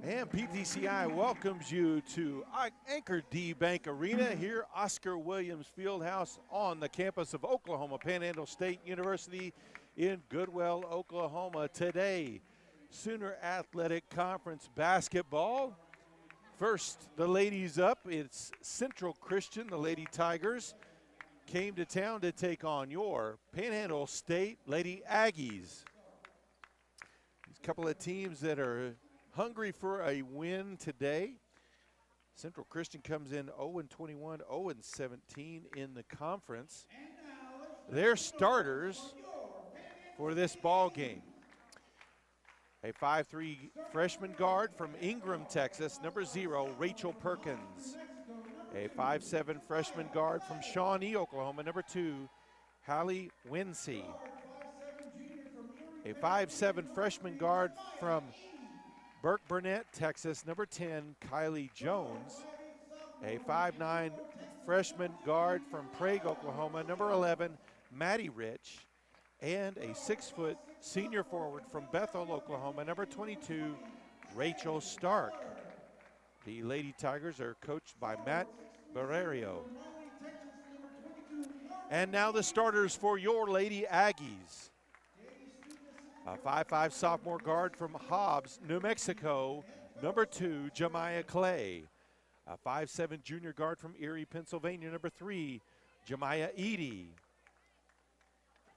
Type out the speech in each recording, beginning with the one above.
And PTCI welcomes you to Anchor D Bank Arena here, Oscar Williams Fieldhouse on the campus of Oklahoma Panhandle State University in Goodwell, Oklahoma. Today, Sooner Athletic Conference basketball. First, the ladies up. It's Central Christian, the Lady Tigers, came to town to take on your Panhandle State Lady Aggies. These couple of teams that are hungry for a win today. Central Christian comes in 0-21, 0-17 in the conference. Their starters for this ball game: a 5'3" freshman guard from Ingram, Texas, number 0, Rachel Perkins. A 5'7" freshman guard from Shawnee, Oklahoma, number 2, Hallie Winsey. A 5'7" freshman guard from Burke Burnett, Texas, number 10, Kylie Jones. A 5'9" freshman guard from Prague, Oklahoma, number 11, Maddie Rich. And a 6-foot senior forward from Bethel, Oklahoma, number 22, Rachel Stark. The Lady Tigers are coached by Matt Barrerio. And now the starters for your Lady Aggies. A 5'5" sophomore guard from Hobbs, New Mexico, number 2, Jemiah Clay. A 5'7" junior guard from Erie, Pennsylvania, number 3, Jemiah Edie.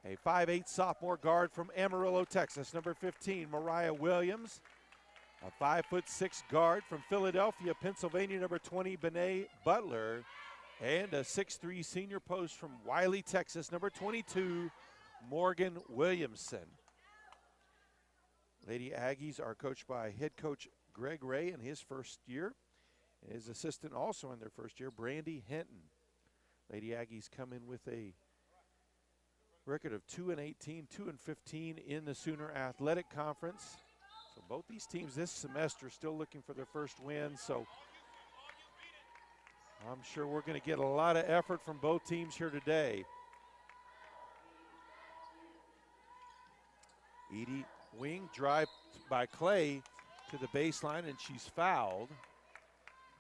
A 5'8" sophomore guard from Amarillo, Texas, number 15, Mariah Williams. A 5'6" guard from Philadelphia, Pennsylvania, number 20, Bené Butler. And a 6'3" senior post from Wiley, Texas, number 22, Morgan Williamson. Lady Aggies are coached by head coach Greg Ray in his first year. And his assistant also in their first year, Brandy Hinton. Lady Aggies come in with a record of 2-18, 2-15 in the Sooner Athletic Conference. So both these teams this semester still looking for their first win. So I'm sure we're going to get a lot of effort from both teams here today. Edie wing drive by Clay to the baseline, and she's fouled.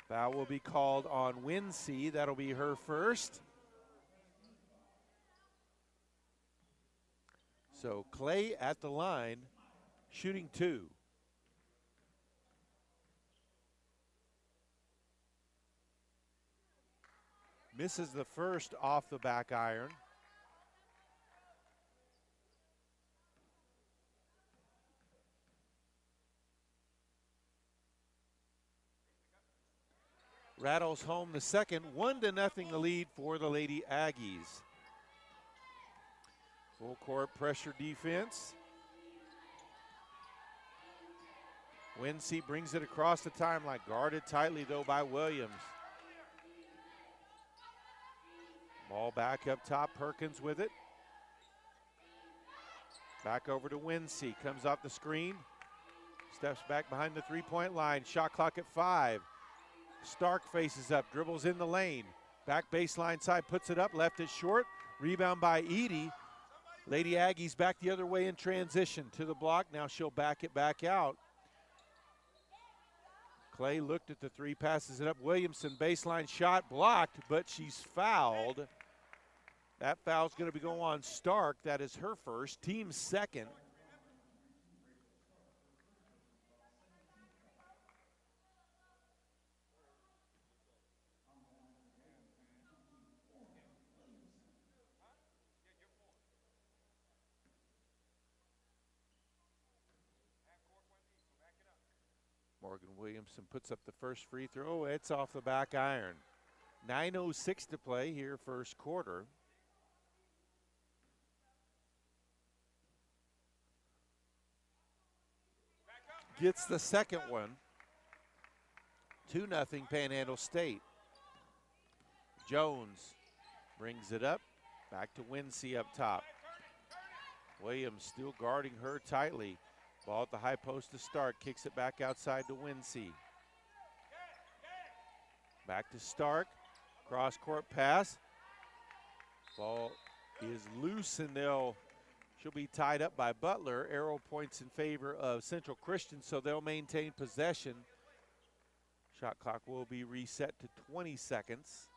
Foul will be called on Winsey. That'll be her first. So Clay at the line, shooting 2. Misses the first off the back iron. Rattles home the second, 1-0 the lead for the Lady Aggies. Full court pressure defense. Winsey brings it across the timeline, guarded tightly though by Williams. Ball back up top, Perkins with it. Back over to Winsey, comes off the screen. Steps back behind the three-point line, shot clock at 5. Stark faces up, dribbles in the lane. Back baseline side, puts it up, left is short. Rebound by Edie. Lady Aggies back the other way in transition to the block. Now she'll back it back out. Clay looked at the three, passes it up. Williamson, baseline shot, blocked, but she's fouled. That foul's going to be going on Stark. That is her first, team second. Morgan Williamson puts up the first free throw. It's off the back iron. 9:06 to play here, first quarter. Gets the second one. 2-0 Panhandle State. Jones brings it up. Back to Winsey up top. Williams still guarding her tightly. Ball at the high post to Stark, kicks it back outside to Winsey. Back to Stark, cross court pass. Ball is loose and she'll be tied up by Butler. Arrow points in favor of Central Christian, so they'll maintain possession. Shot clock will be reset to 20 seconds.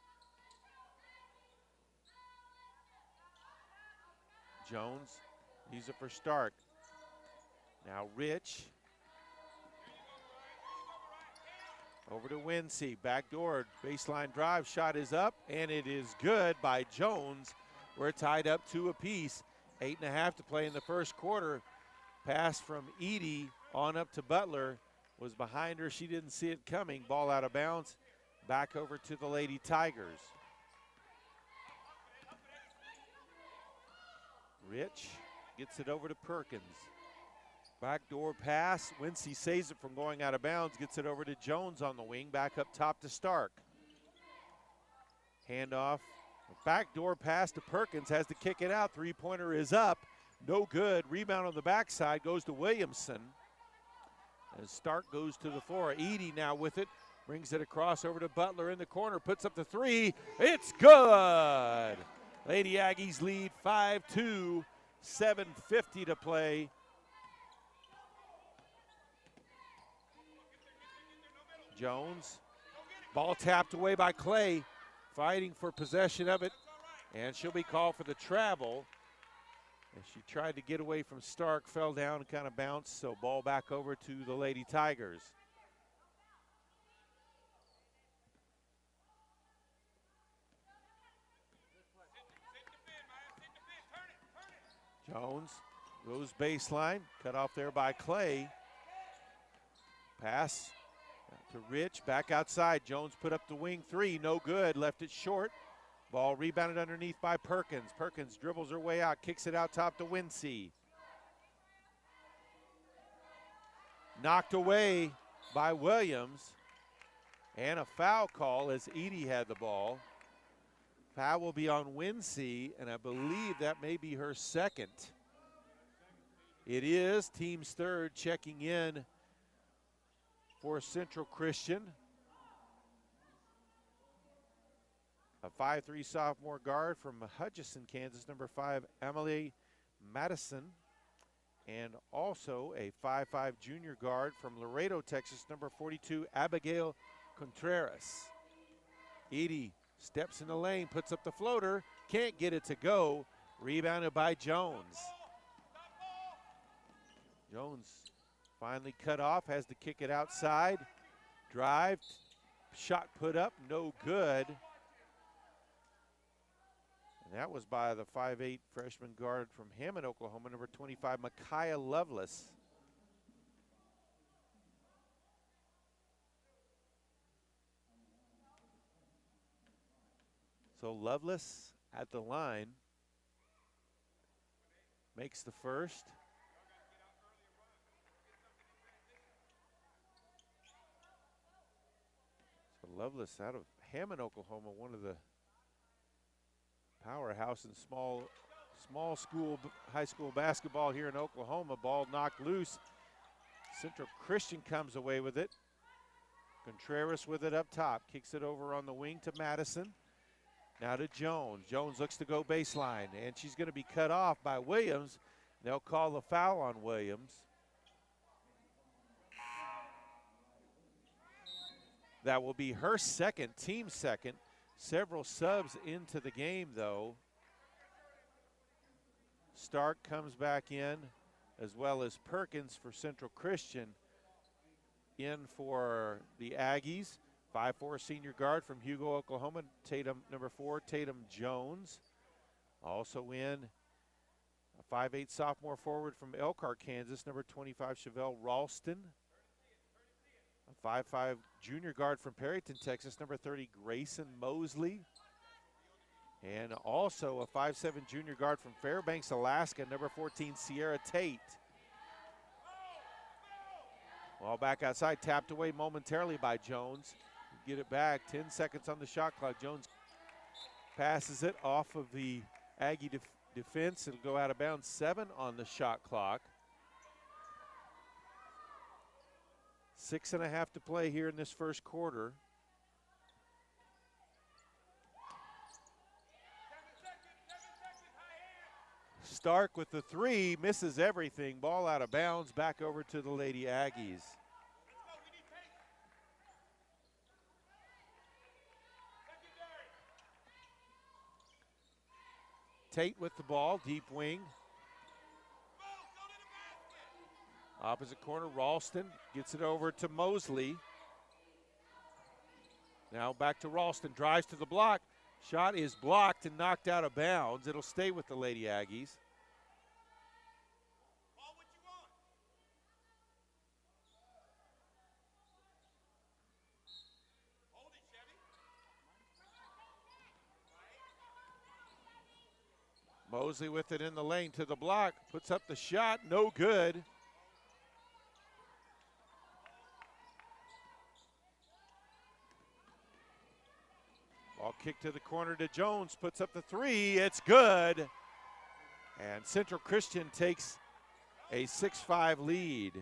Jones, he's it for Stark. Now Rich. Over to Winsey, backdoor, baseline drive, shot is up, and it is good by Jones. We're tied up 2 apiece. 8.5 to play in the first quarter. Pass from Edie on up to Butler. Was behind her, she didn't see it coming. Ball out of bounds, back over to the Lady Tigers. Rich gets it over to Perkins. Backdoor pass, Winsey saves it from going out of bounds, gets it over to Jones on the wing, back up top to Stark. Handoff, backdoor pass to Perkins, has to kick it out, 3-pointer is up, no good. Rebound on the backside goes to Williamson. As Stark goes to the floor, Edie now with it, brings it across over to Butler in the corner, puts up the 3, it's good! Lady Aggies lead 5-2, 7:50 to play. Jones, ball tapped away by Clay, fighting for possession of it, and she'll be called for the travel. And she tried to get away from Stark, fell down and kind of bounced, so ball back over to the Lady Tigers. Jones goes baseline, cut off there by Clay. Pass to Rich, back outside. Jones put up the wing 3, no good, left it short. Ball rebounded underneath by Perkins. Perkins dribbles her way out, kicks it out top to Winsey. Knocked away by Williams. And a foul call as Edie had the ball. Foul will be on Winsey, and I believe that may be her second. It is team's third, checking in for Central Christian. A 5'3" sophomore guard from Hutchinson, Kansas, number 5, Emily Madison. And also a 5'5" junior guard from Laredo, Texas, number 42, Abigail Contreras. Edie steps in the lane, puts up the floater, can't get it to go. Rebounded by Jones. Jones finally cut off, has to kick it outside. Drive, shot put up, no good. And that was by the 5'8" freshman guard from Hammond, Oklahoma, number 25, Micaiah Lovelace. So Lovelace at the line makes the first. So Lovelace out of Hammond, Oklahoma, one of the powerhouse in small school, high school basketball here in Oklahoma. Ball knocked loose. Central Christian comes away with it. Contreras with it up top, kicks it over on the wing to Madison. Now to Jones. Jones looks to go baseline, and she's going to be cut off by Williams. They'll call the foul on Williams. That will be her second, team second. Several subs into the game, though. Stark comes back in, as well as Perkins for Central Christian. In for the Aggies. 5'4" senior guard from Hugo, Oklahoma, Tatum, number 4, Tatum Jones. Also in a 5'8" sophomore forward from Elkhart, Kansas, number 25, Chevelle Ralston. A 5'5" junior guard from Perryton, Texas, number 30, Grayson Mosley. And also a 5'7" junior guard from Fairbanks, Alaska, number 14, Sierra Tate. Ball back outside, tapped away momentarily by Jones. Get it back, 10 seconds on the shot clock. Jones passes it off of the Aggie defense. It'll go out of bounds, 7 on the shot clock. 6.5 to play here in this first quarter. Stark with the 3, misses everything. Ball out of bounds, back over to the Lady Aggies. Tate with the ball, deep wing. Opposite corner, Ralston gets it over to Mosley. Now back to Ralston, drives to the block. Shot is blocked and knocked out of bounds. It'll stay with the Lady Aggies. Mosley with it in the lane to the block, puts up the shot, no good. Ball kick to the corner to Jones, puts up the three, it's good. And Central Christian takes a 6-5 lead.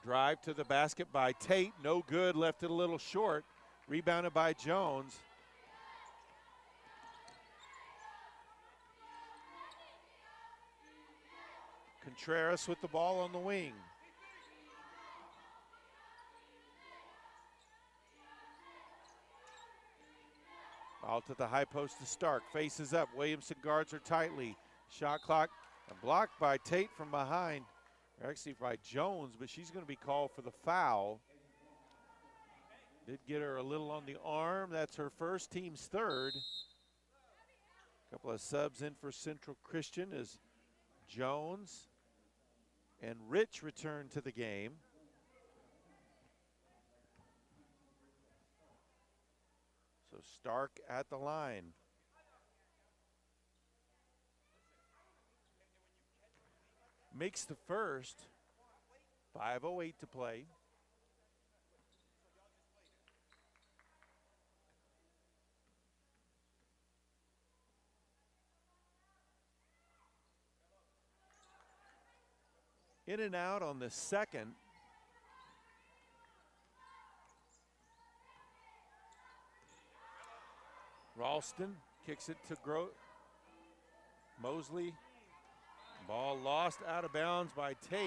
Drive to the basket by Tate, no good, left it a little short. Rebounded by Jones. Contreras with the ball on the wing. Ball to the high post to Stark. Faces up. Williamson guards her tightly. Shot clock blocked by Tate from behind. Actually by Jones, but she's going to be called for the foul. Did get her a little on the arm. That's her first, team's third. A couple of subs in for Central Christian as Jones and Rich return to the game. So Stark at the line. Makes the first. 5:08 to play. In and out on the second. Ralston kicks it to Mosley. Ball lost out of bounds by Tate.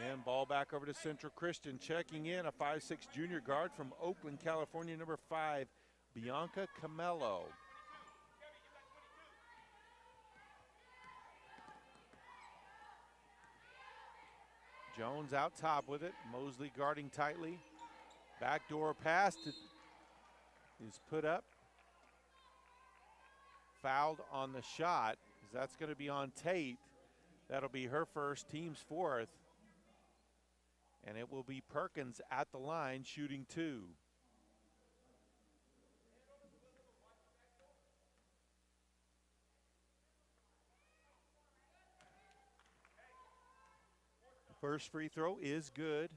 And ball back over to Central Christian. Checking in a 5'6" junior guard from Oakland, California, number 5, Bianca Camello. Jones out top with it. Mosley guarding tightly. Backdoor pass is put up. Fouled on the shot. That's going to be on Tate. That'll be her first, team's fourth. And it will be Perkins at the line shooting 2. First free throw is good.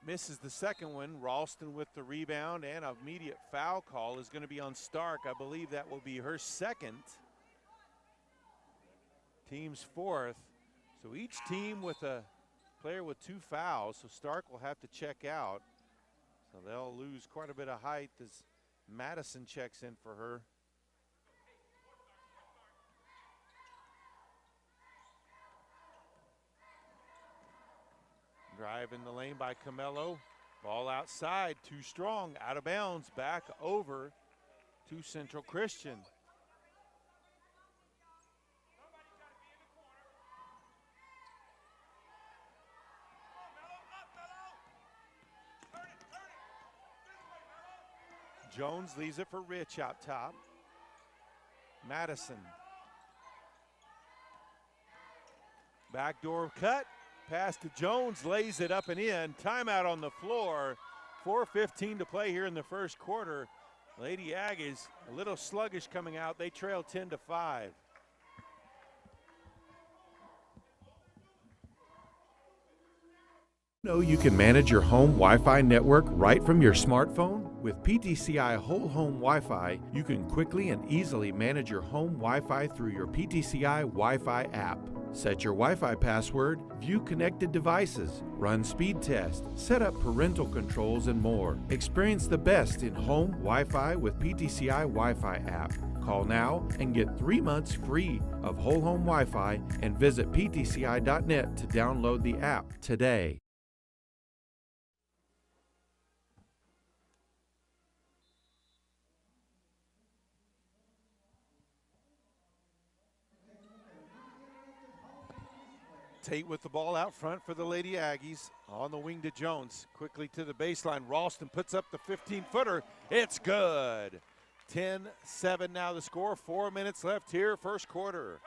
Misses the second one. Ralston with the rebound, and an immediate foul call is going to be on Stark. I believe that will be her second. Team's fourth. So each team with a player with 2 fouls. So Stark will have to check out. So they'll lose quite a bit of height as Madison checks in for her. Drive in the lane by Camello. Ball outside, too strong, out of bounds, back over to Central Christian. Jones leaves it for Rich out top. Madison. Backdoor cut. Pass to Jones, lays it up and in. Timeout on the floor. 4:15 to play here in the first quarter. Lady Aggies a little sluggish coming out. They trail 10-5. Know you can manage your home Wi-Fi network right from your smartphone? With PTCI Whole Home Wi-Fi, you can quickly and easily manage your home Wi-Fi through your PTCI Wi-Fi app. Set your Wi-Fi password, view connected devices, run speed tests, set up parental controls, and more. Experience the best in home Wi-Fi with PTCI Wi-Fi app. Call now and get 3 months free of whole home Wi-Fi and visit ptci.net to download the app today. Tate with the ball out front for the Lady Aggies. On the wing to Jones. Quickly to the baseline. Ralston puts up the 15-footer. It's good. 10-7 now the score. 4 minutes left here, first quarter.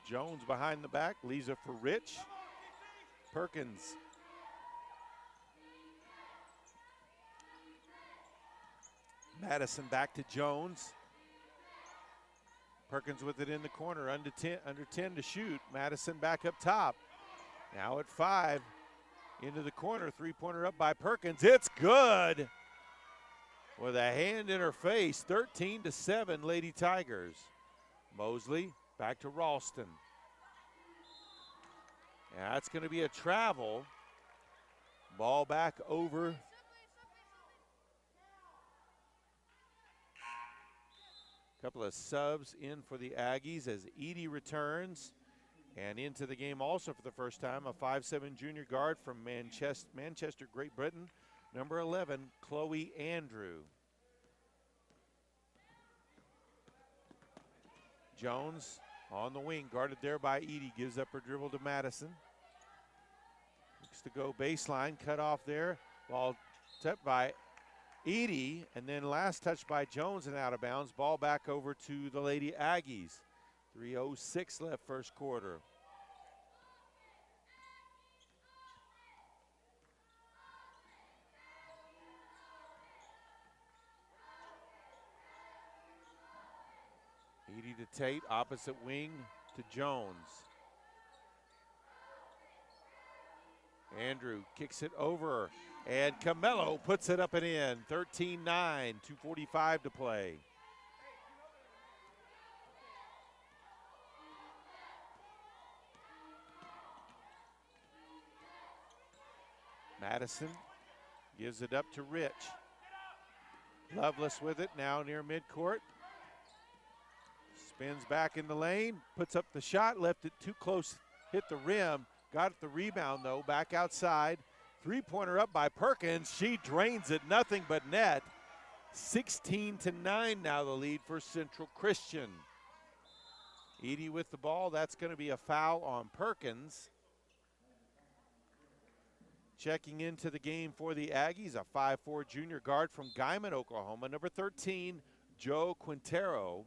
Jones behind the back. Lisa for Rich. Perkins. Madison back to Jones. Perkins with it in the corner, under 10 to shoot. Madison back up top. Now at 5, into the corner, three-pointer up by Perkins. It's good. With a hand in her face, 13-7, Lady Tigers. Mosley back to Ralston. Yeah, that's going to be a travel. Ball back over. Couple of subs in for the Aggies as Edie returns. And into the game also for the first time, a 5'7" junior guard from Manchester, Great Britain, number 11, Chloe Andrew. Jones on the wing, guarded there by Edie, gives up her dribble to Madison. Looks to go baseline, cut off there. Ball tipped by Edie, and then last touch by Jones and out of bounds. Ball back over to the Lady Aggies. 3:06 left first quarter. Edie to Tate, opposite wing to Jones. Andrew kicks it over, and Camello puts it up and in. 13-9, 2:45 to play. Madison gives it up to Rich. Lovelace with it now near midcourt. Spins back in the lane, puts up the shot, left it too close, hit the rim. Got the rebound though, back outside. Three-pointer up by Perkins. She drains it, nothing but net. 16-9 now the lead for Central Christian. Edie with the ball, that's going to be a foul on Perkins. Checking into the game for the Aggies, a 5'4" junior guard from Guyman, Oklahoma, number 13, Joe Quintero.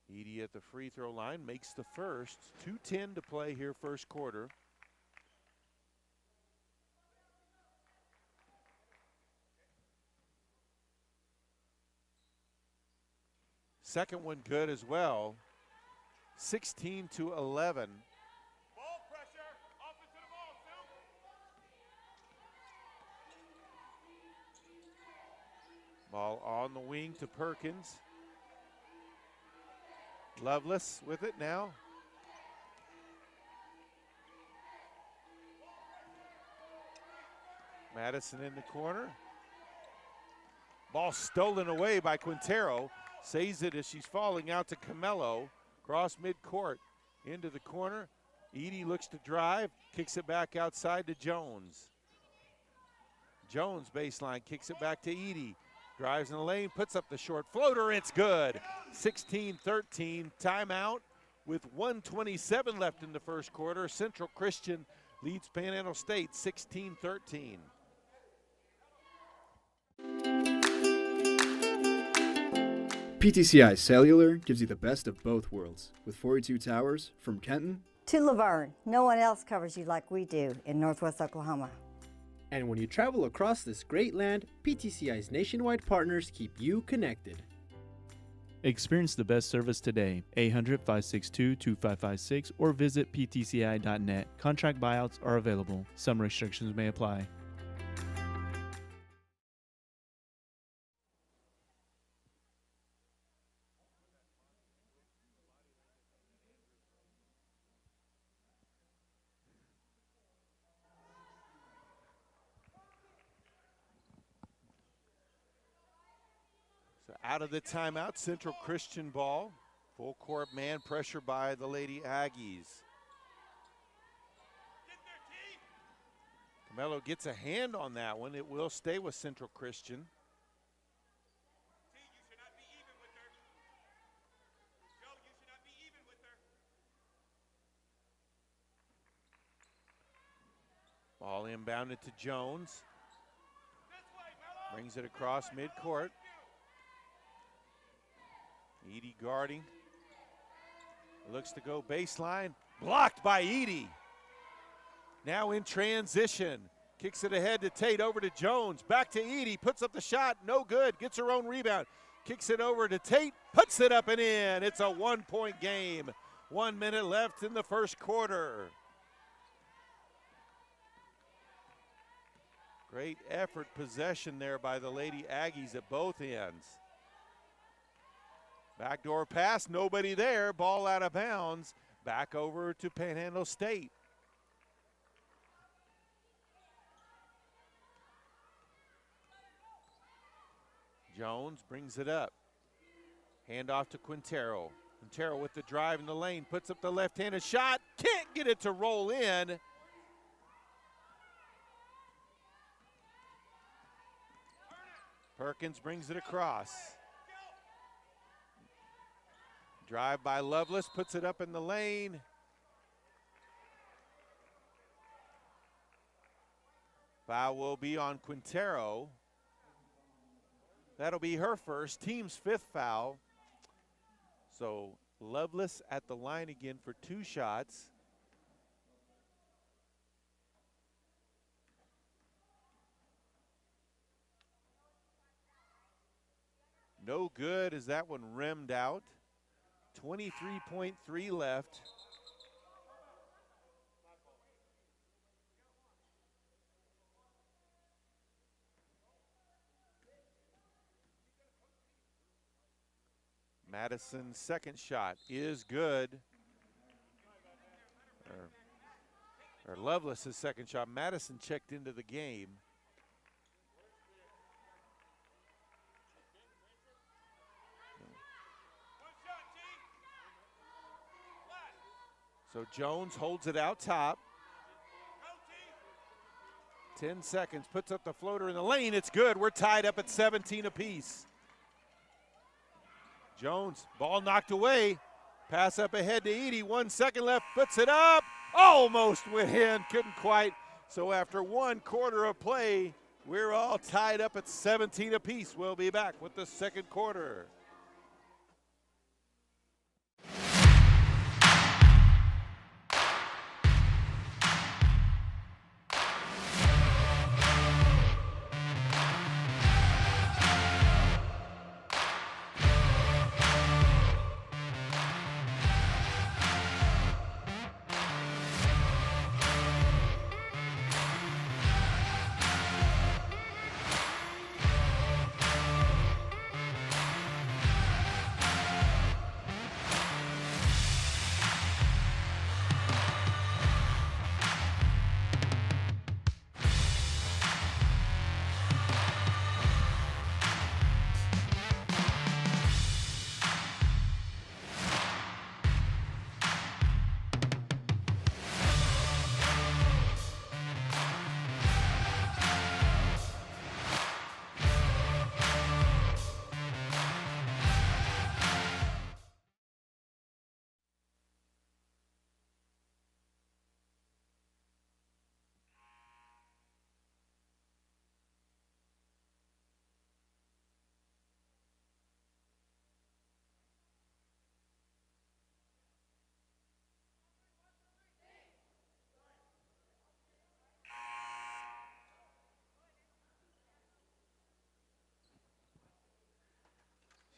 Edie at the free throw line makes the first. 2:10 to play here first quarter. Second one good as well. 16-11. Ball pressure, offense to the ball, Phil. Ball on the wing to Perkins. Lovelace with it now. Madison in the corner. Ball stolen away by Quintero. Saves it as she's falling out to Camello. Cross midcourt into the corner. Edie looks to drive, kicks it back outside to Jones. Jones baseline, kicks it back to Edie. Drives in the lane, puts up the short floater, it's good. 16-13, timeout with 1:27 left in the first quarter. Central Christian leads Panhandle State 16-13. PTCI Cellular gives you the best of both worlds with 42 towers from Kenton to Laverne. No one else covers you like we do in Northwest Oklahoma. And when you travel across this great land, PTCI's nationwide partners keep you connected. Experience the best service today. 800-562-2556 or visit ptci.net. Contract buyouts are available. Some restrictions may apply. So out of the timeout, Central Christian ball. Full court man pressure by the Lady Aggies. Mello gets a hand on that one. It will stay with Central Christian. Ball inbounded to Jones. Brings it across midcourt. Edie guarding. Looks to go baseline. Blocked by Edie. Now in transition. Kicks it ahead to Tate, over to Jones. Back to Edie, puts up the shot, no good. Gets her own rebound. Kicks it over to Tate, puts it up and in. It's a 1-point game. 1 minute left in the first quarter. Great effort, possession there by the Lady Aggies at both ends. Backdoor pass, nobody there. Ball out of bounds. Back over to Panhandle State. Jones brings it up. Hand off to Quintero. Quintero with the drive in the lane, puts up the left-handed shot. Can't get it to roll in. Perkins brings it across. Drive by Lovelace, puts it up in the lane. Foul will be on Quintero. That'll be her first, team's 5th foul. So Lovelace at the line again for 2 shots. No good as that one rimmed out. 23.3 left. Madison's second shot is good. Or Lovelace's second shot. Madison checked into the game. So Jones holds it out top. 10 seconds, puts up the floater in the lane. It's good. We're tied up at 17 apiece. Jones, ball knocked away. Pass up ahead to Edie. 1 second left, puts it up. Almost went in, couldn't quite. So after 1 quarter of play, we're all tied up at 17 apiece. We'll be back with the second quarter.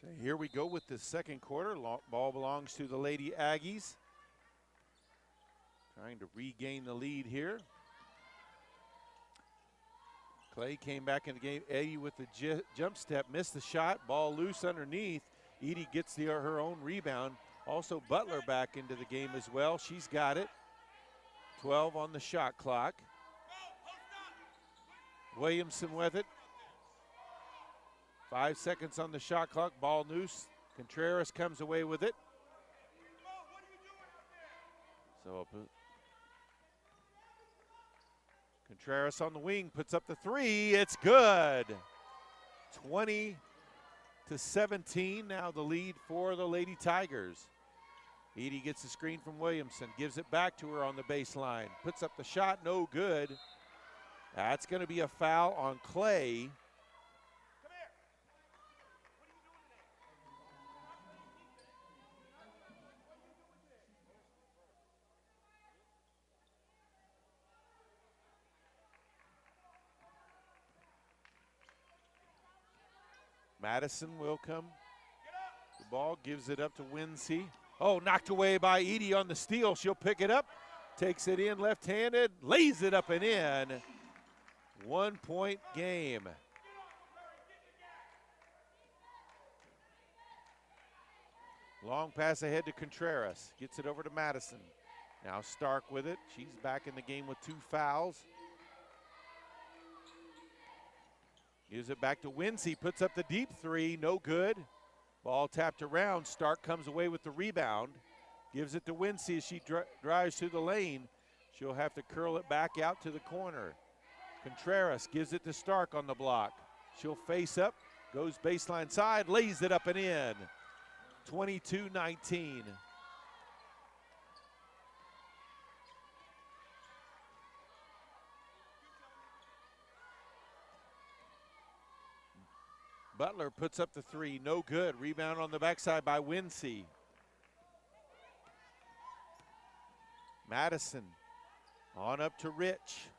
So here we go with the second quarter. Ball belongs to the Lady Aggies. Trying to regain the lead here. Clay came back in the game. Edie with the jump step, missed the shot. Ball loose underneath. Edie gets her own rebound. Also Butler back into the game as well. She's got it. 12 on the shot clock. Williamson with it. 5 seconds on the shot clock, ball loose. Contreras comes away with it. So Contreras on the wing puts up the three. It's good. 20-17. Now the lead for the Lady Tigers. Edie gets the screen from Williamson, gives it back to her on the baseline. Puts up the shot, no good. That's going to be a foul on Clay. Madison will come. The ball gives it up to Winsey. Oh, knocked away by Edie on the steal. She'll pick it up, takes it in left-handed, lays it up and in. 1 point game. Long pass ahead to Contreras. Gets it over to Madison. Now Stark with it. She's back in the game with 2 fouls. Gives it back to Winsey, puts up the deep three, no good. Ball tapped around, Stark comes away with the rebound. Gives it to Winsey as she drives through the lane. She'll have to curl it back out to the corner. Contreras gives it to Stark on the block. She'll face up, goes baseline side, lays it up and in. 22-19. Butler puts up the three, no good. Rebound on the backside by Winsey. Madison on up to Rich.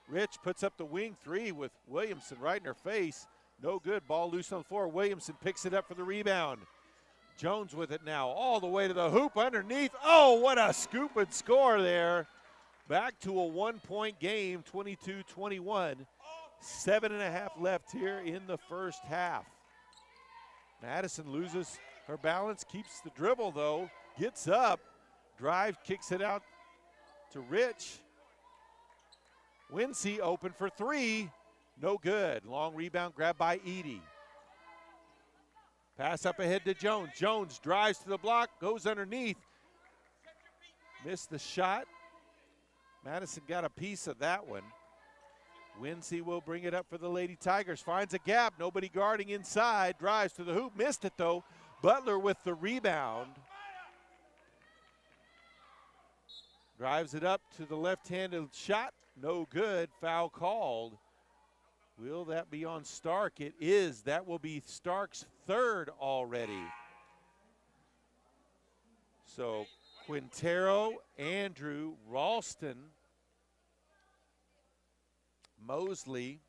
Rich puts up the wing three with Williamson right in her face. No good, ball loose on the floor. Williamson picks it up for the rebound. Jones with it now, all the way to the hoop underneath. Oh, what a scoop and score there. Back to a 1 point game, 22-21. 7.5 left here in the first half. Madison loses her balance, keeps the dribble though, gets up, drive, kicks it out to Rich. Winsey open for three, no good. Long rebound grabbed by Edie. Pass up ahead to Jones. Jones drives to the block, goes underneath. Missed the shot. Madison got a piece of that one. Winsey will bring it up for the Lady Tigers. Finds a gap, nobody guarding inside. Drives to the hoop, missed it though. Butler with the rebound. Drives it up to the left-handed shot, no good. Foul called. Will that be on Stark? It is. That will be Stark's third already. So Quintero, Andrew, Ralston, Mosley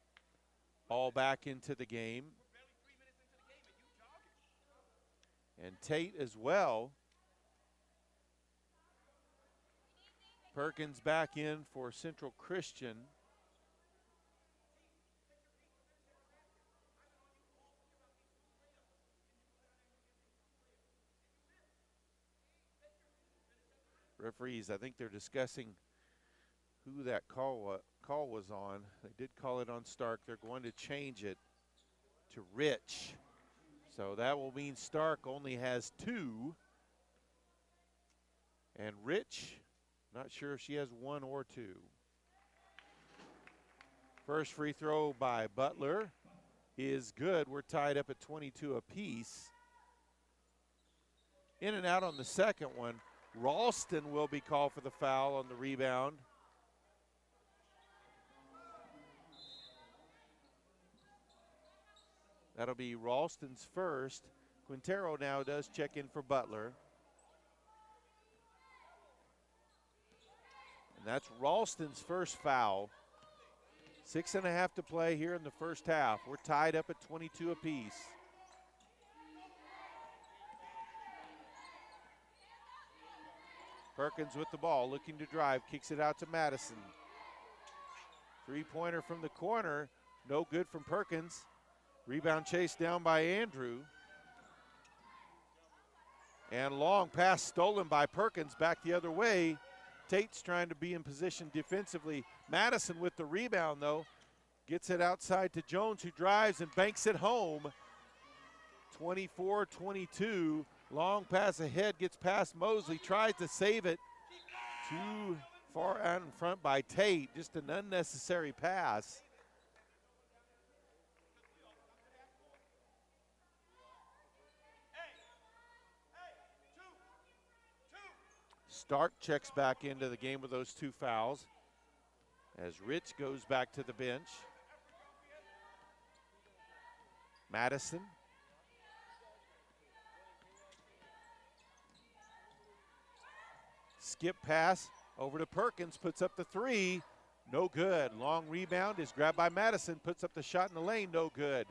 all back into the game. And Tate as well. Perkins back in for Central Christian. Referees, I think they're discussing who that call was on. They did call it on Stark. They're going to change it to Rich. So that will mean Stark only has 2. And Rich, not sure if she has 1 or 2. First free throw by Butler is good. We're tied up at 22 apiece. In and out on the second one. Ralston will be called for the foul on the rebound. That'll be Ralston's first. Quintero now does check in for Butler. And that's Ralston's first foul. 6.5 to play here in the first half. We're tied up at 22 apiece. Perkins with the ball, looking to drive, kicks it out to Madison. Three-pointer from the corner, no good from Perkins. Rebound chased down by Andrew. And long pass stolen by Perkins back the other way. Tate's trying to be in position defensively. Madison with the rebound though. Gets it outside to Jones, who drives and banks it home. 24-22. Long pass ahead, gets past Mosley, tries to save it. Too far out in front by Tate. Just an unnecessary pass. Stark checks back into the game with those 2 fouls as Rich goes back to the bench. Madison. Skip pass over to Perkins, puts up the 3. No good. Long rebound is grabbed by Madison, puts up the shot in the lane, no good.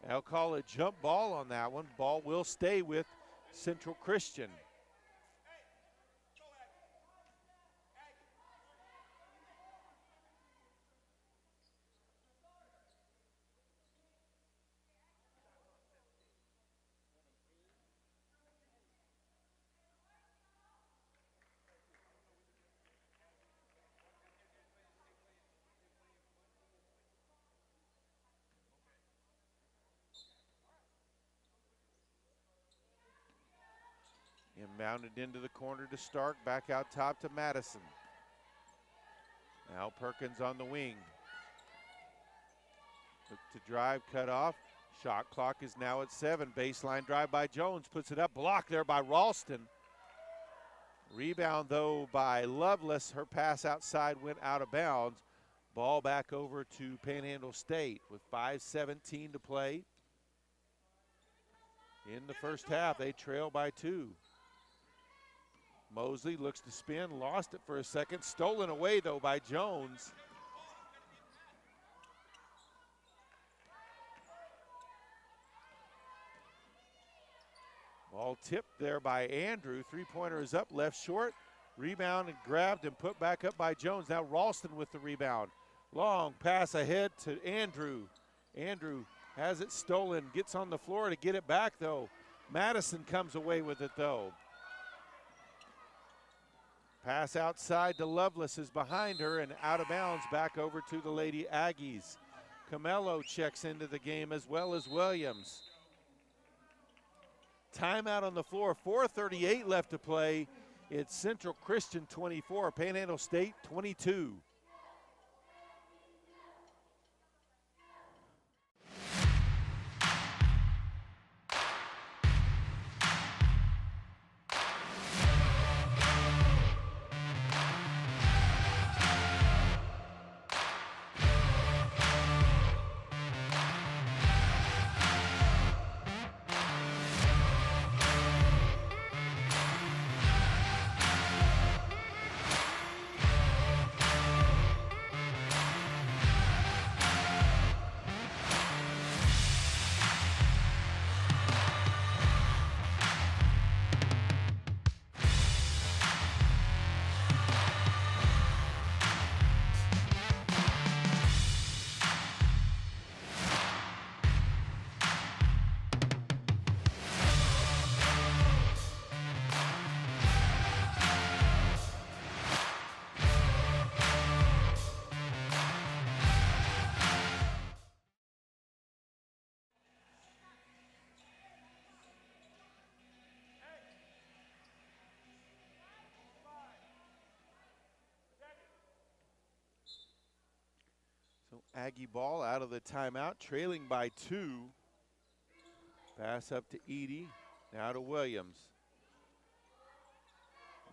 I'll call a jump ball on that one. Ball will stay with Central Christian. Inbounded into the corner to Stark, back out top to Madison. Now Perkins on the wing. Look to drive, cut off. Shot clock is now at 7. Baseline drive by Jones, puts it up, blocked there by Ralston. Rebound though by Lovelace. Her pass outside went out of bounds. Ball back over to Panhandle State with 5:17 to play. In the first half, they trail by 2. Mosley looks to spin, lost it for a second. Stolen away, though, by Jones. Ball tipped there by Andrew. Three-pointer is up, left short. Rebound and grabbed and put back up by Jones. Now Ralston with the rebound. Long pass ahead to Andrew. Andrew has it stolen, gets on the floor to get it back, though. Madison comes away with it, though. Pass outside to Lovelace is behind her and out of bounds, back over to the Lady Aggies. Camello checks into the game as well as Williams. Timeout on the floor, 4:38 left to play. It's Central Christian 24, Panhandle State 22. So Aggie ball out of the timeout, trailing by 2. Pass up to Edie, now to Williams.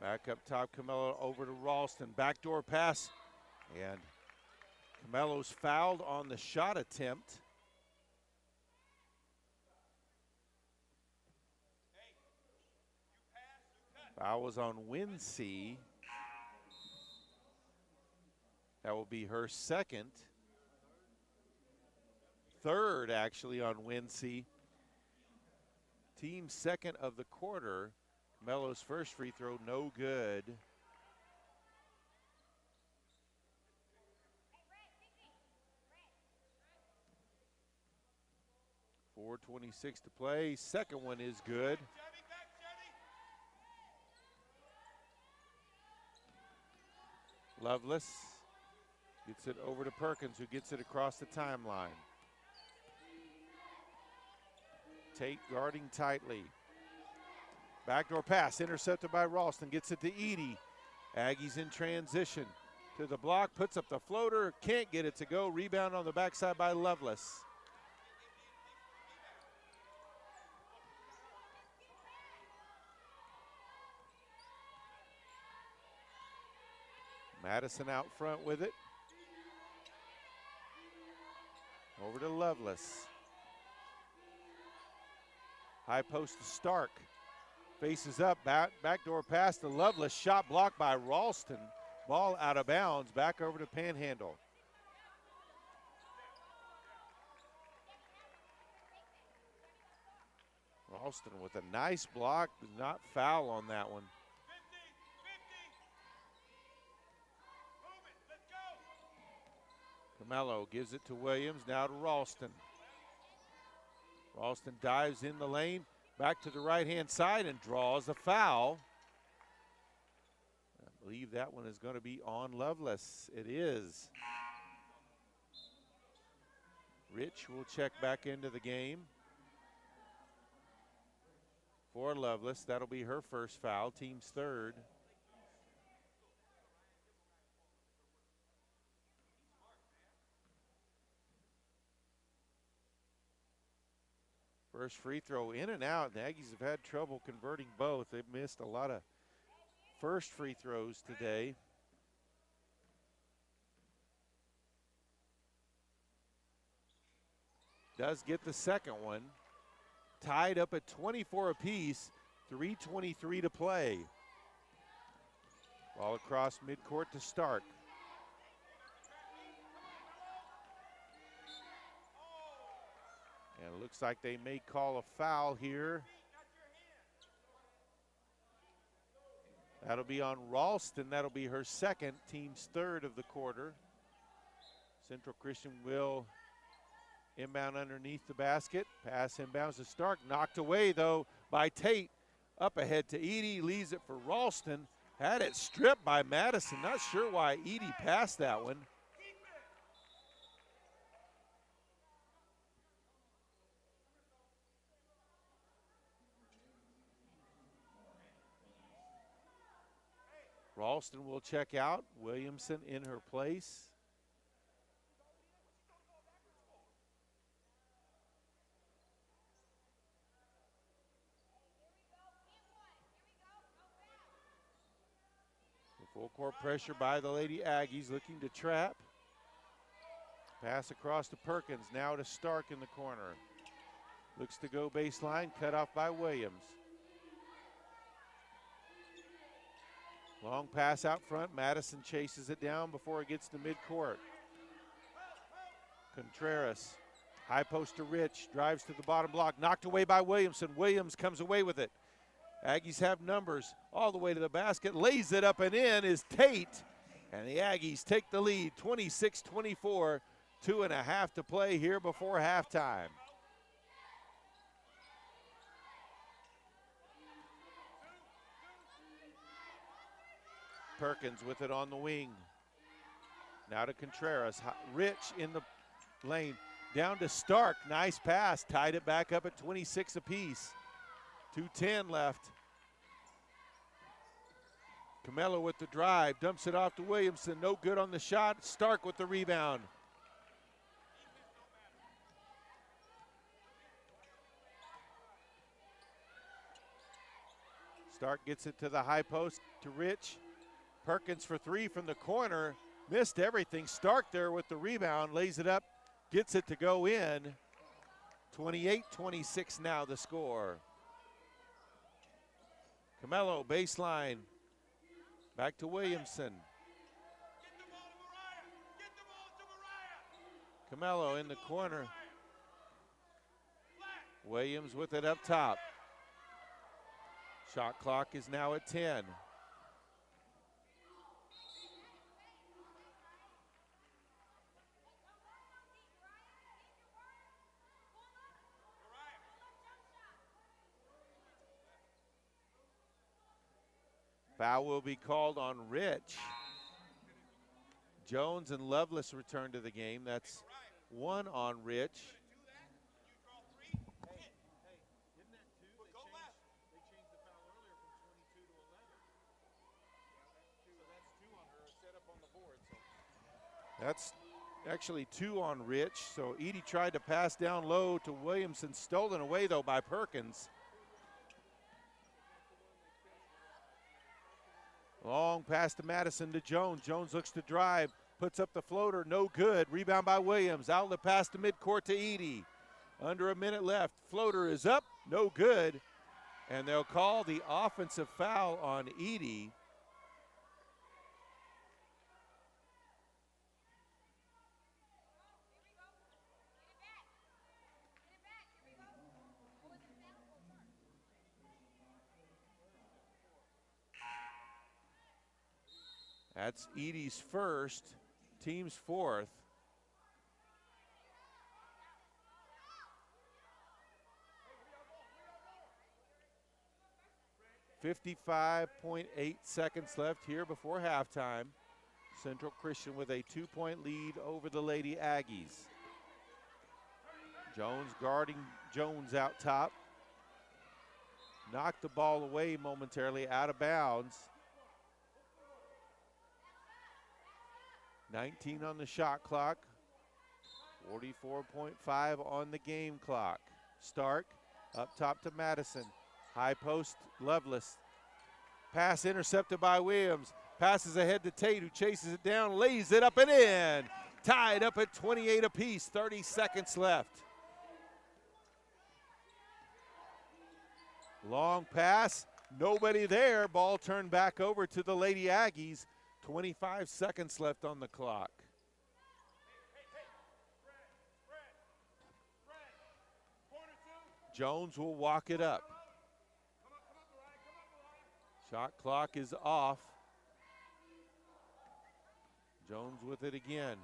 Back up top, Camello over to Ralston. Backdoor pass, and Camello's fouled on the shot attempt. Foul was on Winsey. That will be her second. Third, actually, on Winsey. Team second of the quarter. Camello's first free throw, no good. .426 to play. Second one is good. Lovelace Gets it over to Perkins, who gets it across the timeline. Tate guarding tightly. Backdoor pass, intercepted by Ralston, gets it to Edie. Aggies in transition to the block, puts up the floater, can't get it to go. Rebound on the backside by Lovelace. Madison out front with it. Over to Lovelace. High post to Stark. Faces up, backdoor pass to Lovelace. Shot blocked by Ralston. Ball out of bounds, back over to Panhandle. Ralston with a nice block, does not foul on that one. 50, 50. Camello gives it to Williams, now to Ralston. Ralston dives in the lane, back to the right-hand side and draws a foul. I believe that one is going to be on Lovelace. It is. Rich will check back into the game for Lovelace. That'll be her first foul, team's third. First free throw in and out. The Aggies have had trouble converting both. They've missed a lot of first free throws today. Does get the second one. Tied up at 24 apiece, 3:23 to play. Ball across midcourt to Stark. And it looks like they may call a foul here. That'll be on Ralston. That'll be her second, team's third of the quarter. Central Christian will inbound underneath the basket. Pass inbounds to Stark. Knocked away, though, by Tate. Up ahead to Edie. Leaves it for Ralston. Had it stripped by Madison. Not sure why Edie passed that one. Ralston will check out. Williamson in her place. Full court pressure by the Lady Aggies, looking to trap. Pass across to Perkins, now to Stark in the corner. Looks to go baseline, cut off by Williams. Long pass out front. Madison chases it down before it gets to midcourt. Contreras, high post to Rich, drives to the bottom block, knocked away by Williamson. Williams comes away with it. Aggies have numbers all the way to the basket. Lays it up and in is Tate. And the Aggies take the lead, 26-24. 2.5 to play here before halftime. Perkins with it on the wing. Now to Contreras. Rich in the lane. Down to Stark. Nice pass. Tied it back up at 26 apiece. 2:10 left. Camello with the drive. Dumps it off to Williamson. No good on the shot. Stark with the rebound. Stark gets it to the high post to Rich. Perkins for three from the corner. Missed everything. Stark there with the rebound. Lays it up. Gets it to go in. 28-26 now the score. Camello baseline. Back to Williamson. Camello in the corner. Williams with it up top. Shot clock is now at 10. Foul will be called on Rich. Jones and Lovelace return to the game. That's 1 on Rich. That's actually 2 on Rich. So Edie tried to pass down low to Williamson, stolen away though by Perkins. Long pass to Madison to Jones. Jones looks to drive, puts up the floater, no good. Rebound by Williams. Outlet pass to midcourt to Edie. Under a minute left. Floater is up, no good. And they'll call the offensive foul on Edie. That's Edie's first, team's 4th. .8 seconds left here before halftime. Central Christian with a 2-point lead over the Lady Aggies. Jones guarding Jones out top. Knocked the ball away momentarily, out of bounds. 19 on the shot clock, 44.5 on the game clock. Stark up top to Madison. High post, Lovelace. Pass intercepted by Williams. Passes ahead to Tate, who chases it down, lays it up and in. Tied up at 28 apiece, 30 seconds left. Long pass, nobody there. Ball turned back over to the Lady Aggies. 25 seconds left on the clock. Jones will walk it up. Shot clock is off. Jones with it again.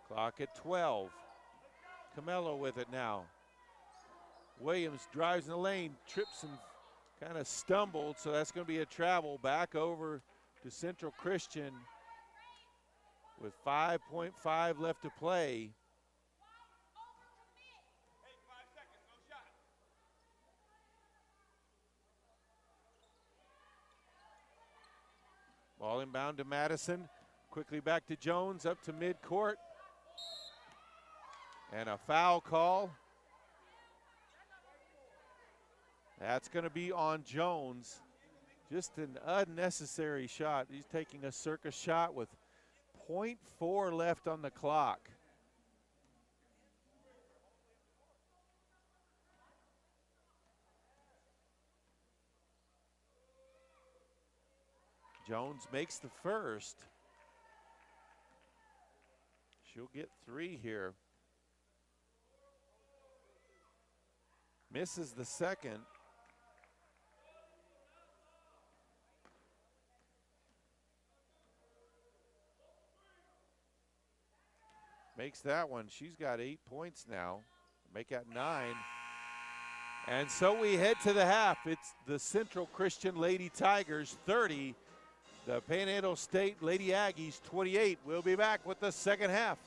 Clock at 12. Camello with it now. Williams drives in the lane, trips and kind of stumbled, so that's going to be a travel back over to Central Christian with 5.5 left to play. Ball inbound to Madison. Quickly back to Jones, up to midcourt. And a foul call. That's going to be on Jones. Just an unnecessary shot. He's taking a circus shot with 0.4 left on the clock. Jones makes the first. She'll get 3 here. Misses the second. Makes that one. She's got 8 points now. Make that 9. And so we head to the half. It's the Central Christian Lady Tigers 30. The Panhandle State Lady Aggies 28. We'll be back with the second half.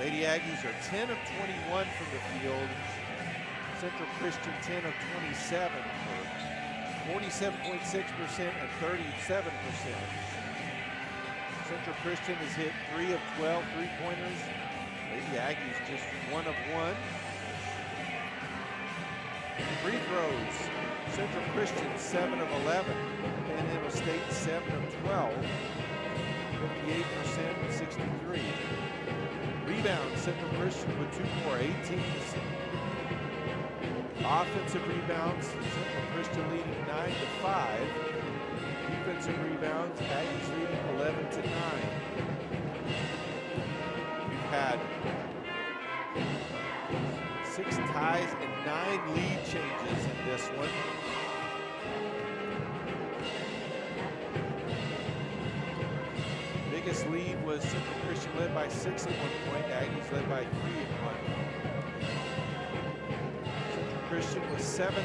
Lady Aggies are 10 of 21 from the field. Central Christian 10 of 27 for 47.6% and 37%. Central Christian has hit 3 of 12 three-pointers. Lady Aggies just 1 of 1. Free throws. Central Christian 7 of 11. Panhandle State 7 of 12. 58% and 63. Rebounds, Central Christian with 2 more, 18. Offensive rebounds, Central Christian leading 9 to 5. Defensive rebounds, Aggies leading 11 to 9. We've had 6 ties and 9 lead changes in this one. Biggest lead was Central Christian led by 6 at one point. Aggies led by 3 at one. Central Christian with 7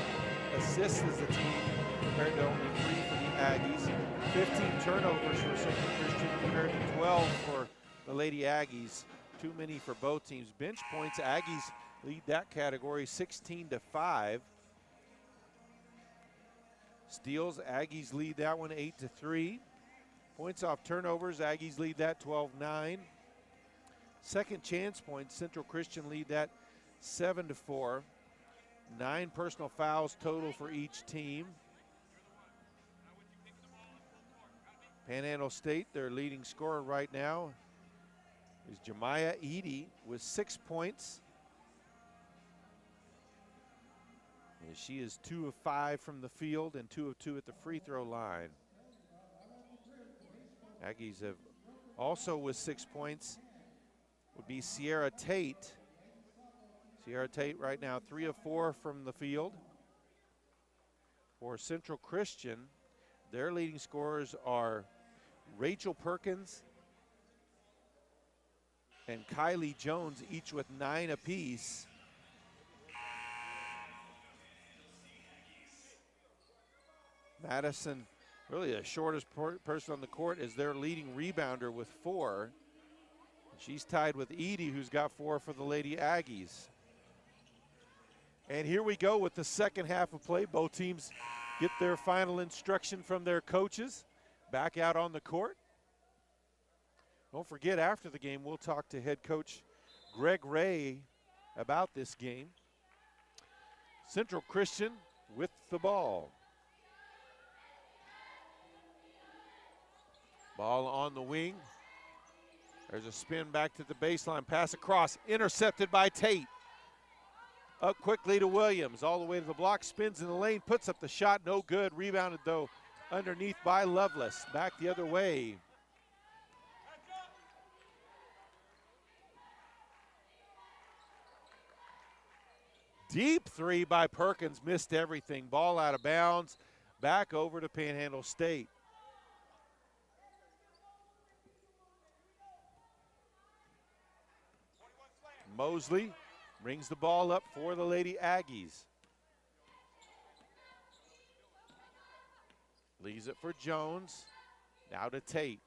assists as a team compared to only 3 for the Aggies. 15 turnovers for Central Christian compared to 12 for the Lady Aggies. Too many for both teams. Bench points, Aggies lead that category 16 to 5. Steals, Aggies lead that one 8 to 3. Points off turnovers, Aggies lead that 12-9. Second chance points, Central Christian lead that 7 to 4. 9 personal fouls total for each team. Panhandle State, their leading scorer right now is Jemiah Edie with 6 points. And she is 2 of 5 from the field and 2 of 2 at the free throw line. Aggies have also with 6 points would be Sierra Tate. Sierra Tate right now 3 of 4 from the field. For Central Christian, their leading scorers are Rachel Perkins and Kylie Jones, each with 9 apiece. Madison, really the shortest person on the court, is their leading rebounder with 4. She's tied with Edie, who's got 4 for the Lady Aggies. And here we go with the second half of play. Both teams get their final instruction from their coaches. Back out on the court. Don't forget, after the game, we'll talk to head coach Greg Ray about this game. Central Christian with the ball. Ball on the wing. There's a spin back to the baseline. Pass across. Intercepted by Tate. Up quickly to Williams. All the way to the block. Spins in the lane. Puts up the shot. No good. Rebounded, though, underneath by Lovelace. Back the other way. Deep 3 by Perkins. Missed everything. Ball out of bounds. Back over to Panhandle State. Mosley brings the ball up for the Lady Aggies. Leaves it for Jones. Now to Tate.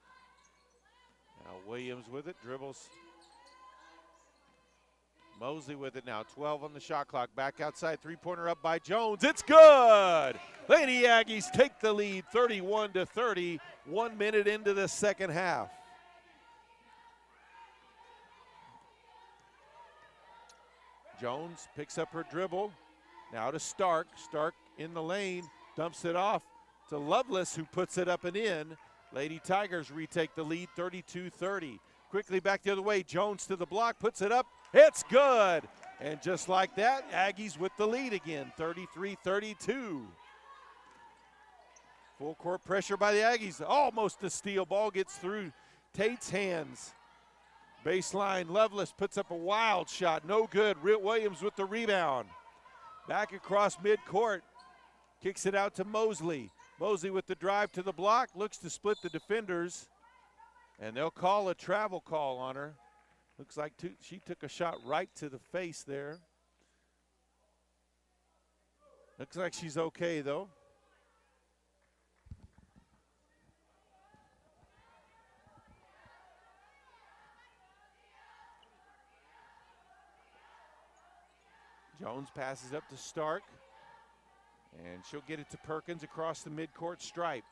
Now Williams with it, dribbles. Mosley with it now, 12 on the shot clock. Back outside, three-pointer up by Jones. It's good! Lady Aggies take the lead, 31-30, 1 minute into the second half. Jones picks up her dribble. Now to Stark. Stark in the lane, dumps it off to Lovelace, who puts it up and in. Lady Tigers retake the lead, 32-30. Quickly back the other way. Jones to the block, puts it up. It's good. And just like that, Aggies with the lead again, 33-32. Full court pressure by the Aggies. Almost a steal. Ball gets through Tate's hands. Baseline, Lovelace puts up a wild shot. No good. Williams with the rebound. Back across midcourt. Kicks it out to Mosley. Mosley with the drive to the block. Looks to split the defenders. And they'll call a travel call on her. Looks like she took a shot right to the face there. Looks like she's okay, though. Jones passes up to Stark, and she'll get it to Perkins across the midcourt stripe.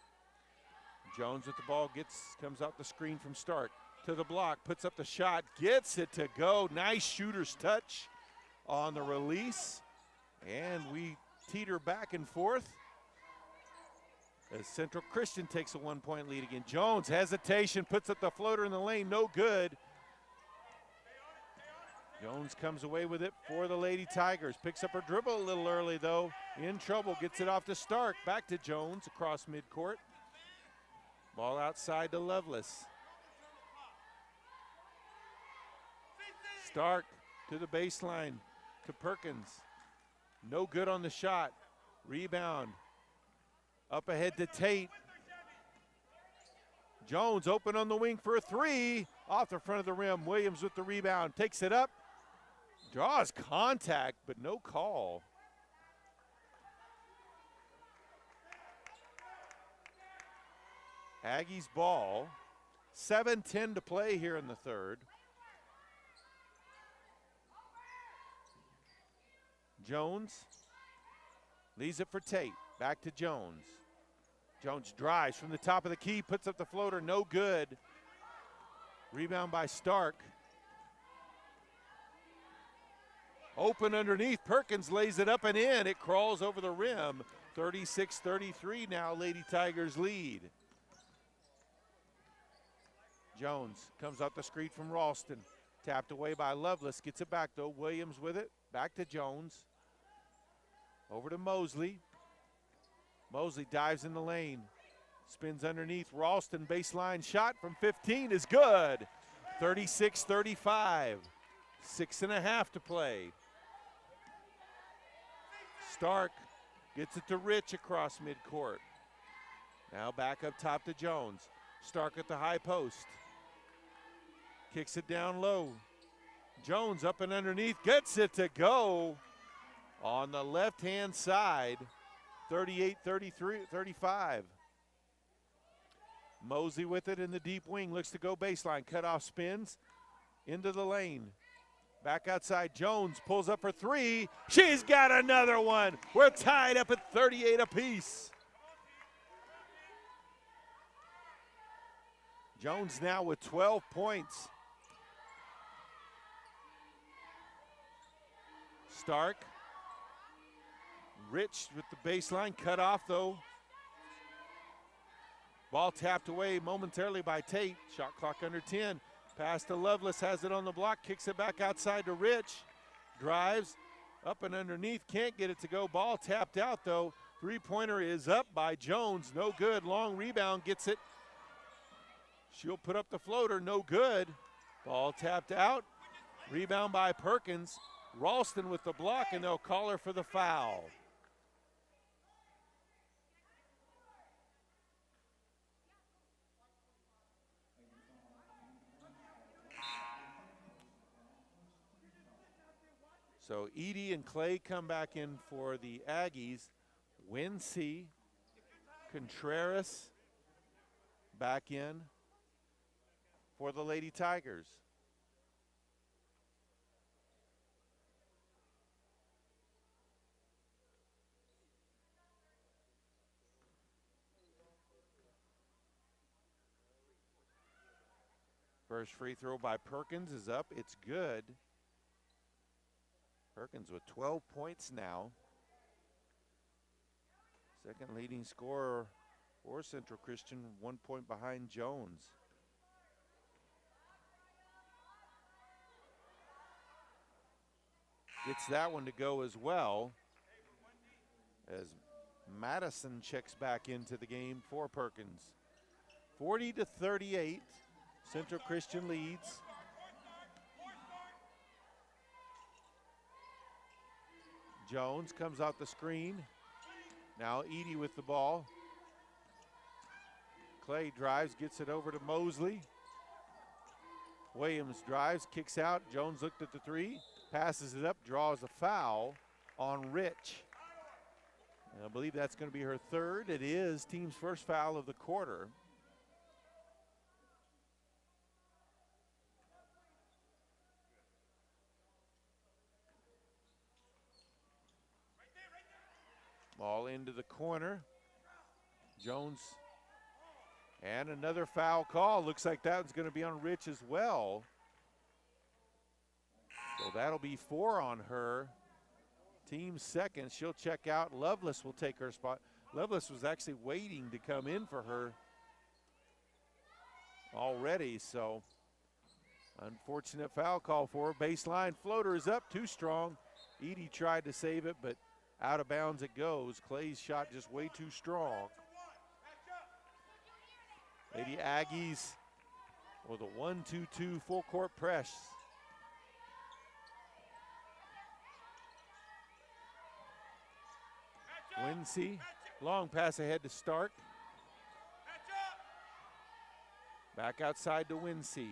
Jones with the ball, comes out the screen from Stark to the block, puts up the shot, gets it to go. Nice shooter's touch on the release, and we teeter back and forth as Central Christian takes a 1-point lead again. Jones, hesitation, puts up the floater in the lane, no good. Jones comes away with it for the Lady Tigers. Picks up her dribble a little early though. In trouble, gets it off to Stark. Back to Jones across midcourt. Ball outside to Lovelace. Stark to the baseline to Perkins. No good on the shot. Rebound. Up ahead to Tate. Jones open on the wing for a three. Off the front of the rim. Williams with the rebound. Takes it up. Draws contact, but no call. Aggies ball. 7:10 to play here in the third. Jones leaves it for Tate. Back to Jones. Jones drives from the top of the key, puts up the floater, no good. Rebound by Stark. Open underneath, Perkins lays it up and in. It crawls over the rim. 36-33 now, Lady Tigers lead. Jones comes out the screen from Ralston. Tapped away by Lovelace, gets it back though. Williams with it, back to Jones. Over to Mosley. Mosley dives in the lane. Spins underneath. Ralston baseline shot from 15 is good. 36-35. 6.5 to play. Stark gets it to Rich across midcourt. Now back up top to Jones. Stark at the high post. Kicks it down low. Jones up and underneath, gets it to go on the left-hand side. 38-35. Mosey with it in the deep wing, looks to go baseline, cutoff spins into the lane. Back outside, Jones pulls up for three. She's got another one. We're tied up at 38 apiece. Jones now with 12 points. Stark. Rich with the baseline, cut off though. Ball tapped away momentarily by Tate. Shot clock under 10. Pass to Lovelace, has it on the block, kicks it back outside to Rich. Drives, up and underneath, can't get it to go. Ball tapped out though. Three-pointer is up by Jones, no good. Long rebound, gets it. She'll put up the floater, no good. Ball tapped out. Rebound by Perkins. Ralston with the block, and they'll call her for the foul. So Edie and Clay come back in for the Aggies. Wincy, Contreras back in for the Lady Tigers. First free throw by Perkins is up. It's good. Perkins with 12 points now. Second leading scorer for Central Christian, 1 point behind Jones. Gets that one to go as well as Madison checks back into the game for Perkins. 40-38, Central Christian leads. Jones comes out the screen. Now Edie with the ball. Clay drives, gets it over to Mosley. Williams drives, kicks out. Jones looked at the three, passes it up, draws a foul on Rich. And I believe that's going to be her third. It is team's first foul of the quarter. Ball into the corner. Jones, and another foul call. Looks like that one's going to be on Rich as well. So that'll be 4 on her. Team second. She'll check out. Lovelace will take her spot. Lovelace was actually waiting to come in for her already, so unfortunate foul call for her. Baseline floater is up, too strong. Edie tried to save it, but out of bounds it goes. Clay's shot just way too strong. Lady Aggies with a 1-2-2 full court press. Winsey, long pass ahead to Stark. Back outside to Winsey.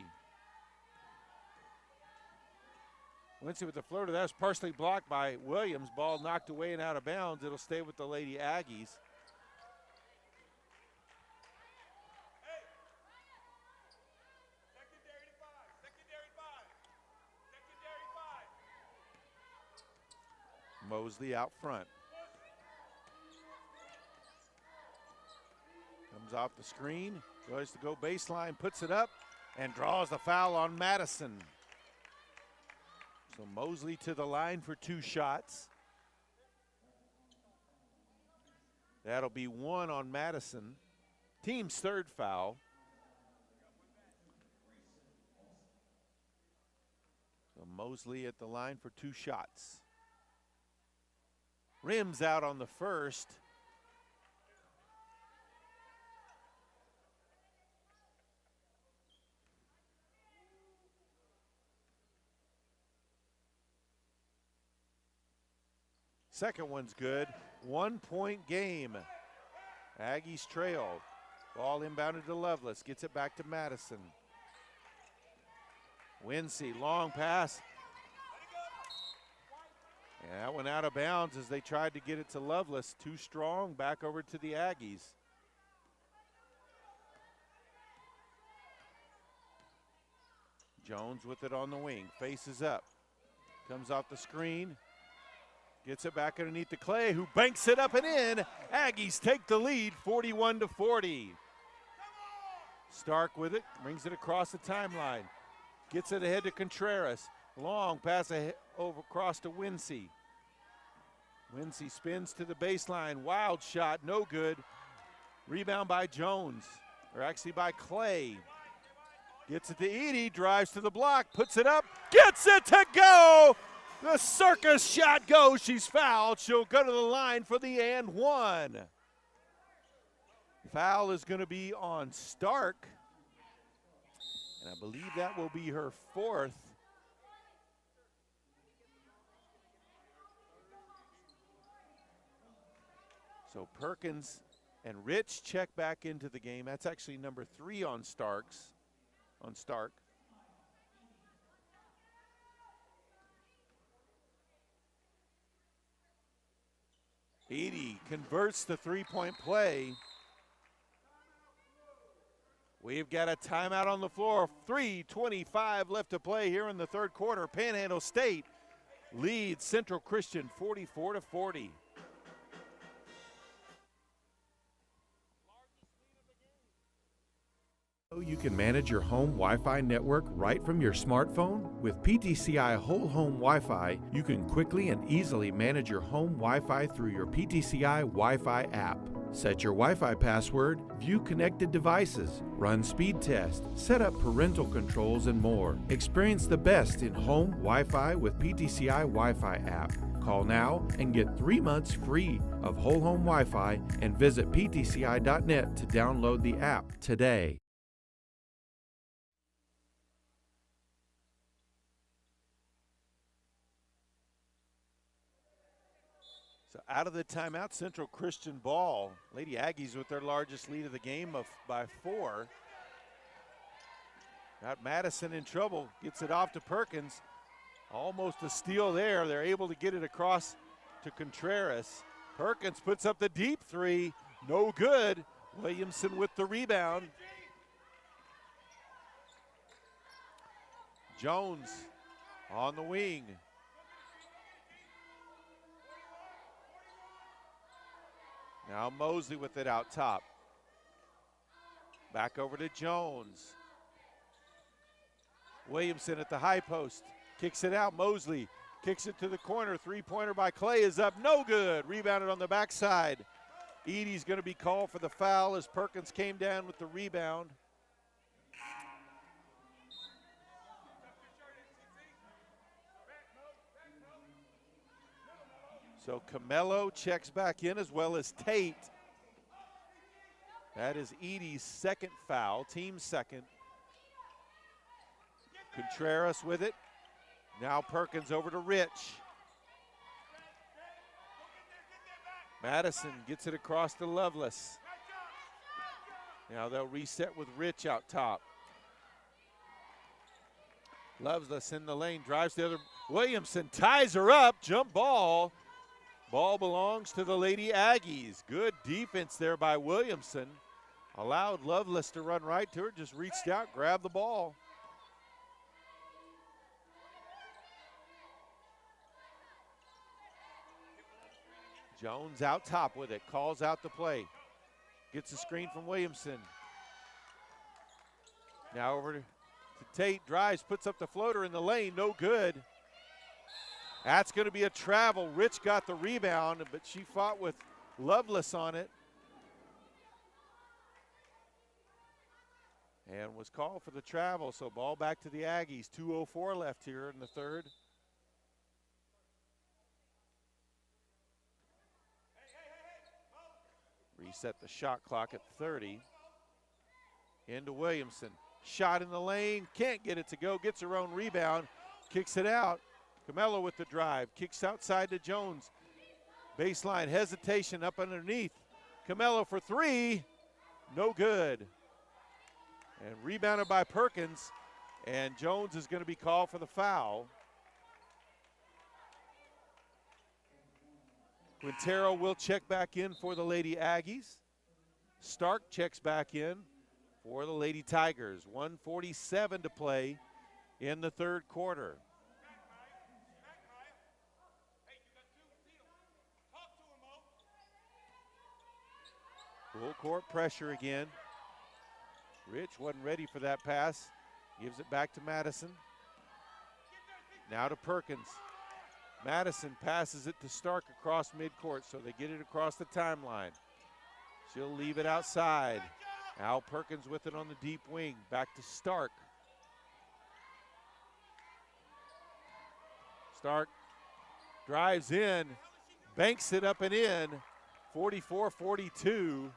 Winsey with the floater. That was partially blocked by Williams. Ball knocked away and out of bounds. It'll stay with the Lady Aggies. Mosley out front. Comes off the screen, goes to go baseline, puts it up, and draws the foul on Madison. So Mosley to the line for 2 shots. That'll be 1 on Madison. Team's 3rd foul. So Mosley at the line for 2 shots. Rims out on the first. Second one's good. 1-point game. Aggies trail. Ball inbounded to Lovelace. Gets it back to Madison. Winsey, long pass. And that went out of bounds as they tried to get it to Lovelace. Too strong. Back over to the Aggies. Jones with it on the wing. Faces up. Comes off the screen. Gets it back underneath to Clay, who banks it up and in. Aggies take the lead, 41-40. Stark with it, brings it across the timeline. Gets it ahead to Contreras. Long pass over across to Winsey. Winsey spins to the baseline. Wild shot, no good. Rebound by Jones, or actually by Clay. Gets it to Edie, drives to the block, puts it up, gets it to go! The circus shot goes. She's fouled. She'll go to the line for the and 1. Foul is going to be on Stark. And I believe that will be her 4th. So Perkins and Rich check back into the game. That's actually number 3 on Stark. Edie converts the 3-point play. We've got a timeout on the floor. 3:25 left to play here in the 3rd quarter. Panhandle State leads Central Christian 44-40. You can manage your home Wi-Fi network right from your smartphone. With PTCI Whole Home Wi-Fi, you can quickly and easily manage your home Wi-Fi through your PTCI Wi-Fi app. Set your Wi-Fi password, view connected devices, run speed tests, set up parental controls, and more. Experience the best in home Wi-Fi with PTCI Wi-Fi app. Call now and get 3 months free of Whole Home Wi-Fi and visit ptci.net to download the app today. So out of the timeout, Central Christian ball. Lady Aggies with their largest lead of the game by 4. Got Madison in trouble, gets it off to Perkins. Almost a steal there. They're able to get it across to Contreras. Perkins puts up the deep 3, no good. Williamson with the rebound. Jones on the wing. Now Mosley with it out top. Back over to Jones. Williamson at the high post. Kicks it out. Mosley kicks it to the corner. Three-pointer by Clay is up. No good. Rebounded on the backside. Edie's going to be called for the foul as Perkins came down with the rebound. So Camelo checks back in as well as Tate. That is Edie's second foul, team second. Contreras with it. Now Perkins over to Rich. Madison gets it across to Lovelace. Now they'll reset with Rich out top. Lovelace in the lane, drives the other. Williamson ties her up, jump ball. Ball belongs to the Lady Aggies. Good defense there by Williamson. Allowed Lovelace to run right to her, just reached out, grabbed the ball. Jones out top with it, calls out the play. Gets a screen from Williamson. Now over to Tate, drives, puts up the floater in the lane, no good. That's going to be a travel. Rich got the rebound, but she fought with Lovelace on it. And was called for the travel, so ball back to the Aggies. 2:04 left here in the third. Reset the shot clock at 30. Into Williamson. Shot in the lane, can't get it to go, gets her own rebound, kicks it out. Camelo with the drive, kicks outside to Jones. Baseline hesitation up underneath. Camelo for three, no good. And rebounded by Perkins, and Jones is going to be called for the foul. Quintero will check back in for the Lady Aggies. Stark checks back in for the Lady Tigers. 1:47 to play in the third quarter. Full court pressure again. Rich wasn't ready for that pass. Gives it back to Madison. Now to Perkins. Madison passes it to Stark across midcourt, so they get it across the timeline. She'll leave it outside. Al Perkins with it on the deep wing. Back to Stark. Stark drives in, banks it up and in. 44-42.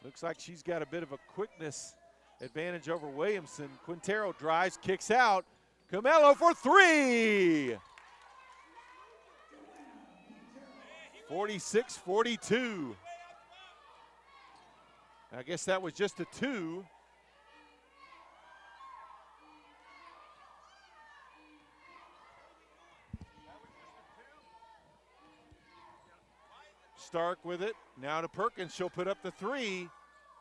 Looks like she's got a bit of a quickness advantage over Williamson. Quintero drives, kicks out. Camelo for three. 46-42. I guess that was just a two. Stark with it. Now to Perkins. She'll put up the three.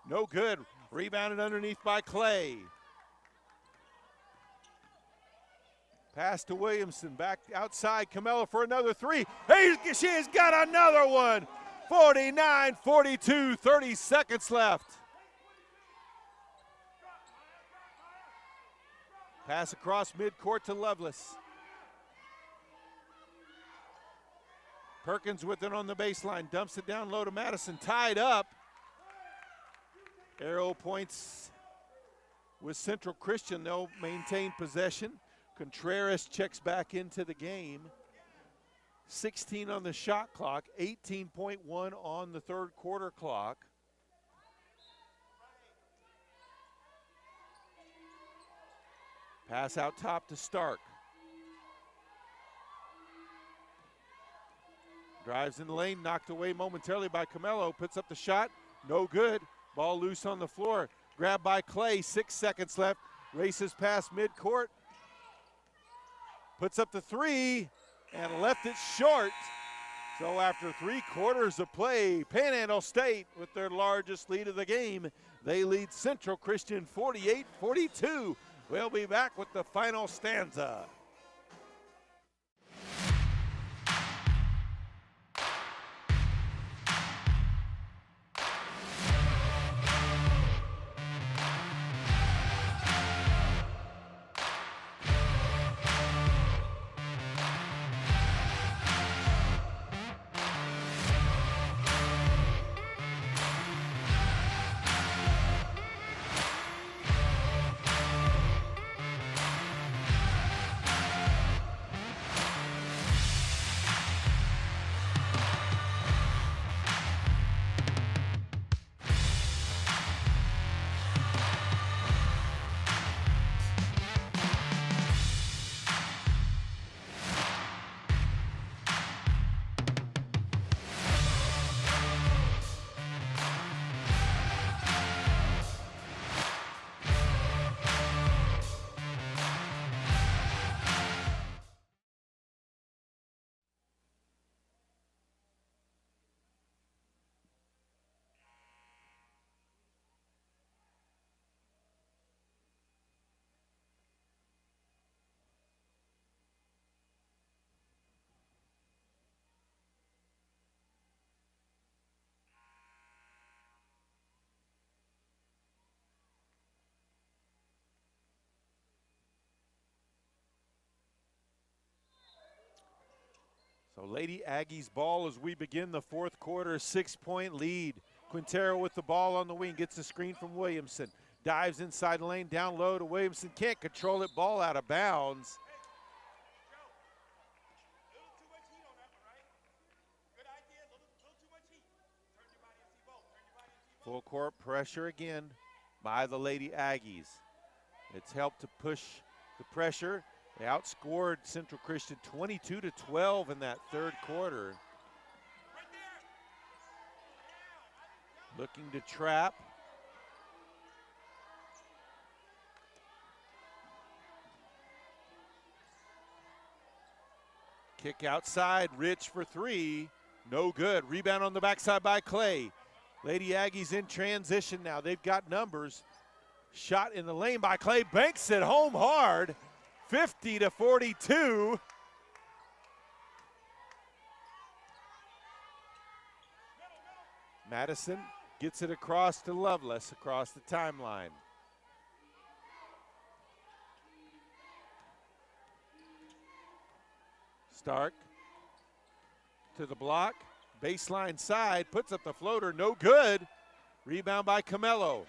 No good. Rebounded underneath by Clay. Pass to Williamson. Back outside. Camelo for another three. Hey, she has got another one. 49-42. 30 seconds left. Pass across midcourt to Lovelace. Perkins with it on the baseline, dumps it down low to Madison, tied up. Arrow points with Central Christian. They'll maintain possession. Contreras checks back into the game. 16 on the shot clock, 18.1 on the third quarter clock. Pass out top to Stark. Drives in the lane, knocked away momentarily by Camelo. Puts up the shot, no good. Ball loose on the floor. Grabbed by Clay, 6 seconds left. Races past midcourt. Puts up the three and left it short. So after 3 quarters of play, Panhandle State with their largest lead of the game. They lead Central Christian 48-42. We'll be back with the final stanza. So Lady Aggies ball as we begin the fourth quarter, 6-point lead. Quintero with the ball on the wing, gets a screen from Williamson. Dives inside the lane, down low to Williamson, can't control it, ball out of bounds. Full court pressure again by the Lady Aggies. It's helped to push the pressure. They outscored Central Christian 22-12 in that third quarter. Looking to trap. Kick outside, Rich for three. No good. Rebound on the backside by Clay. Lady Aggies in transition now. They've got numbers. Shot in the lane by Clay. Banks it home hard. 50-42. Madison gets it across to Lovelace across the timeline. Stark to the block, baseline side, puts up the floater, no good. Rebound by Camello.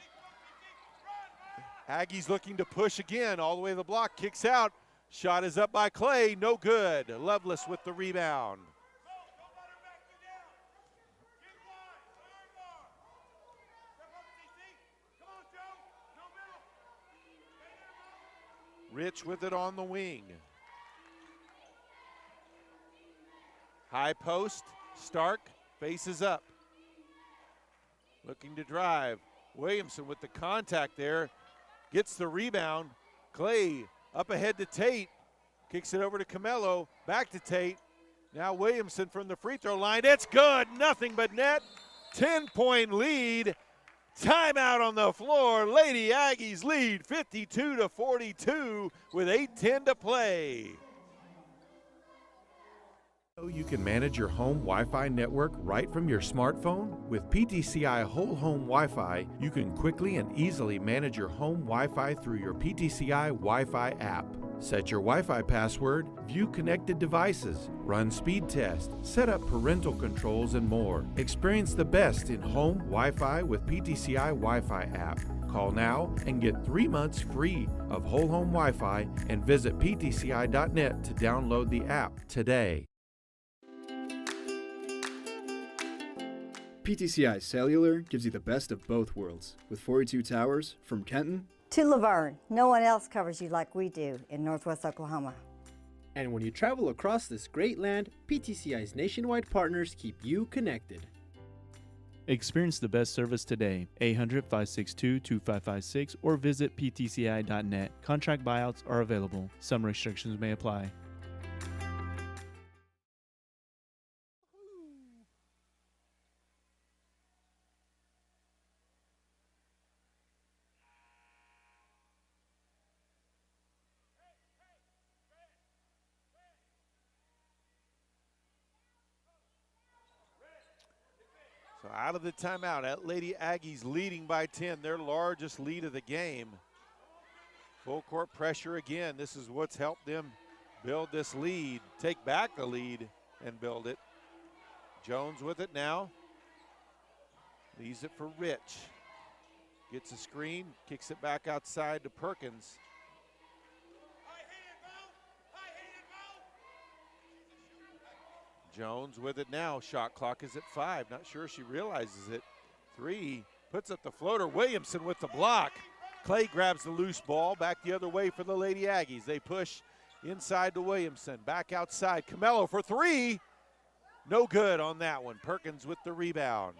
Aggies looking to push again, all the way to the block, kicks out. Shot is up by Clay, no good. Lovelace with the rebound. Rich with it on the wing. High post, Stark faces up. Looking to drive. Williamson with the contact there. Gets the rebound. Clay up ahead to Tate. Kicks it over to Camello. Back to Tate. Now Williamson from the free throw line. It's good. Nothing but net. 10-point lead. Timeout on the floor. Lady Aggies lead 52-42 with 8:10 to play. You can manage your home Wi-Fi network right from your smartphone. With PTCI Whole Home Wi-Fi, you can quickly and easily manage your home Wi-Fi through your PTCI Wi-Fi app. Set your Wi-Fi password, view connected devices, run speed tests, set up parental controls, and more. Experience the best in home Wi-Fi with PTCI Wi-Fi app. Call now and get 3 months free of whole home Wi-Fi and visit ptci.net to download the app today. PTCI Cellular gives you the best of both worlds, with 42 towers from Kenton To Laverne, no one else covers you like we do in Northwest Oklahoma. And when you travel across this great land, PTCI's nationwide partners keep you connected. Experience the best service today. 800-562-2556 or visit ptci.net. Contract buyouts are available. Some restrictions may apply. So out of the timeout, at Lady Aggies leading by 10, their largest lead of the game. Full court pressure again. This is what's helped them build this lead, take back the lead and build it. Jones with it now. Leaves it for Rich. Gets a screen, kicks it back outside to Perkins. Jones with it now. Shot clock is at 5. Not sure she realizes it. 3. Puts up the floater. Williamson with the block. Clay grabs the loose ball. Back the other way for the Lady Aggies. They push inside to Williamson. Back outside. Camello for 3. No good on that one. Perkins with the rebound.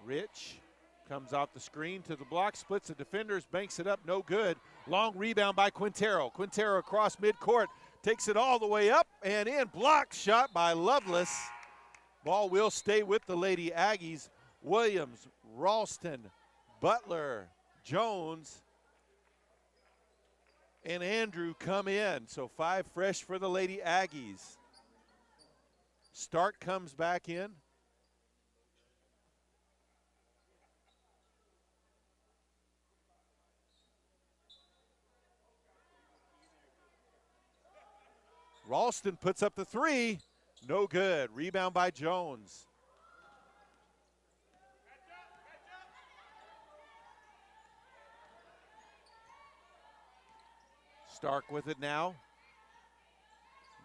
Rich comes off the screen to the block, splits the defenders, banks it up, no good. Long rebound by Quintero. Quintero across midcourt, takes it all the way up and in. Block shot by Lovelace. Ball will stay with the Lady Aggies. Williams, Ralston, Butler, Jones, and Andrew come in. So 5 fresh for the Lady Aggies. Stark comes back in. Ralston puts up the three. No good. Rebound by Jones. Stark with it now.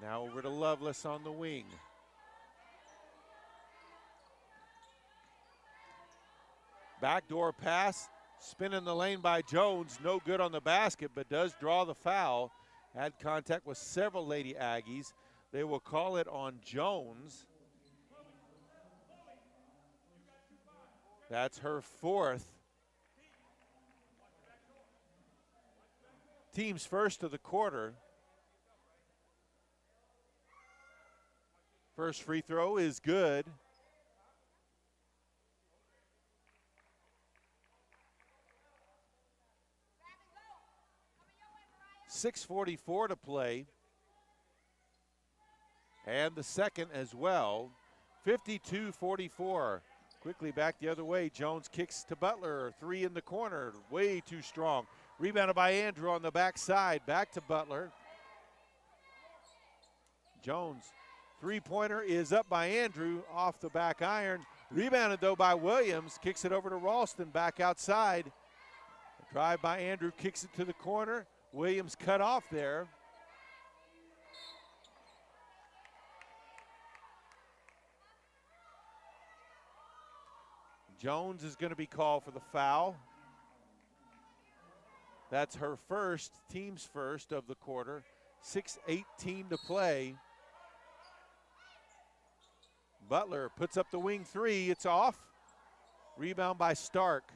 Now over to Lovelace on the wing. Backdoor pass, spin in the lane by Jones. No good on the basket, but does draw the foul. Had contact with several Lady Aggies. They will call it on Jones. That's her fourth. Team's first of the quarter. First free throw is good. .6:44 to play. And the second as well. 52-44. Quickly back the other way. Jones kicks to Butler. Three in the corner. Way too strong. Rebounded by Andrew on the backside. Back to Butler. Jones. Three-pointer is up by Andrew off the back iron. Rebounded, though, by Williams. Kicks it over to Ralston back outside. Drive by Andrew. Kicks it to the corner. Williams cut off there. Jones is going to be called for the foul. That's her first, team's first of the quarter. 6:18 to play. Butler puts up the wing three. It's off. Rebound by Stark.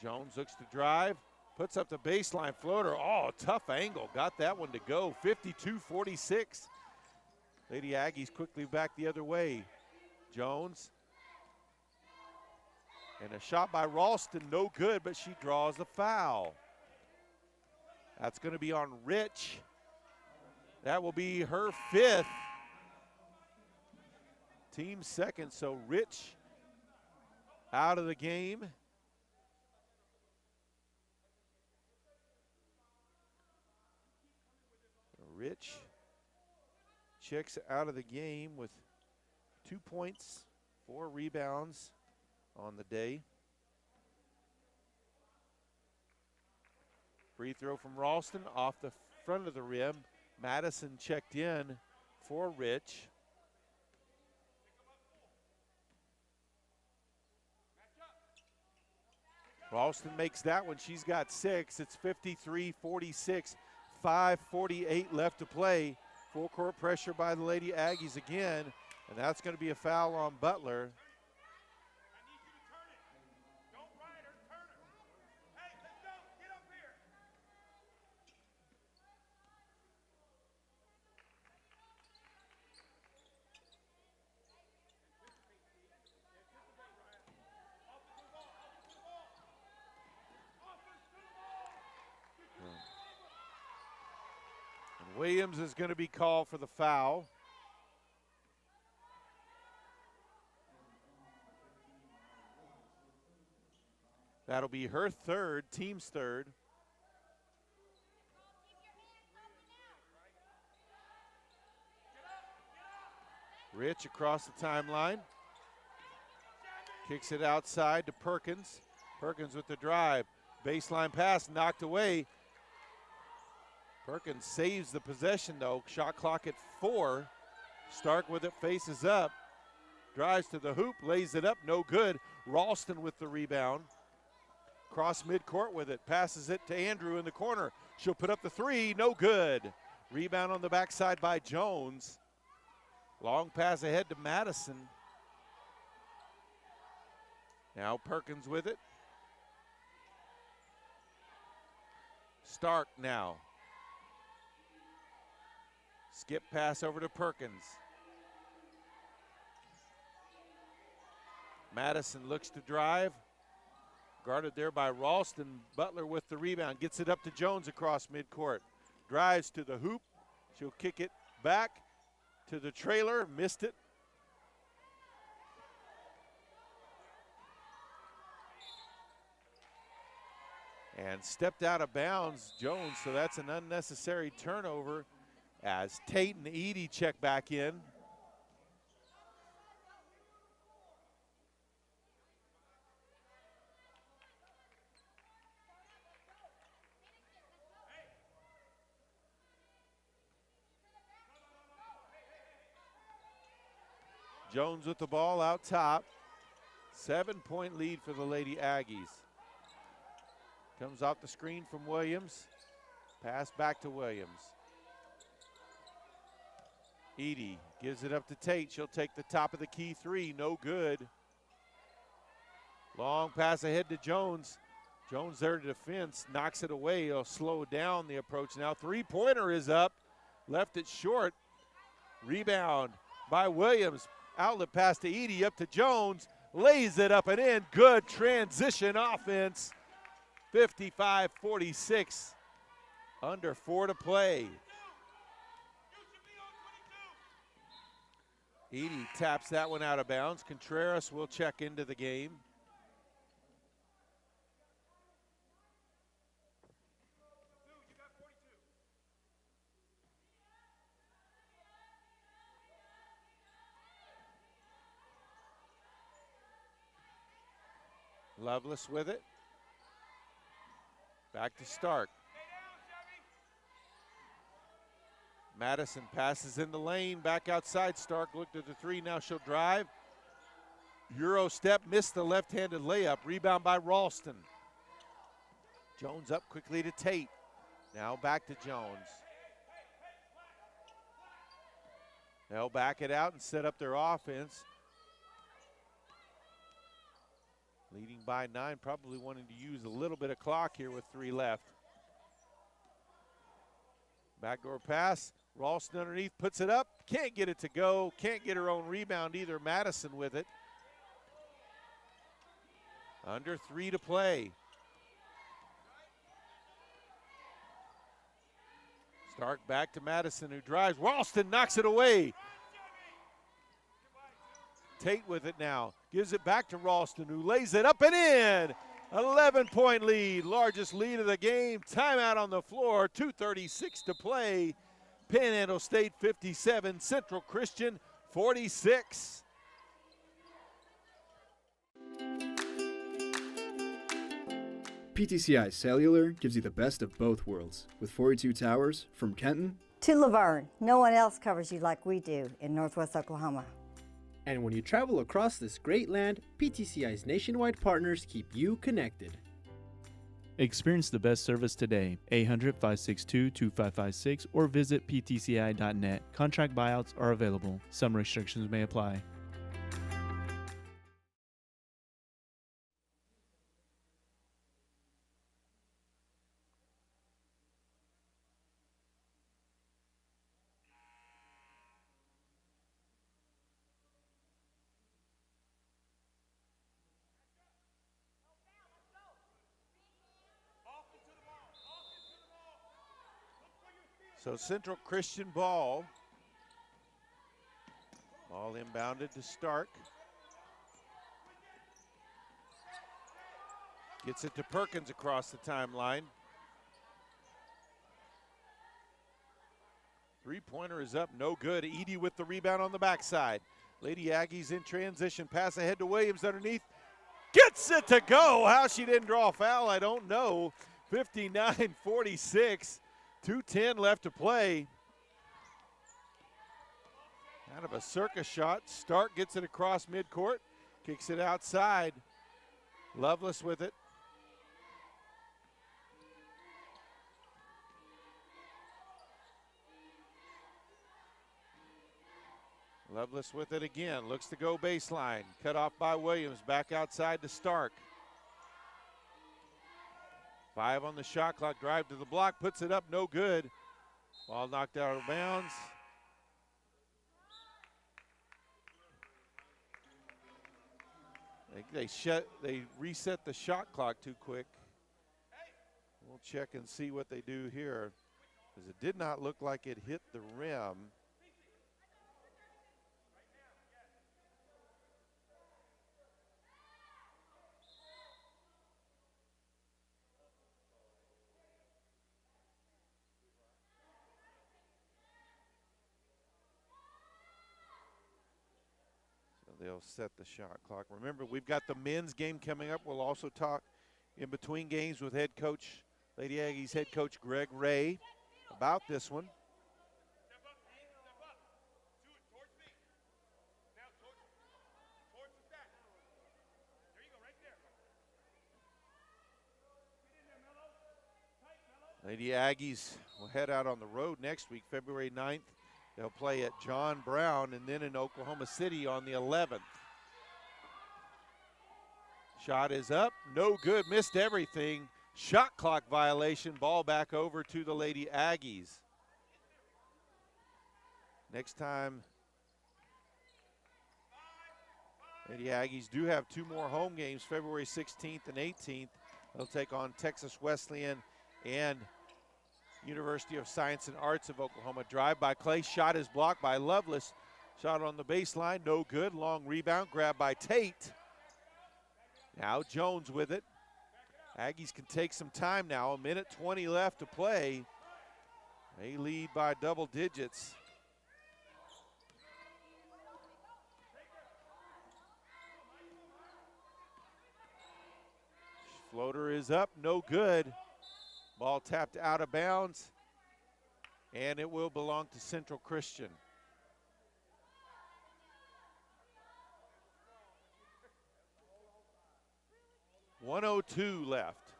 Jones looks to drive. Puts up the baseline floater. Oh, tough angle. Got that one to go. 52-46. Lady Aggies quickly back the other way. Jones. And a shot by Ralston, no good, but she draws the foul. That's going to be on Rich. That will be her fifth. Team second, so Rich out of the game. Rich checks out of the game with 2 points, 4 rebounds on the day. Free throw from Ralston off the front of the rim. Madison checked in for Rich. Ralston makes that one. She's got 6. It's 53-46. 5:48 left to play. Full court pressure by the Lady Aggies again, and that's going to be a foul on Butler. Williams is going to be called for the foul. That'll be her third, team's third. Rich across the timeline. Kicks it outside to Perkins. Perkins with the drive. Baseline pass knocked away. Perkins saves the possession, though. Shot clock at 4. Stark with it, faces up. Drives to the hoop, lays it up, no good. Ralston with the rebound. Cross midcourt with it, passes it to Andrew in the corner. She'll put up the 3, no good. Rebound on the backside by Jones. Long pass ahead to Madison. Now Perkins with it. Stark now. Skip pass over to Perkins. Madison looks to drive. Guarded there by Ralston. Butler with the rebound. Gets it up to Jones across midcourt. Drives to the hoop. She'll kick it back to the trailer. Missed it. and stepped out of bounds, Jones, so that's an unnecessary turnover as Tate and Edie check back in. Jones with the ball out top. 7-point lead for the Lady Aggies. Comes off the screen from Williams. Pass back to Williams. Edie gives it up to Tate. She'll take the top of the key three. No good. Long pass ahead to Jones. Jones there to defense. Knocks it away. He'll slow down the approach now. Three-pointer is up. Left it short. Rebound by Williams. Outlet pass to Edie, up to Jones, lays it up and in. Good transition offense. 55-46, under 4 to play. Edie taps that one out of bounds. Contreras will check into the game. Lovelace with it. Back to Stark. Madison passes in the lane, back outside. Stark looked at the three, now she'll drive. Euro step, missed the left-handed layup. Rebound by Ralston. Jones up quickly to Tate. Now back to Jones. They'll back it out and set up their offense. Leading by 9, probably wanting to use a little bit of clock here with 3 left. Backdoor pass, Ralston underneath, puts it up, can't get it to go, can't get her own rebound either. Madison with it. Under 3 to play. Stark back to Madison who drives. Ralston knocks it away. Tate with it now. Gives it back to Ralston who lays it up and in. 11-point lead, largest lead of the game. Timeout on the floor, 2:36 to play. Panhandle State 57, Central Christian 46. PTCI Cellular gives you the best of both worlds with 42 towers from Kenton To Laverne, no one else covers you like we do in Northwest Oklahoma. And when you travel across this great land, PTCI's nationwide partners keep you connected. Experience the best service today. 800-562-2556 or visit ptci.net. Contract buyouts are available. Some restrictions may apply. So Central Christian ball. Ball inbounded to Stark. Gets it to Perkins across the timeline. Three-pointer is up, no good. Edie with the rebound on the backside. Lady Aggies in transition, pass ahead to Williams underneath. Gets it to go. How she didn't draw a foul, I don't know. 59-46. 2:10 left to play. Kind of a circus shot. Stark gets it across midcourt, kicks it outside. Lovelace with it. Lovelace with it again. Looks to go baseline. Cut off by Williams. Back outside to Stark. 5 on the shot clock, drive to the block, puts it up, no good. Ball knocked out of bounds. They reset the shot clock too quick. We'll check and see what they do here, because it did not look like it hit the rim. they'll set the shot clock. Remember, we've got the men's game coming up. We'll also talk in between games with head coach, Lady Aggies head coach Greg Ray about this one. Step up. Do it towards me. Now towards the stack. There you go, right there. Get in there, Mello. Tight, Mello. Lady Aggies will head out on the road next week, February 9th. They'll play at John Brown and then in Oklahoma City on the 11th. Shot is up, no good, missed everything. Shot clock violation, ball back over to the Lady Aggies. Next time, Lady Aggies do have 2 more home games, February 16th and 18th. They'll take on Texas Wesleyan and University of Science and Arts of Oklahoma. Drive by Clay, shot is blocked by Lovelace. Shot on the baseline, no good. Long rebound, grab by Tate. Now Jones with it. Aggies can take some time now. 1:20 left to play. They lead by double digits. Floater is up, no good. Ball tapped out of bounds, and it will belong to Central Christian. .102 left.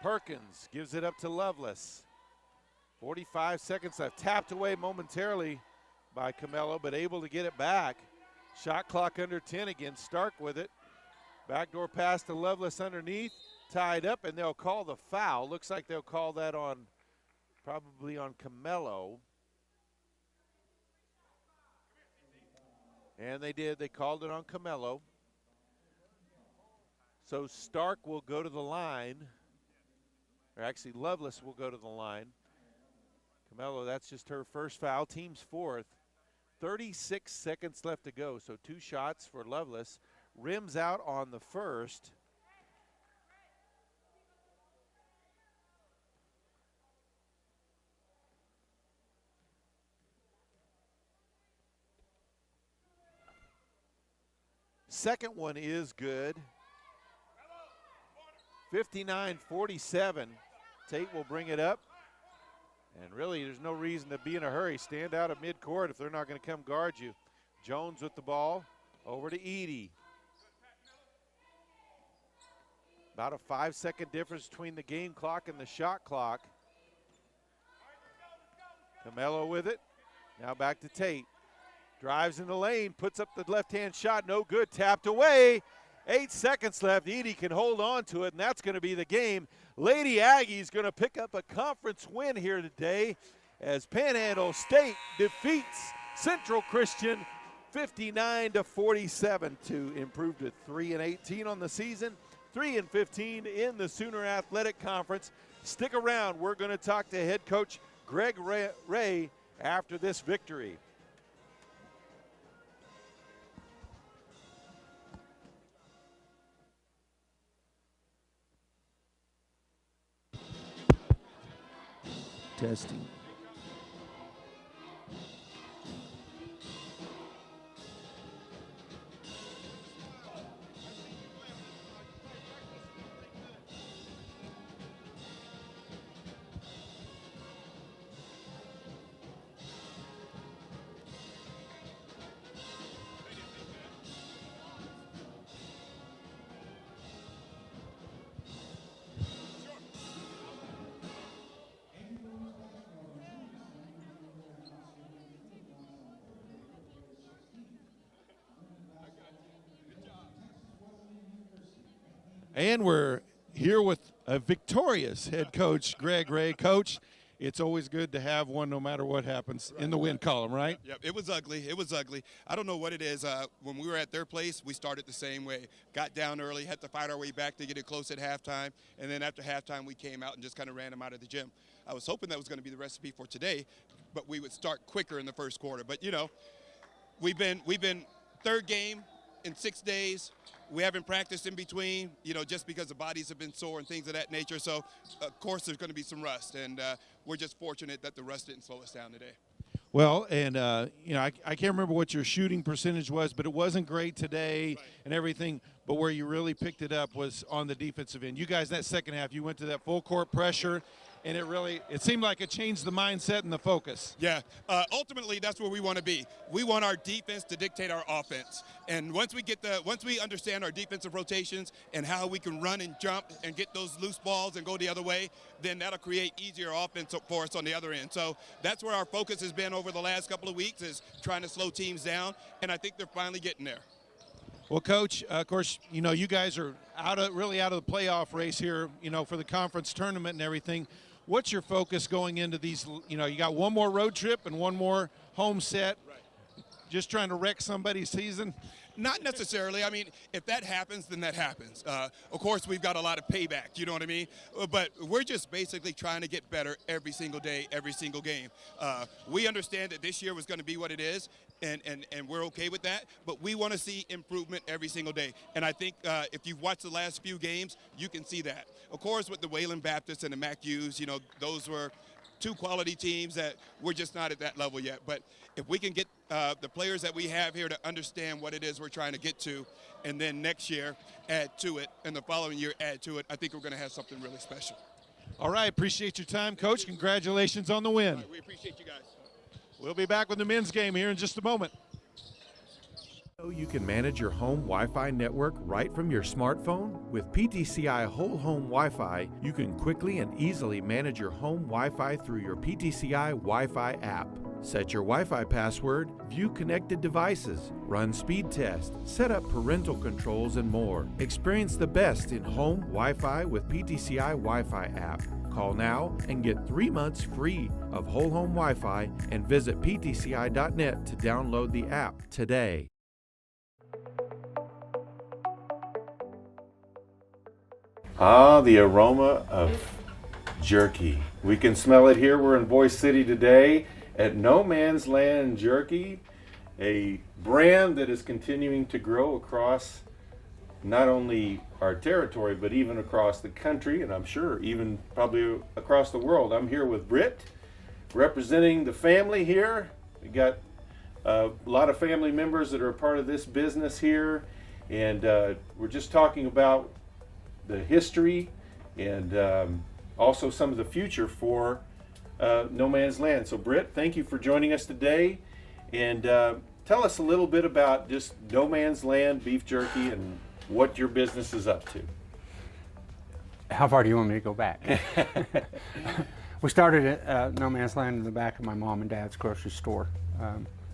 Perkins gives it up to Lovelace. 45 seconds left. Tapped away momentarily by Camello, but able to get it back. Shot clock under 10 again. Stark with it. Backdoor pass to Lovelace underneath. Tied up, and they'll call the foul. Looks like they'll call that on, probably on Camello. And they did. They called it on Camello. So Stark will go to the line. Or actually, Lovelace will go to the line. Camello, that's just her first foul. Team's 4th. 36 seconds left to go, so 2 shots for Lovelace. Rims out on the first. Second one is good. 59-47. Tate will bring it up. And really, there's no reason to be in a hurry. Stand out at midcourt if they're not going to come guard you. Jones with the ball. Over to Edie. About a 5-second difference between the game clock and the shot clock. Camello with it. Now back to Tate. Drives in the lane, puts up the left-hand shot, no good, tapped away. 8 seconds left. Edie can hold on to it, and that's going to be the game. Lady Aggies going to pick up a conference win here today as Panhandle State defeats Central Christian 59-47 to improve to 3-18 on the season, 3-15 in the Sooner Athletic Conference. Stick around. We're going to talk to head coach Greg Ray after this victory. Testing. And we're here with a victorious head coach, Greg Ray. Coach, it's always good to have one no matter what happens in the win column, right? Yep, it was ugly. It was ugly. I don't know what it is. When we were at their place, we started the same way. Got down early, had to fight our way back to get it close at halftime. And then after halftime, we came out and just kind of ran them out of the gym. I was hoping that was going to be the recipe for today, but we would start quicker in the first quarter. But, you know, we've been third game in 6 days. We haven't practiced in between, just because the bodies have been sore and things of that nature. So, of course, there's going to be some rust, and we're just fortunate that the rust didn't slow us down today. Well, and, I can't remember what your shooting percentage was, but it wasn't great today and everything. But where you really picked it up was on the defensive end. You guys, that second half, you went to that full court pressure, and it seemed like it changed the mindset and the focus. Yeah, ultimately that's where we want to be. We want our defense to dictate our offense, and once we understand our defensive rotations and how we can run and jump and get those loose balls and go the other way, then that'll create easier offense for us on the other end. So that's where our focus has been over the last couple of weeks, is trying to slow teams down, and I think they're finally getting there. Well, Coach, of course, you guys are really out of the playoff race here, for the conference tournament and everything. What's your focus going into these? You got one more road trip and one more home set. Right. Just trying to wreck somebody's season? Not necessarily. I mean, if that happens, then that happens. Of course, we've got a lot of payback, you know what I mean? But we're just basically trying to get better every single day, every single game. We understand that this year was going to be what it is, and we're okay with that. But we want to see improvement every single day. And I think if you've watched the last few games, you can see that. Of course, with the Wayland Baptist and the MacUs, those were two quality teams that we're just not at that level yet. But if we can get the players that we have here to understand what it is we're trying to get to, and then next year add to it, and the following year add to it, I think we're going to have something really special. All right, appreciate your time, Coach. Congratulations on the win. Right, we appreciate you guys. We'll be back with the men's game here in just a moment. You can manage your home Wi-Fi network right from your smartphone. With PTCI Whole Home Wi-Fi, you can quickly and easily manage your home Wi-Fi through your PTCI Wi-Fi app. Set your Wi-Fi password, view connected devices, run speed tests, set up parental controls, and more. Experience the best in home Wi-Fi with PTCI Wi-Fi app. Call now and get 3 months free of whole home Wi-Fi and visit ptci.net to download the app today. Ah, the aroma of jerky. We can smell it here. We're in Boise City today at No Man's Land Jerky, a brand that is continuing to grow across not only our territory, but even across the country, and I'm sure even probably across the world. I'm here with Britt, representing the family here. We got a lot of family members that are a part of this business here, and we're just talking about the history and also some of the future for No Man's Land. So Britt, thank you for joining us today, and tell us a little bit about just No Man's Land beef jerky and what your business is up to. How far do you want me to go back? We started at No Man's Land in the back of my mom and dad's grocery store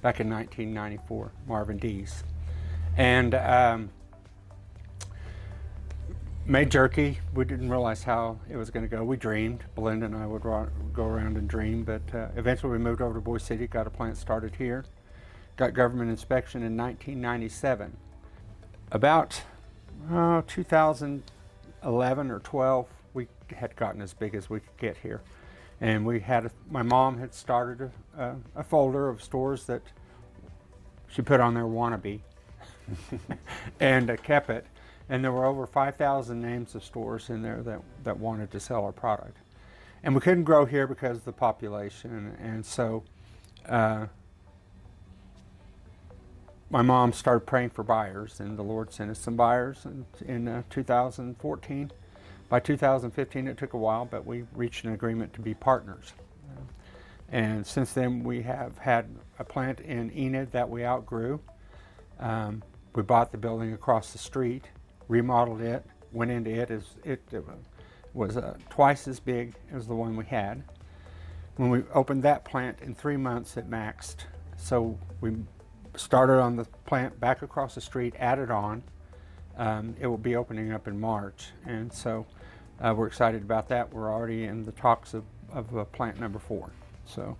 back in 1994, Marvin D's, and made jerky. We didn't realize how it was going to go. We dreamed. Belinda and I would go around and dream, but eventually we moved over to Boise City, got a plant started here, got government inspection in 1997. About 2011 or 12, we had gotten as big as we could get here. And we had, my mom had started a folder of stores that she put on there wannabe and kept it. And there were over 5,000 names of stores in there that wanted to sell our product. And we couldn't grow here because of the population. And so my mom started praying for buyers, and the Lord sent us some buyers in 2014. By 2015, it took a while, but we reached an agreement to be partners. And since then, we have had a plant in Enid that we outgrew. We bought the building across the street, remodeled it, went into it. It was twice as big as the one we had. When we opened that plant, in 3 months it maxed. So we started on the plant back across the street, added on. It will be opening up in March, and so we're excited about that. We're already in the talks of plant number 4. So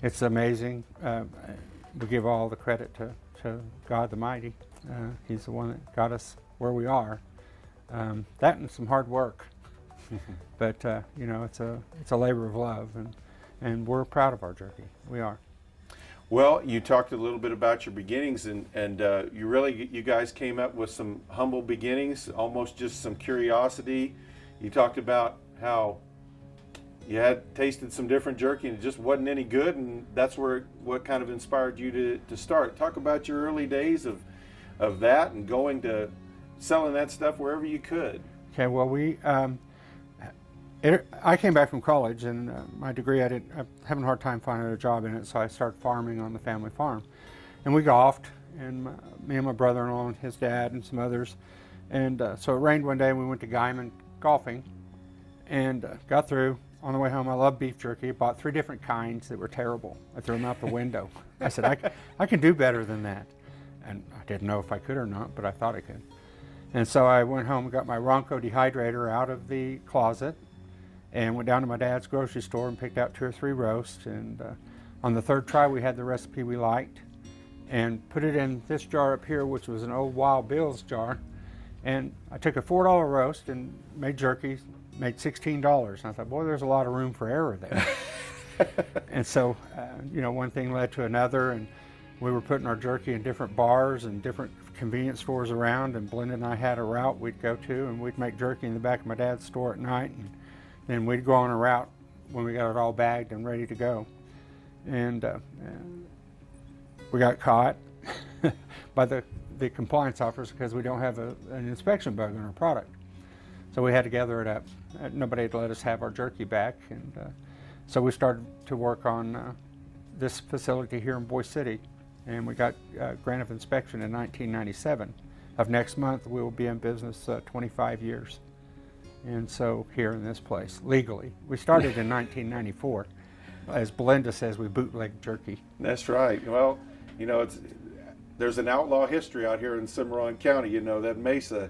it's amazing. We give all the credit to God the Mighty. He's the one that got us where we are. That and some hard work, but you know, it's a labor of love, and we're proud of our jerky. We are. Well, you talked a little bit about your beginnings, and you guys came up with some humble beginnings, almost just some curiosity. You talked about how you had tasted some different jerky and it just wasn't any good, and that's what kind of inspired you to start. Talk about your early days of that and going to selling that stuff wherever you could. Okay, well, I came back from college, and my degree, I'm having a hard time finding a job in it, so I started farming on the family farm. And we golfed, and me and my brother-in-law and his dad and some others. And so it rained one day, and we went to Guyman golfing, and got through. On the way home, I love beef jerky. I bought 3 different kinds that were terrible. I threw them out the window. I said, I can do better than that. And I didn't know if I could or not, but I thought I could. And so I went home and got my Ronco dehydrator out of the closet and went down to my dad's grocery store and picked out 2 or 3 roasts. And on the 3rd try, we had the recipe we liked and put it in this jar up here, which was an old Wild Bill's jar. And I took a $4 roast and made jerky, made $16. And I thought, boy, there's a lot of room for error there. And so, one thing led to another, and we were putting our jerky in different bars and different convenience stores around, and Belinda and I had a route we'd go to, and we'd make jerky in the back of my dad's store at night, and then we'd go on a route when we got it all bagged and ready to go. And we got caught by the compliance officers because we don't have an inspection bug on our product. So we had to gather it up. Nobody had let us have our jerky back, and so we started to work on this facility here in Boise City, and we got grant of inspection in 1997. Of next month, we will be in business 25 years. And so here in this place, legally. We started in 1994. As Belinda says, we bootleg jerky. That's right. Well, there's an outlaw history out here in Cimarron County. That Mesa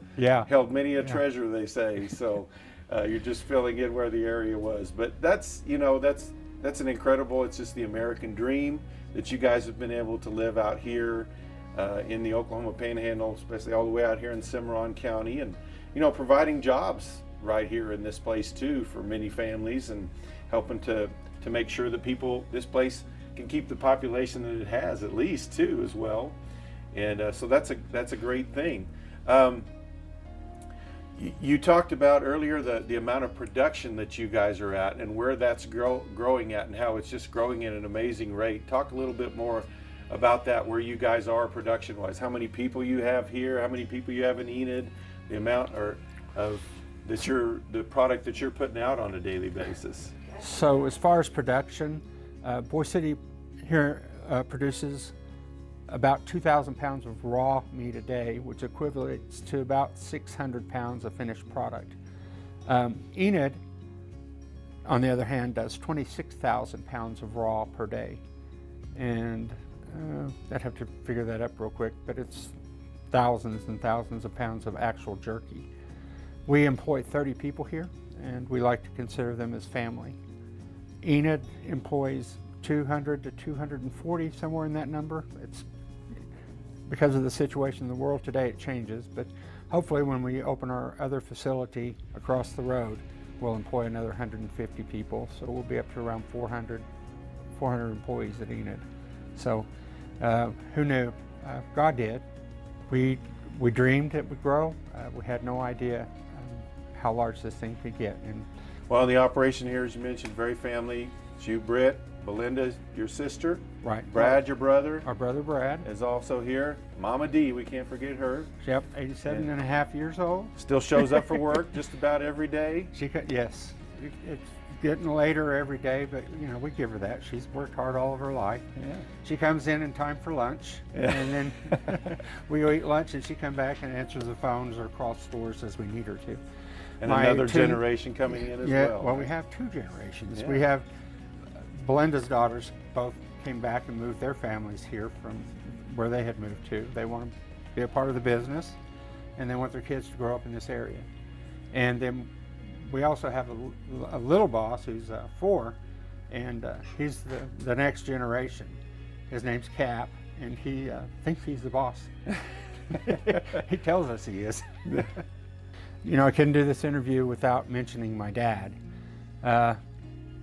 held many a treasure, they say. So you're just filling in where the area was. But that's an incredible, it's just the American dream that you guys have been able to live out here in the Oklahoma Panhandle, especially all the way out here in Cimarron County, and providing jobs right here in this place too for many families, and helping to make sure that this place can keep the population that it has at least too as well. And so that's a great thing. You talked about earlier the amount of production that you guys are at and where that's growing at, and how it's just growing at an amazing rate. Talk a little bit more about that, where you guys are production-wise. How many people you have here? How many people you have in Enid? The amount of the product that you're putting out on a daily basis. So as far as production, Boise City here produces about 2,000 pounds of raw meat a day, which equates to about 600 pounds of finished product. Enid, on the other hand, does 26,000 pounds of raw per day. And I'd have to figure that up real quick, but it's thousands and thousands of pounds of actual jerky. We employ 30 people here, and we like to consider them as family. Enid employs 200 to 240, somewhere in that number. It's because of the situation in the world today, it changes, but hopefully when we open our other facility across the road, we'll employ another 150 people, so we'll be up to around 400 employees at Enid. So who knew? God did. We dreamed it would grow. We had no idea how large this thing could get. And well, the operation here, as you mentioned, very family. It's you, Britt, Belinda, your sister. Right. Brad, your brother. Our brother Brad is also here. Mama D, we can't forget her. Yep, 87 and a half years old. Still shows up for work just about every day. Yes. It's getting later every day, but we give her that. She's worked hard all of her life. Yeah. She comes in time for lunch, and then we eat lunch, and she comes back and answers the phones or calls stores as we need her to. And another generation coming in as well. Well, we have 2 generations. Yeah. We have Belinda's daughters both came back and moved their families here from where they had moved to. They want to be a part of the business, and they want their kids to grow up in this area. And then we also have a little boss who's 4, and he's the next generation. His name's Cap, and he thinks he's the boss. He tells us he is. I couldn't do this interview without mentioning my dad.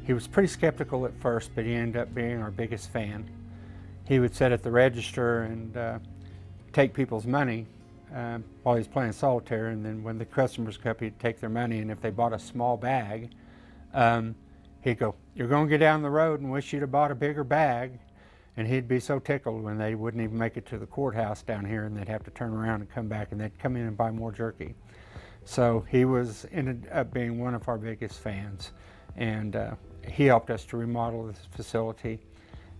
He was pretty skeptical at first, but he ended up being our biggest fan. he would sit at the register and take people's money while he was playing solitaire, and then when the customers come up, he'd take their money, and if they bought a small bag, he'd go, "You're going to get down the road and wish you'd have bought a bigger bag." And he'd be so tickled when they wouldn't even make it to the courthouse down here, and they'd have to turn around and come back, and they'd come in and buy more jerky. So he ended up being one of our biggest fans, and he helped us to remodel this facility.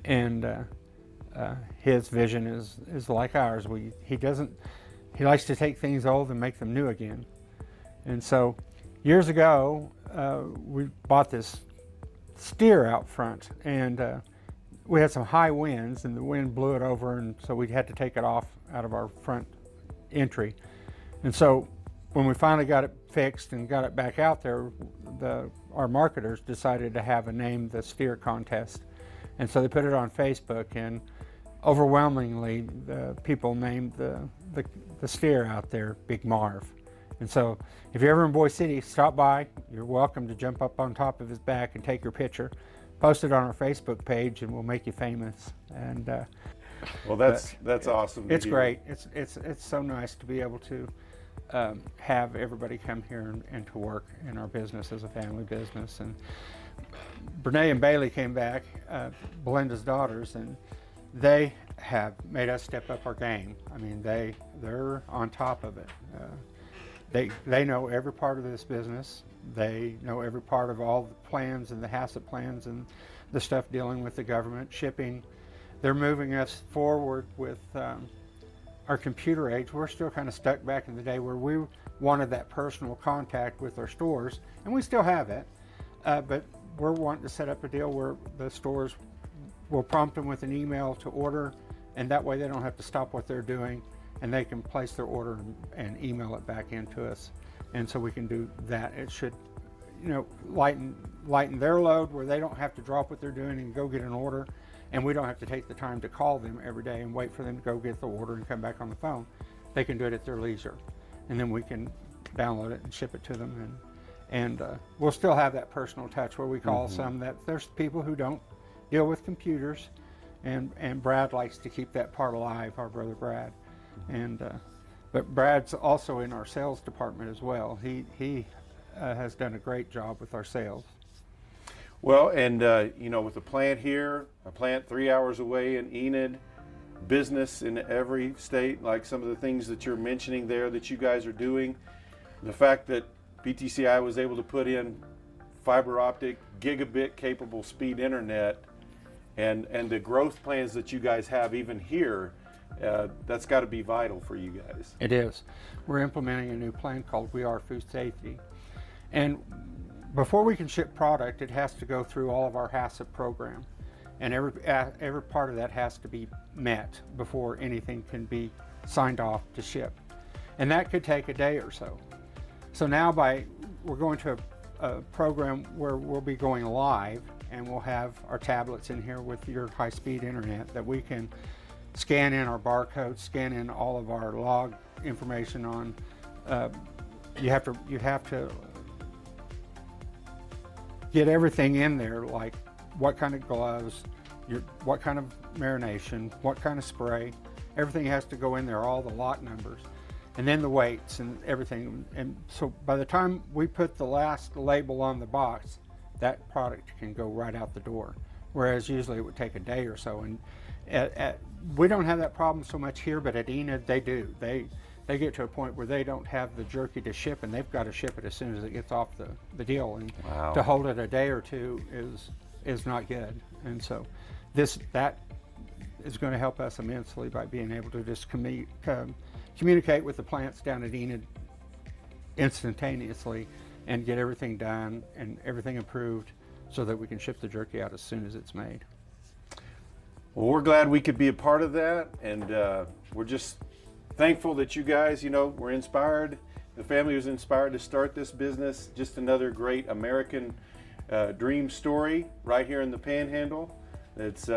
And his vision is like ours. He likes to take things old and make them new again. And so years ago, we bought this steer out front, and we had some high winds, and the wind blew it over, and so we had to take it off out of our front entry. And so when we finally got it fixed and got it back out there, our marketers decided to have a Name the Steer contest. And so they put it on Facebook, and overwhelmingly the people named the steer out there Big Marv. And so if you're ever in Boise City, stop by. You're welcome to jump up on top of his back and take your picture. Post it on our Facebook page, and we'll make you famous. And well, that's awesome. It's great. It's so nice to be able to have everybody come here and to work in our business as a family business. And Brene and Bailey came back, Belinda's daughters, and they have made us step up our game. I mean, they're on top of it. They know every part of this business. They know every part of all the plans and the HACCP plans and the stuff dealing with the government, shipping. They're moving us forward with our computer age. We're still kind of stuck back in the day where we wanted that personal contact with our stores, and we still have it, but we're wanting to set up a deal where the stores will prompt them with an email to order, and that way they don't have to stop what they're doing, and they can place their order and email it back into us. And so we can do that. It should, lighten their load where they don't have to drop what they're doing and go get an order, and we don't have to take the time to call them every day and wait for them to go get the order and come back on the phone. They can do it at their leisure, and then we can download it and ship it to them. And we'll still have that personal touch where we call some that there's people who don't deal with computers, and Brad likes to keep that part alive, our brother Brad. But Brad's also in our sales department as well. He has done a great job with our sales. Well, and with the plant here, a plant 3 hours away in Enid, business in every state, like some of the things that you're mentioning there that you guys are doing, the fact that PTCI was able to put in fiber optic, gigabit capable speed internet, and the growth plans that you guys have even here, that's got to be vital for you guys. It is. We're implementing a new plan called We Are Food Safety. And before we can ship product, it has to go through all of our HACCP program. And every part of that has to be met before anything can be signed off to ship. And that could take a day or so. So now we're going to a program where we'll be going live, and we'll have our tablets in here with your high-speed internet that we can scan in our barcodes, scan in all of our log information on. You have to get everything in there, like what kind of gloves, what kind of marination, what kind of spray. Everything has to go in there, all the lot numbers, and then the weights and everything. And so by the time we put the last label on the box, that product can go right out the door, whereas usually it would take a day or so. And we don't have that problem so much here, but at Enid they do. They get to a point where they don't have the jerky to ship, and they've got to ship it as soon as it gets off the deal. And wow. To hold it a day or two is not good. And so that is going to help us immensely by being able to just communicate with the plants down at Enid instantaneously and get everything done and everything approved so that we can ship the jerky out as soon as it's made. Well, we're glad we could be a part of that, and we're just thankful that you guys, were inspired. The family was inspired to start this business. Just another great American dream story right here in the Panhandle. It's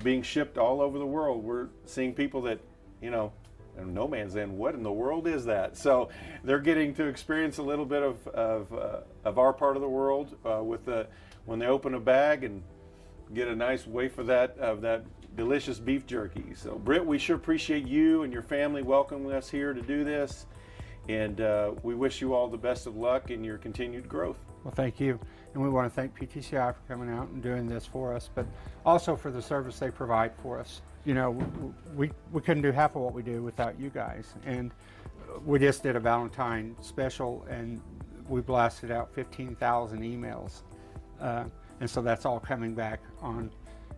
being shipped all over the world. We're seeing people that, in no man's land, what in the world is that? So they're getting to experience a little bit of our part of the world when they open a bag and get a nice waif of that delicious beef jerky. So Britt, we sure appreciate you and your family welcoming us here to do this. And we wish you all the best of luck in your continued growth. Well, thank you. And we want to thank PTCI for coming out and doing this for us, but also for the service they provide for us. You know, we couldn't do half of what we do without you guys. And we just did a Valentine special, and we blasted out 15,000 emails. And so that's all coming back on,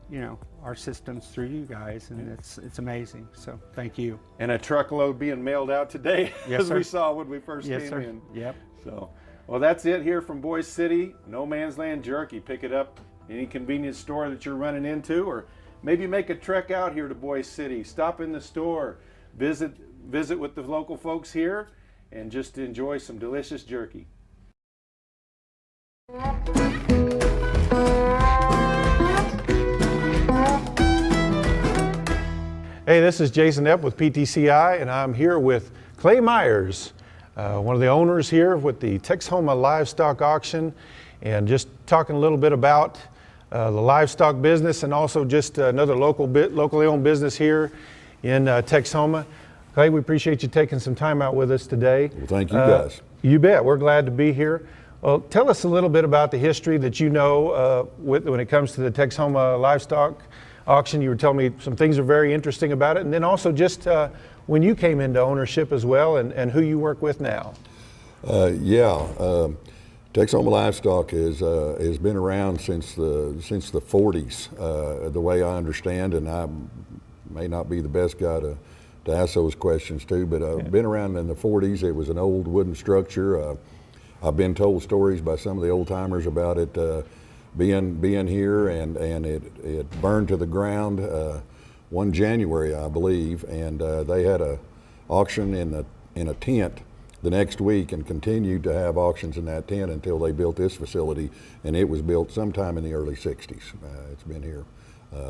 you know, our systems through you guys, and it's amazing. So thank you. And a truckload being mailed out today, yes, as sir. we saw when we first yes, came sir. in. Yep. So, well, that's it here from Boise City. No Man's Land Jerky. Pick it up any convenience store that you're running into, or maybe make a trek out here to Boise City. Stop in the store, visit with the local folks here, and just enjoy some delicious jerky. Hey, this is Jason Epp with PTCI, and I'm here with Clay Myers, one of the owners here with the Texhoma Livestock Auction, and just talking a little bit about the livestock business and also just another locally owned business here in Texhoma. Clay, we appreciate you taking some time out with us today. Well, thank you guys. You bet. We're glad to be here. Well, tell us a little bit about the history that you know when it comes to the Texhoma Livestock Auction. You were telling me some things are very interesting about it, and then also just when you came into ownership as well, and who you work with now. Texhoma Livestock has been around since the 40s, the way I understand, and I may not be the best guy to ask those questions to, but I've been around in the 40s. It was an old wooden structure. I've been told stories by some of the old timers about it being here, and it burned to the ground one January, I believe, and they had a auction in a tent the next week and continued to have auctions in that tent until they built this facility, and it was built sometime in the early 60s. It's been here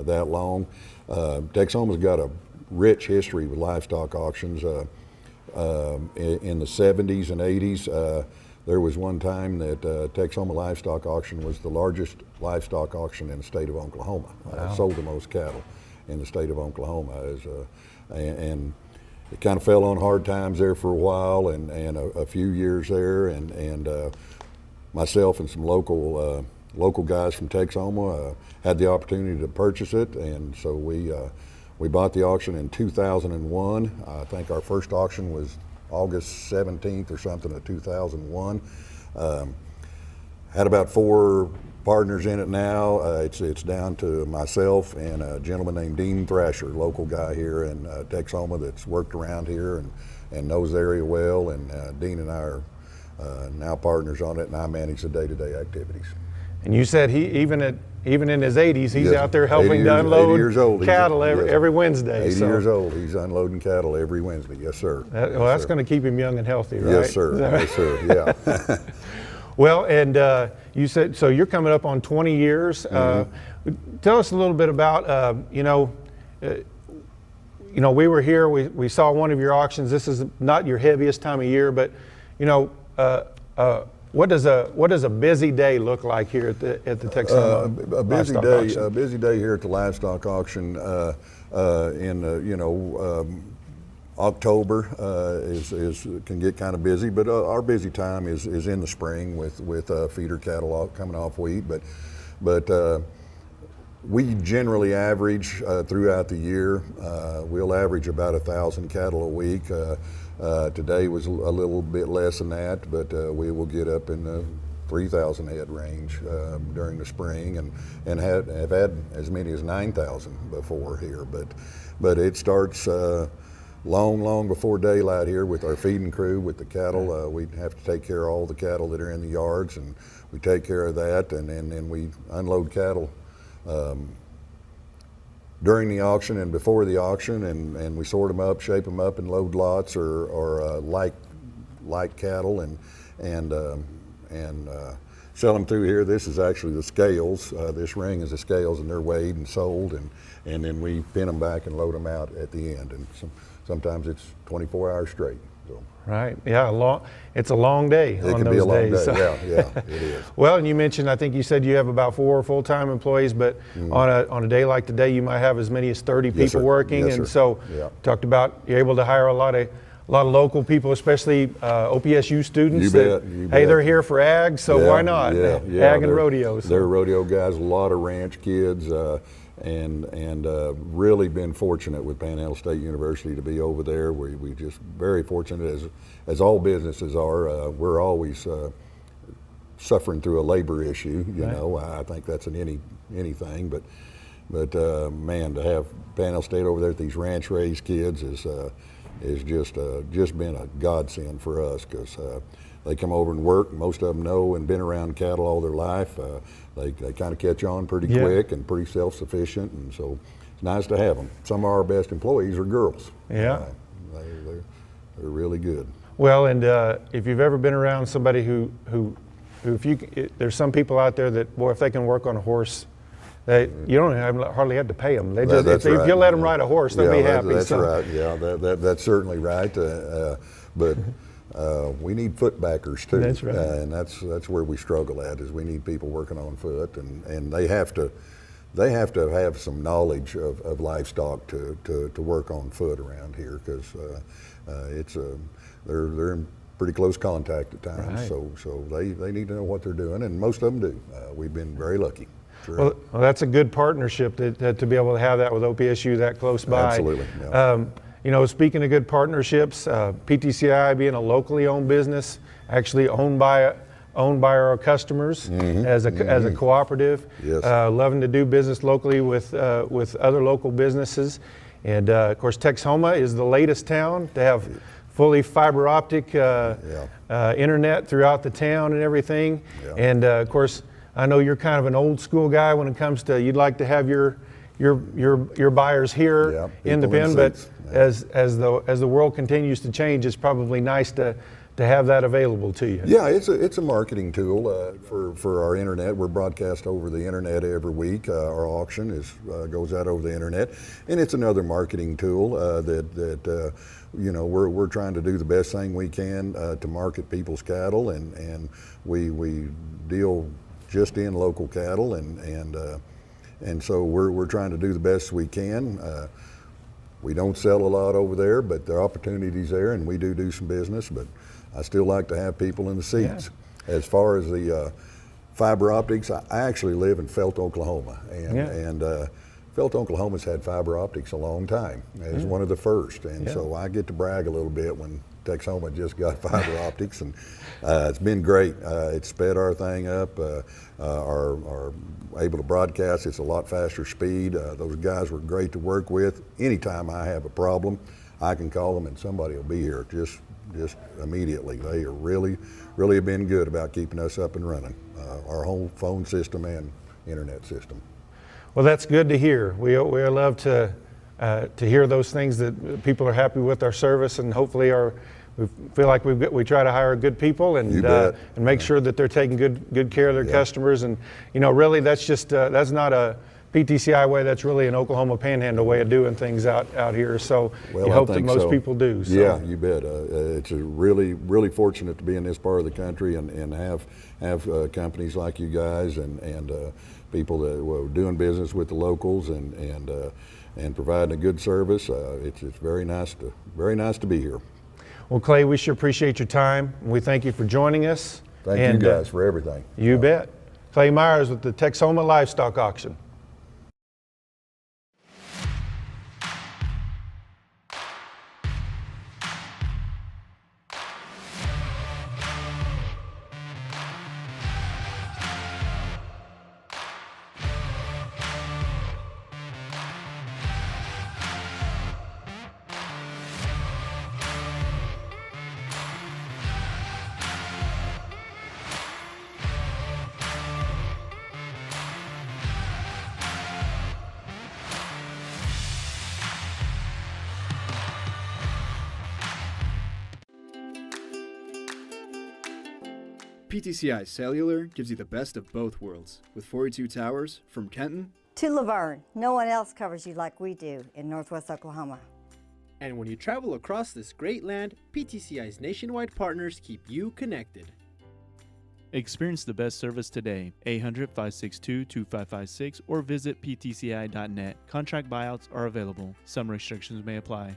that long. Texhoma's got a rich history with livestock auctions. In the 70s and 80s, there was one time that Texhoma Livestock Auction was the largest livestock auction in the state of Oklahoma. Wow. Sold the most cattle in the state of Oklahoma. And it kind of fell on hard times there for a while, and a few years there, and myself and some local guys from Texhoma had the opportunity to purchase it, and so we bought the auction in 2001. I think our first auction was August 17th or something of 2001. Had about 4 partners in it now. It's down to myself and a gentleman named Dean Thrasher, local guy here in Texhoma that's worked around here and knows the area well. And Dean and I are now partners on it, and I manage the day-to-day activities. And you said he even in his 80s, he's out there helping to unload 80 years old. cattle every Wednesday. 80 years old. He's unloading cattle every Wednesday. Yes, sir. That's going to keep him young and healthy, right? Yes, sir. Yes, sir. Yeah. Well, and you said, so you're coming up on 20 years. Tell us a little bit about, we were here, we saw one of your auctions. This is not your heaviest time of year, but, what does a busy day look like here at the Texhoma Livestock Auction? A busy day here at the livestock auction October can get kind of busy, but our busy time is in the spring with feeder cattle coming off wheat. But we generally average throughout the year. We'll average about 1,000 cattle a week. Today was a little bit less than that, but we will get up in the 3,000 head range during the spring, and have had as many as 9,000 before here. But it starts long before daylight here with our feeding crew, with the cattle. We have to take care of all the cattle that are in the yards, and we take care of that, and then we unload cattle during the auction and before the auction, and we sort them up, shape them up, and load lots or light cattle, and sell them through here. This is actually the scales. This ring is the scales, and they're weighed and sold, and then we pin them back and load them out at the end. And sometimes it's 24 hours straight. So. Right. Yeah. It's a long day It on can those be a long days. day. So. Yeah, it is. Well, and you mentioned, I think you said you have about 4 full-time employees, but on a day like today, you might have as many as 30 Yes, people sir. working. Yes, and sir. so, Yeah. talked about you're able to hire a lot of local people, especially OPSU students. You bet. You Hey, bet. they're here for ag, so Yeah, why not? Yeah, Ag and rodeos. They're rodeo guys, a lot of ranch kids, and really been fortunate with Panhandle State University to be over there. We just very fortunate, as all businesses are. We're always suffering through a labor issue. You know, I think that's in anything, but man, to have Panhandle State over there with these ranch raised kids is just been a godsend for us, because they come over and work. Most of them know and been around cattle all their life. They kind of catch on pretty quick and pretty self-sufficient, and so it's nice to have them. Some of our best employees are girls. Yeah. They're really good. Well, and if you've ever been around somebody who there's some people out there that, boy, if they can work on a horse, you don't hardly have to pay them. They just, if you let them ride a horse, they'll be happy. That's right. Yeah, that's certainly right. But we need foot backers too. That's right. And that's where we struggle at, is we need people working on foot, and they have to have some knowledge of livestock to work on foot around here, because they're in pretty close contact at times. Right. So they need to know what they're doing, and most of them do. We've been very lucky. Sure. Well, that's a good partnership to be able to have that with OPSU that close by. Absolutely. Yeah. Speaking of good partnerships, PTCI being a locally owned business, actually owned by our customers as a cooperative. Yes. Loving to do business locally with other local businesses, and of course, Texhoma is the latest town to have fully fiber optic internet throughout the town and everything. Yeah. And of course, I know you're kind of an old school guy when it comes to, you'd like to have your buyers here in the pen, but as the world continues to change, it's probably nice to have that available to you. Yeah, it's a marketing tool for our internet. We're broadcast over the internet every week. Our auction goes out over the internet, and it's another marketing tool that we're trying to do the best thing we can to market people's cattle, and we deal just in local cattle, and so we're trying to do the best we can. We don't sell a lot over there, but the opportunity's there, and we do some business, but I still like to have people in the seats. Yeah. As far as the fiber optics, I actually live in Felt, Oklahoma, and Felt, Oklahoma's had fiber optics a long time. It was one of the first, and so I get to brag a little bit when Texhoma just got fiber optics, and it's been great. It's sped our thing up. Our able to broadcast. It's a lot faster speed. Those guys were great to work with. Anytime I have a problem, I can call them and somebody will be here just immediately. They are really have been good about keeping us up and running. Our whole phone system and internet system. Well, that's good to hear. We love to hear those things, that people are happy with our service, and hopefully we feel like we try to hire good people and make sure that they're taking good care of their customers. And really, that's just that's not a PTCI way. That's really an Oklahoma Panhandle way of doing things out here. So you hope that most people do. So. Yeah, you bet. It's really fortunate to be in this part of the country and have companies like you guys and people that are doing business with the locals and providing a good service. It's very nice to be here. Well, Clay, we sure appreciate your time. We thank you for joining us. Thank you guys for everything. You bet. Clay Myers with the Texhoma Livestock Auction. PTCI Cellular gives you the best of both worlds with 42 towers from Kenton to Laverne. No one else covers you like we do in Northwest Oklahoma. And when you travel across this great land, PTCI's nationwide partners keep you connected. Experience the best service today. 800-562-2556 or visit ptci.net. Contract buyouts are available. Some restrictions may apply.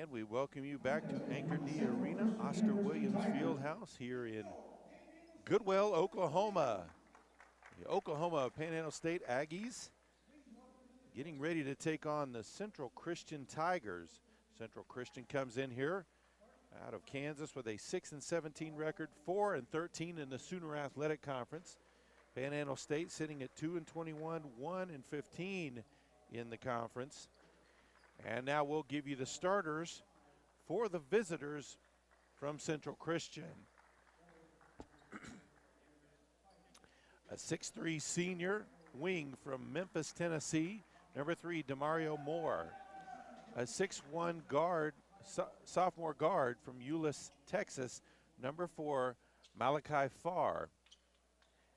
And we welcome you back to Anchor D Arena, Oscar Williams Fieldhouse here in Goodwell, Oklahoma. The Oklahoma Panhandle State Aggies getting ready to take on the Central Christian Tigers. Central Christian comes in here out of Kansas with a 6-17 record, 4-13 in the Sooner Athletic Conference. Panhandle State sitting at 2-21, 1-15 in the conference. And now we'll give you the starters for the visitors from Central Christian. A 6'3" senior wing from Memphis, Tennessee, number 3, Demario Moore. A 6'1" guard, sophomore guard from Euless, Texas, number 4, Malachi Farr.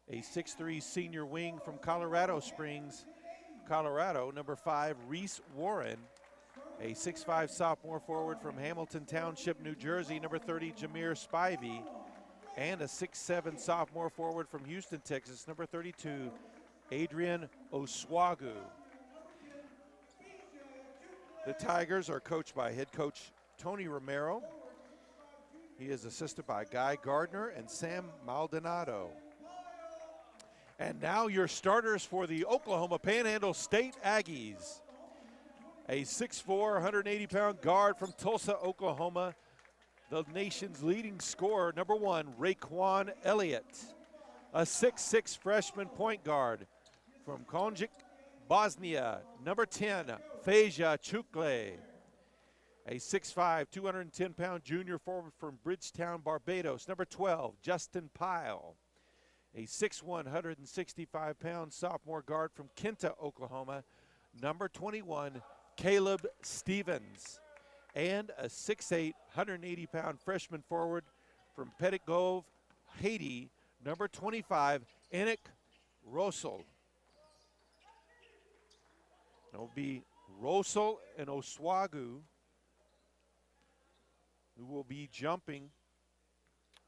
A 6'3" senior wing from Colorado Springs, Colorado, number 5, Reese Warren. A 6'5" sophomore forward from Hamilton Township, New Jersey, number 30, Jameer Spivey. And a 6'7" sophomore forward from Houston, Texas, number 32, Adrian Oswagu. The Tigers are coached by head coach Tony Romero. He is assisted by Guy Gardner and Sam Maldonado. And now your starters for the Oklahoma Panhandle State Aggies. A 6'4", 180-pound guard from Tulsa, Oklahoma, the nation's leading scorer, number 1, Raekwon Elliott. A 6'6" freshman point guard from Konjic, Bosnia, number 10, Feja Chukle. A 6'5", 210-pound junior forward from Bridgetown, Barbados, number 12, Justin Pyle. A 6'1", 165-pound sophomore guard from Kenta, Oklahoma, number 21, Caleb Stevens. And a 6'8", 180-pound freshman forward from Petitgove, Haiti, number 25, Enoch Rosel. It'll be Rosel and Oswagu who will be jumping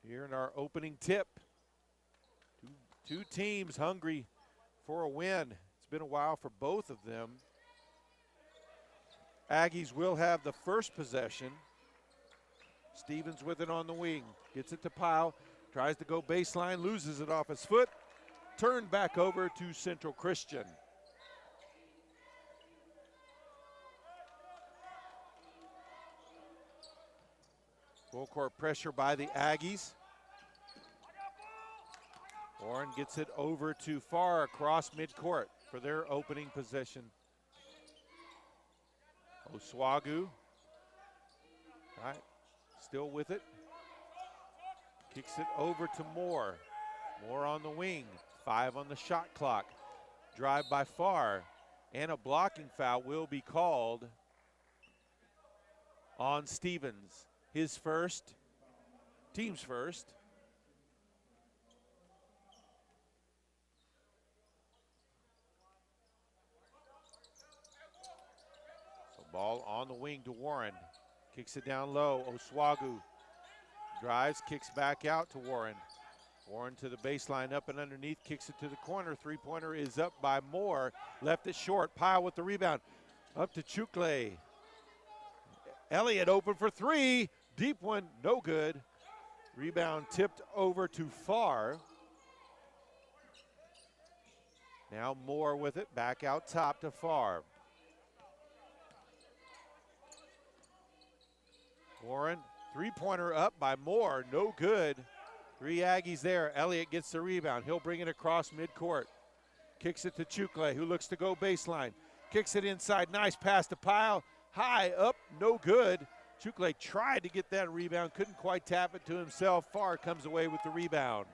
here in our opening tip. Two teams hungry for a win. It's been a while for both of them. Aggies will have the first possession. Stevens with it on the wing. Gets it to Pyle. Tries to go baseline. Loses it off his foot. Turned back over to Central Christian. Full court pressure by the Aggies. Warren gets it over to Farr across midcourt for their opening possession. Oswagu, right, still with it. Kicks it over to Moore. Moore on the wing, 5 on the shot clock. Drive by Farr, and a blocking foul will be called on Stevens. His first, team's first. Ball on the wing to Warren. Kicks it down low. Oswagu drives, kicks back out to Warren. Warren to the baseline, up and underneath, kicks it to the corner. Three-pointer is up by Moore. Left it short. Pyle with the rebound. Up to Chukle. Elliott open for three. Deep one, no good. Rebound tipped over to Farr. Now Moore with it, back out top to Farr. Warren, three-pointer up by Moore, no good. Three Aggies there. Elliott gets the rebound. He'll bring it across midcourt. Kicks it to Chukle, who looks to go baseline. Kicks it inside, nice pass to Pyle. High up, no good. Chukle tried to get that rebound, couldn't quite tap it to himself. Farr comes away with the rebound.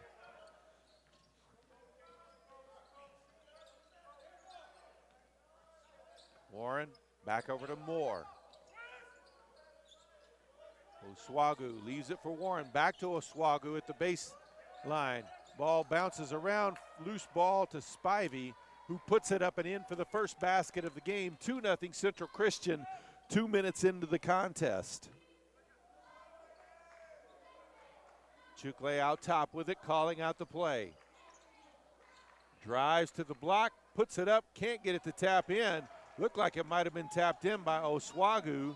Warren back over to Moore. Oswagu leaves it for Warren. Back to Oswagu at the baseline. Ball bounces around, loose ball to Spivey, who puts it up and in for the first basket of the game. 2-0 Central Christian, 2 minutes into the contest. Chukle out top with it, calling out the play. Drives to the block, puts it up, can't get it to tap in. Looked like it might have been tapped in by Oswagu.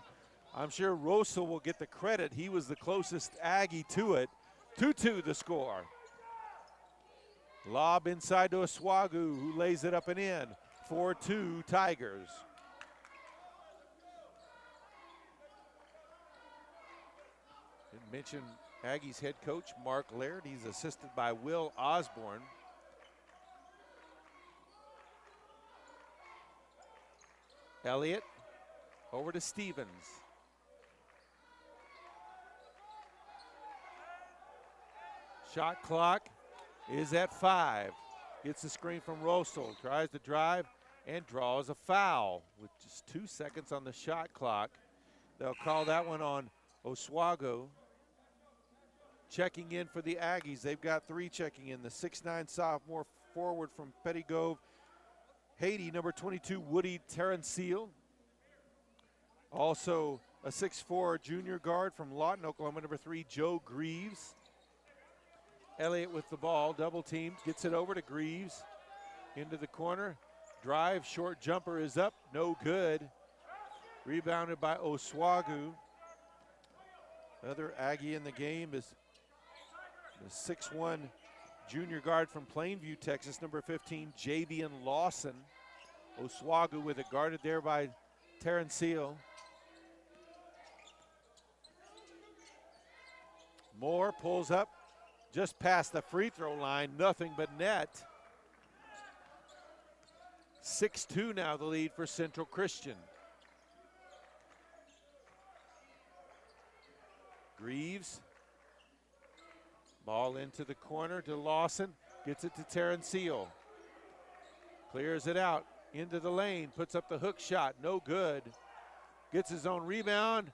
I'm sure Rosa will get the credit. He was the closest Aggie to it. 2-2 the score. Lob inside to Oswagu, who lays it up and in. 4-2 Tigers. Didn't mention Aggies head coach Mark Laird. He's assisted by Will Osborne. Elliott over to Stevens. Shot clock is at 5. Gets the screen from Rosel, tries to drive and draws a foul with just 2 seconds on the shot clock. They'll call that one on Oswago. Checking in for the Aggies. They've got 3 checking in. The 6'9" sophomore forward from Petty Grove, Haiti, number 22, Woody Terrenciel. Also a 6'4" junior guard from Lawton, Oklahoma, number 3, Joe Greaves. Elliott with the ball, double teamed, gets it over to Greaves. Into the corner, drive, short jumper is up, no good. Rebounded by Oswagu. Another Aggie in the game is the 6'1" junior guard from Plainview, Texas, number 15, Javian Lawson. Oswagu with it, guarded there by Terrenciel. Moore pulls up, just past the free throw line, nothing but net. 6-2 now the lead for Central Christian. Greaves, ball into the corner to Lawson, gets it to Terrenciel. Clears it out, into the lane, puts up the hook shot, no good. Gets his own rebound,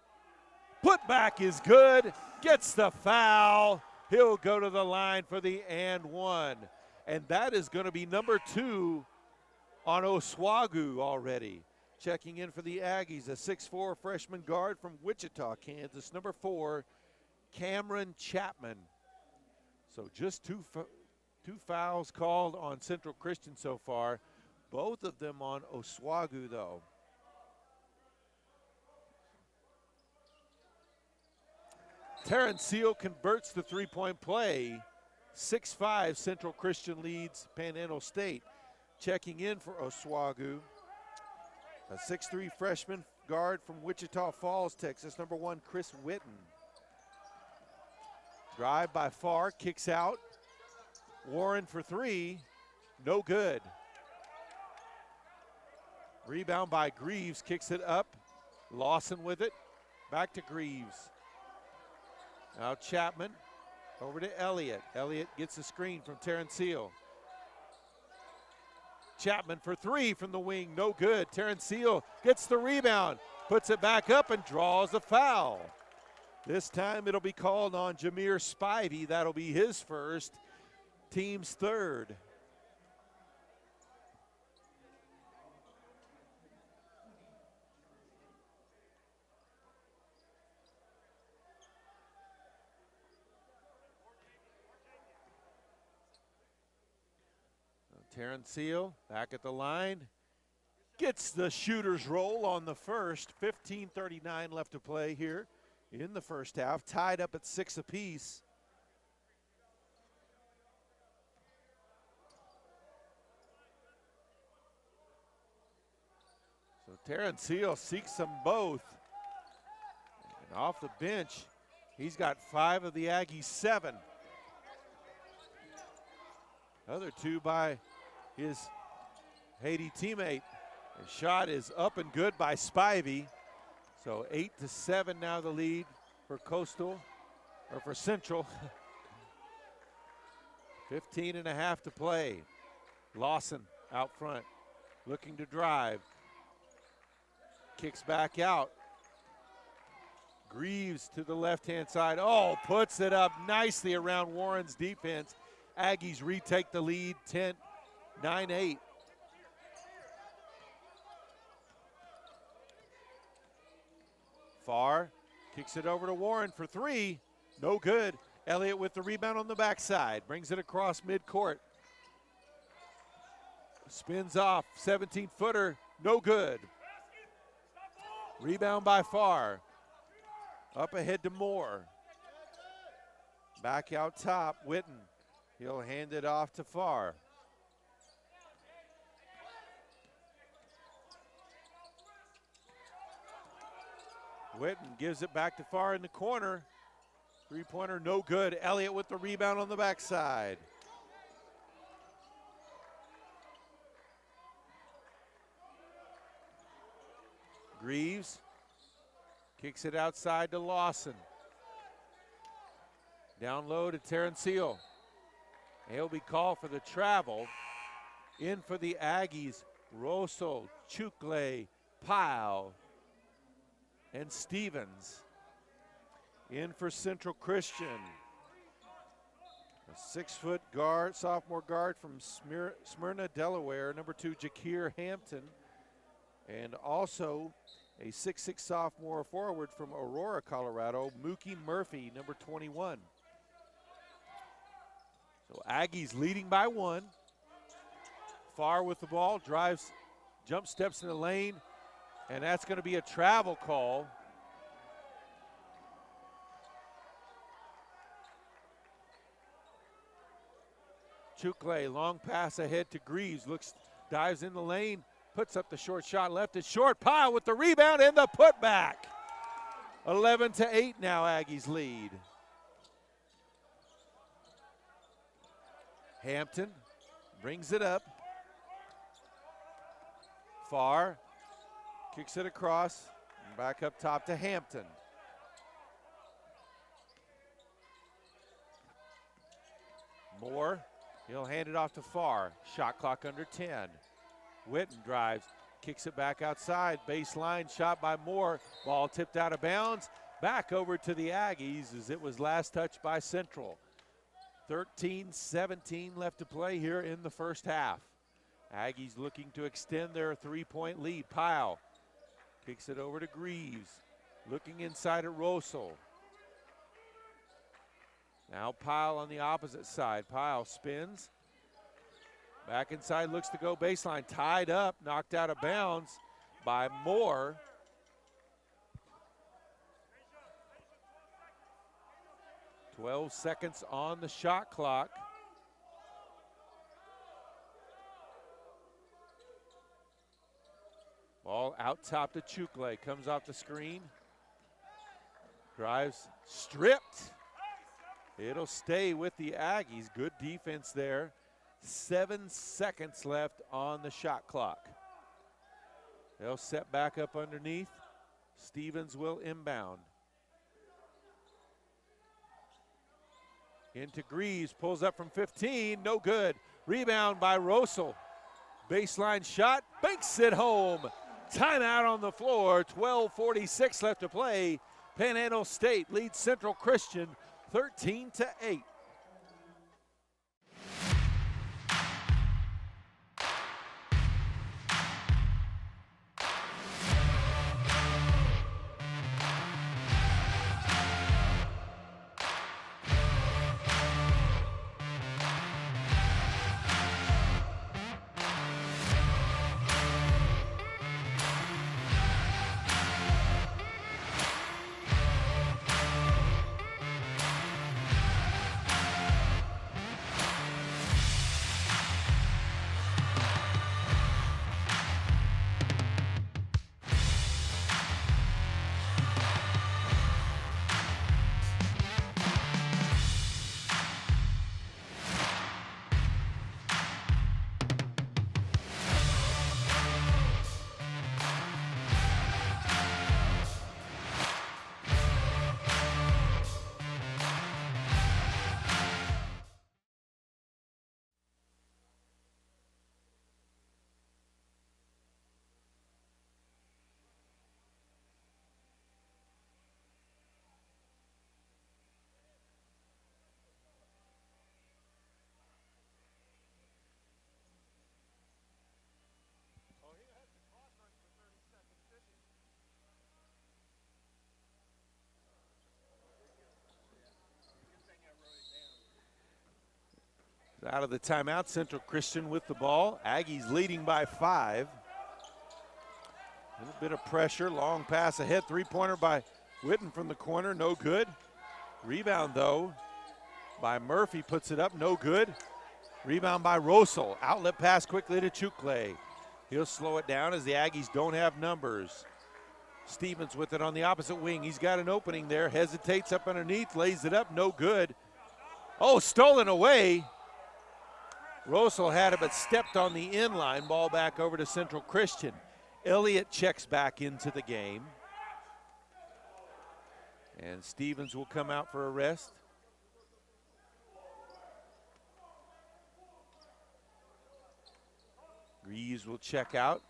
put back is good, gets the foul. He'll go to the line for the and one. And that is going to be number 2 on Oswagu already. Checking in for the Aggies, a 6'4" freshman guard from Wichita, Kansas, number 4, Cameron Chapman. So just two fouls called on Central Christian so far, both of them on Oswagu though. Terrenciel converts the three-point play. 6-5 Central Christian leads Panhandle State. Checking in for Oswagu, a 6'3" freshman guard from Wichita Falls, Texas, number 1, Chris Witten. Drive by Farr, kicks out. Warren for 3, no good. Rebound by Greaves, kicks it up. Lawson with it, back to Greaves. Now Chapman over to Elliott. Elliott gets a screen from Terrenciel. Chapman for 3 from the wing, no good. Terrenciel gets the rebound, puts it back up and draws a foul. This time it'll be called on Jameer Spivey. That'll be his first, team's 3rd. Terrenceo back at the line. Gets the shooter's roll on the first. 15:39 left to play here in the first half. Tied up at 6 apiece. So Terrenceo seeks them both. And off the bench, he's got 5 of the Aggies' 7. Other 2 by his Haiti teammate. The shot is up and good by Spivey. So 8-7 now the lead for Coastal, or for Central. 15.5 to play. Lawson out front, looking to drive. Kicks back out. Greaves to the left-hand side. Oh, puts it up nicely around Warren's defense. Aggies retake the lead, 9-8. Farr kicks it over to Warren for 3. No good. Elliott with the rebound on the backside. Brings it across midcourt. Spins off, 17-footer, no good. Rebound by Farr. Up ahead to Moore. Back out top, Witten. He'll hand it off to Farr. Witten gives it back to Farr in the corner. Three-pointer, no good. Elliott with the rebound on the backside. Greaves kicks it outside to Lawson. Down low to Terrenceo. He'll be called for the travel. In for the Aggies, Rosso, Chukle, Pyle, and Stevens. In for Central Christian, a 6-foot guard, sophomore guard from Smyrna, Delaware, number 2, Jakir Hampton, and also a 6'6" sophomore forward from Aurora, Colorado, Mookie Murphy, number 21. So Aggies leading by 1. Farr with the ball, drives, jump steps in the lane, and that's going to be a travel call. Chukle, long pass ahead to Greaves, dives in the lane, puts up the short shot, left it short. Pyle with the rebound and the putback. 11-8 now, Aggies lead. Hampton brings it up. Farr kicks it across, and back up top to Hampton. Moore, he'll hand it off to Farr. Shot clock under 10. Witten drives, kicks it back outside. Baseline shot by Moore. Ball tipped out of bounds. Back over to the Aggies as it was last touched by Central. 13-17 left to play here in the first half. Aggies looking to extend their 3-point lead. Pyle kicks it over to Greaves. Looking inside at Rosso. Now Pyle on the opposite side. Pyle spins. Back inside, looks to go baseline. Tied up, knocked out of bounds by Moore. "12 seconds on the shot clock. Ball out top to Chukle. Comes off the screen. Drives, stripped. It'll stay with the Aggies. Good defense there. 7 seconds left on the shot clock. They'll set back up underneath. Stevens will inbound. Into Greaves, pulls up from 15, no good. Rebound by Rosso. Baseline shot, banks it home. Timeout on the floor, 12:46 left to play. Panhandle State leads Central Christian 13-8. Out of the timeout, Central Christian with the ball. Aggies leading by 5. A little bit of pressure, long pass ahead, three-pointer by Witten from the corner, no good. Rebound though by Murphy, puts it up, no good. Rebound by Rosel, outlet pass quickly to Chukle. He'll slow it down as the Aggies don't have numbers. Stevens with it on the opposite wing. He's got an opening there, hesitates up underneath, lays it up, no good. Oh, stolen away. Rosel had it but stepped on the inline. Ball back over to Central Christian. Elliott checks back into the game. And Stevens will come out for a rest. Greaves will check out.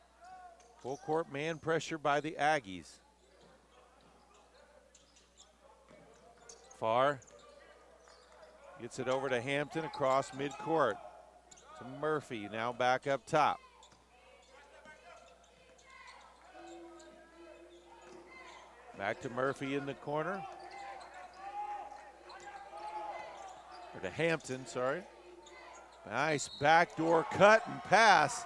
Full court man pressure by the Aggies. Farr gets it over to Hampton across midcourt. To Murphy, now back up top. Back to Murphy in the corner. Or to Hampton, sorry. Nice backdoor cut and pass.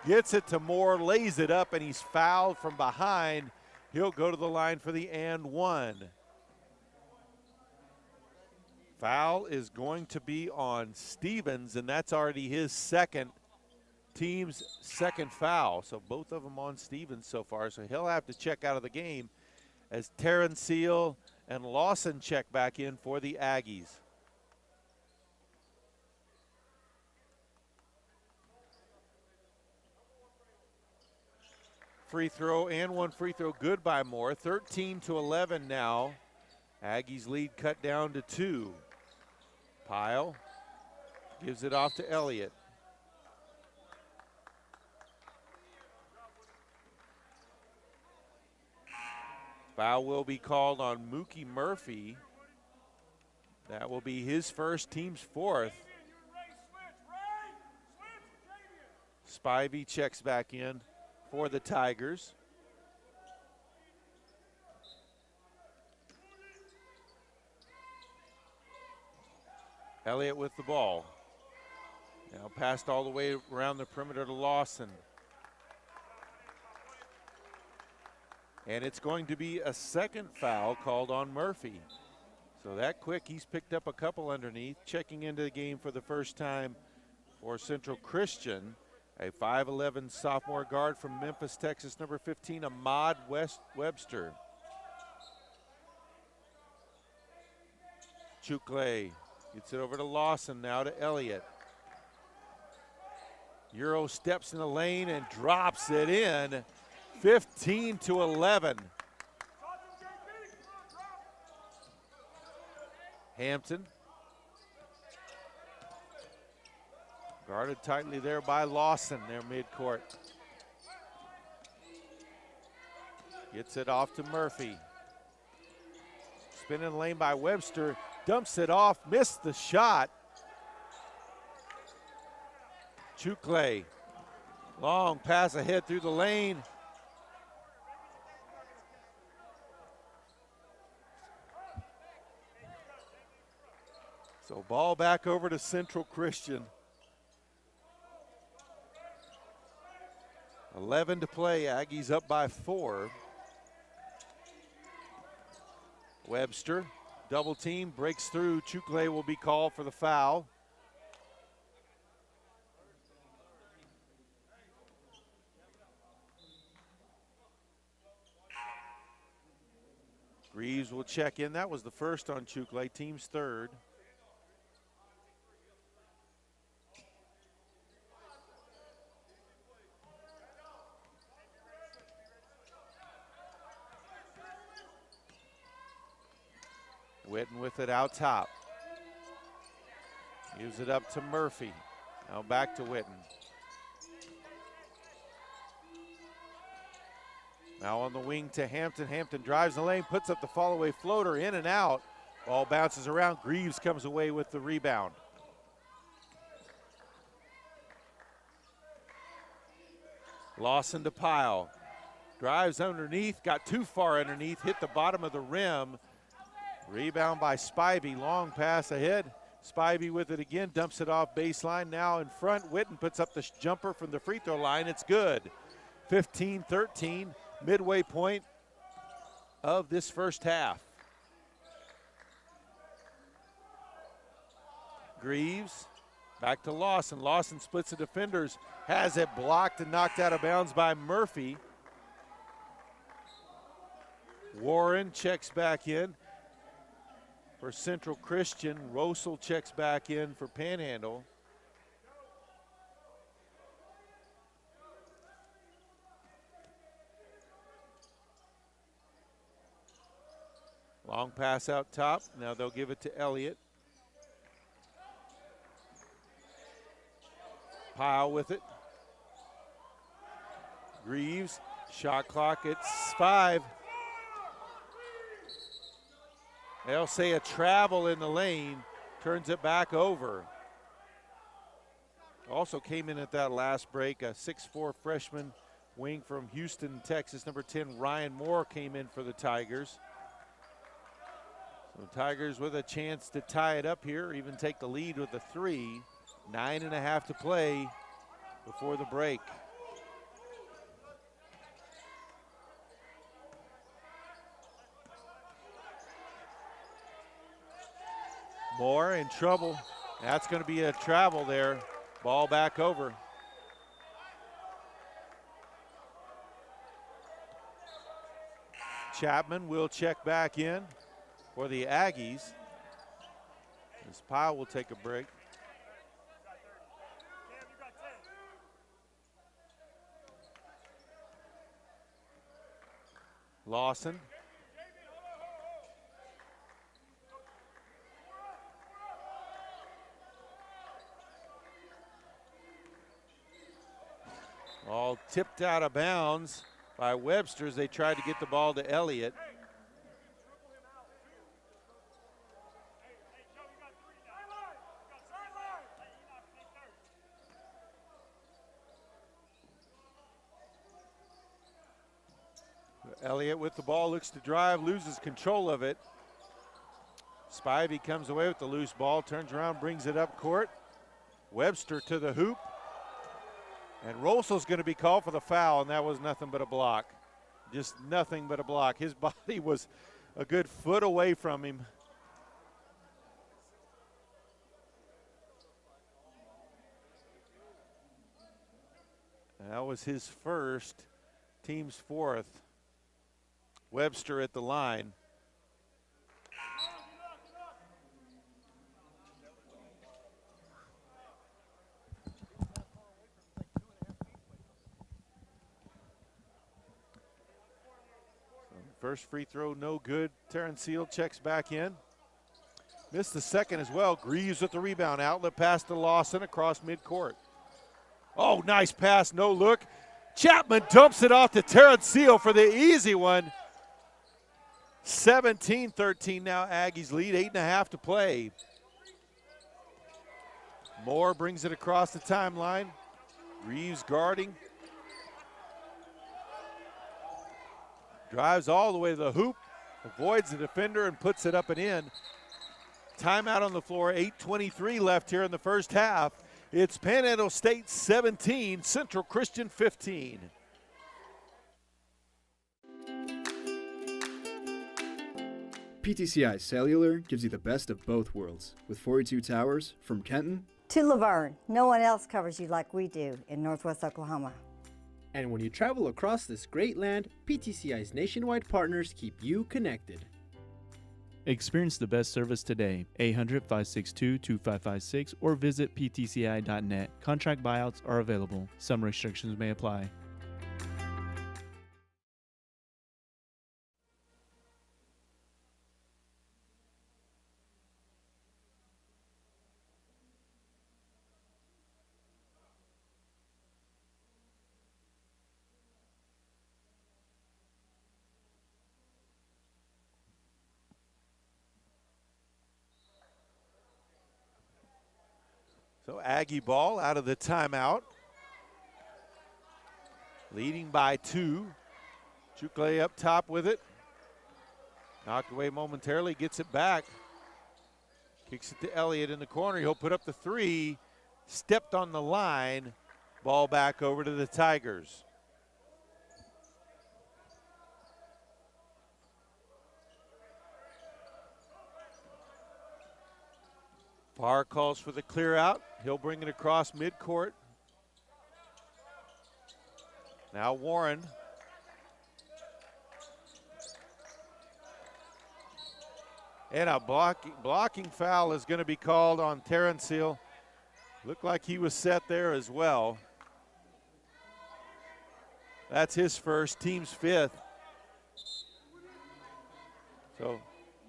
Gets it to Moore, lays it up, and he's fouled from behind. He'll go to the line for the and one. Foul is going to be on Stevens, and that's already his team's second foul. So both of them on Stevens so far. So he'll have to check out of the game as Terrenciel and Lawson check back in for the Aggies. Free throw and one free throw good by Moore. 13-11 now. Aggies lead cut down to 2. Pyle gives it off to Elliott. Foul will be called on Mookie Murphy. That will be his first, team's 4th. Spivey checks back in for the Tigers. Elliott with the ball. Now passed all the way around the perimeter to Lawson. And it's going to be a second foul called on Murphy. So that quick, he's picked up a couple underneath. Checking into the game for the first time for Central Christian, a 5'11" sophomore guard from Memphis, Texas, number 15, Ahmad Webster. Chukle gets it over to Lawson, now to Elliott. Euro steps in the lane and drops it in. 15-11. Hampton. Guarded tightly there by Lawson, their midcourt. Gets it off to Murphy. Spinning lane by Webster. Dumps it off, missed the shot. Chukle. Long pass ahead through the lane. So ball back over to Central Christian. 11 to play, Aggies up by 4. Webster, double team, breaks through. Chukle will be called for the foul. Greaves will check in. That was the first on Chukle, team's 3rd. Witten with it out top. Gives it up to Murphy. Now back to Witten. Now on the wing to Hampton. Hampton drives the lane, puts up the fall-away floater, in and out. Ball bounces around. Greaves comes away with the rebound. Lawson to Pyle. Drives underneath, got too far underneath, hit the bottom of the rim. Rebound by Spivey, long pass ahead. Spivey with it again, dumps it off baseline. Now in front, Witten puts up the jumper from the free throw line. It's good. 15-13, midway point of this first half. Greaves back to Lawson. Lawson splits the defenders, has it blocked and knocked out of bounds by Murphy. Warren checks back in for Central Christian. Rosel checks back in for Panhandle. Long pass out top. Now they'll give it to Elliott. Pyle with it. Greaves, shot clock, it's 5. They'll say a travel in the lane, turns it back over. Also came in at that last break, a 6'4" freshman wing from Houston, Texas. Number 10, Ryan Moore, came in for the Tigers. So Tigers with a chance to tie it up here, even take the lead with a 3. 9.5 to play before the break. Moore in trouble. That's going to be a travel there. Ball back over. Chapman will check back in for the Aggies. As Pyle will take a break. Lawson. All tipped out of bounds by Webster as they tried to get the ball to Elliott. Elliott with the ball, looks to drive, loses control of it. Spivey comes away with the loose ball, turns around, brings it up court. Webster to the hoop. And Rosel's going to be called for the foul, and that was nothing but a block. Just nothing but a block. His body was a good foot away from him. That was his first, team's 4th. Webster at the line. First free throw, no good. Terrence Seal checks back in. Missed the second as well. Greaves with the rebound. Outlet pass to Lawson across midcourt. Oh, nice pass, no look. Chapman dumps it off to Terrence Seal for the easy one. 17-13 now, Aggies lead, 8.5 to play. Moore brings it across the timeline. Greaves guarding. Drives all the way to the hoop, avoids the defender and puts it up and in. Timeout on the floor, 8:23 left here in the first half. It's Panhandle State 17, Central Christian 15. PTCI Cellular gives you the best of both worlds with 42 towers from Kenton To Laverne. No one else covers you like we do in Northwest Oklahoma. And when you travel across this great land, PTCI's nationwide partners keep you connected. Experience the best service today. 800-562-2556 or visit ptci.net. Contract buyouts are available. Some restrictions may apply. So Aggie ball out of the timeout. Leading by 2. Chukle up top with it. Knocked away momentarily, gets it back. Kicks it to Elliott in the corner. He'll put up the three. Stepped on the line. Ball back over to the Tigers. Farr calls for the clear out. He'll bring it across midcourt. Now Warren. And a blocking foul is going to be called on Terrence Hill. Looked like he was set there as well. That's his first, team's fifth. So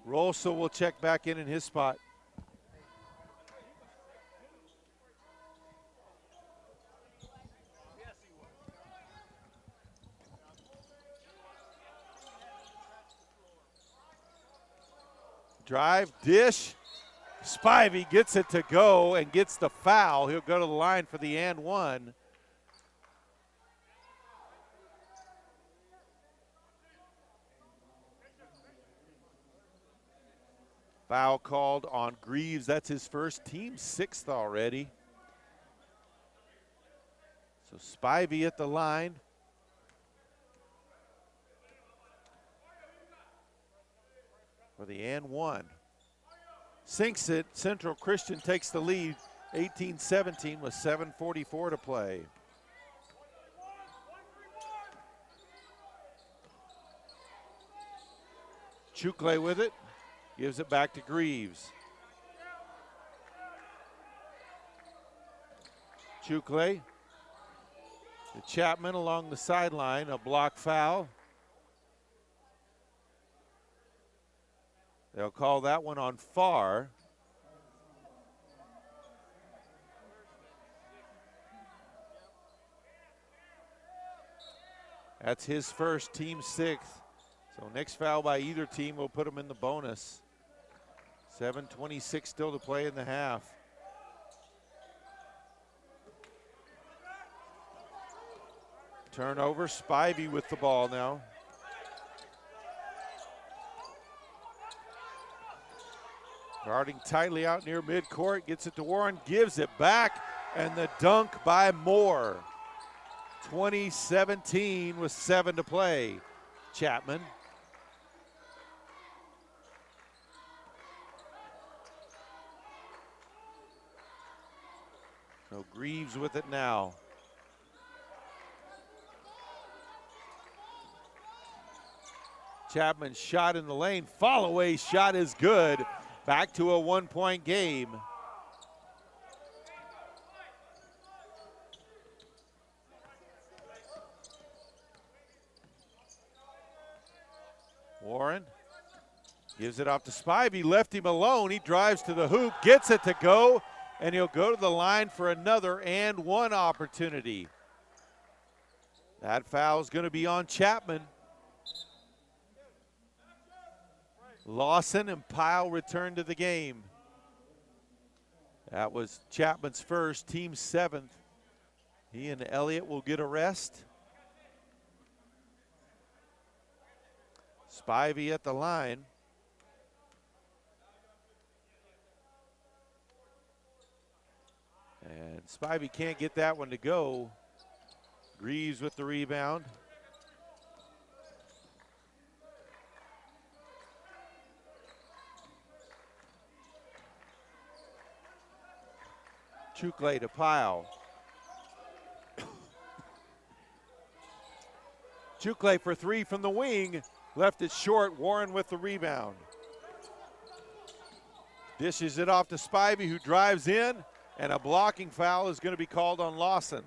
Rosa will check back in his spot. Drive, dish. Spivey gets it to go and gets the foul. He'll go to the line for the and one. Foul called on Greaves. That's his first, team sixth already. So Spivey at the line. For the and one. Sinks it. Central Christian takes the lead 18-17 with 7:44 to play. Chukle with it. Gives it back to Greaves. Chukle to Chapman along the sideline. A block foul. They'll call that one on Farr. That's his first, team sixth. So next foul by either team will put them in the bonus. 7:26 still to play in the half. Turnover, Spivey with the ball now. Guarding tightly out near midcourt, gets it to Warren, gives it back, and the dunk by Moore. 20-17 with 7 to play. Chapman. So Greaves with it now. Chapman's shot in the lane, fall away shot is good. Back to a 1-point game. Warren gives it off to Spivey, left him alone. He drives to the hoop, gets it to go, and he'll go to the line for another and one opportunity. That foul is going to be on Chapman. Lawson and Pyle return to the game. That was Chapman's first, team seventh. He and Elliott will get a rest. Spivey at the line. And Spivey can't get that one to go. Greaves with the rebound. Chukle to Pyle. Chukle for three from the wing. Left it short. Warren with the rebound. Dishes it off to Spivey, who drives in, and a blocking foul is going to be called on Lawson.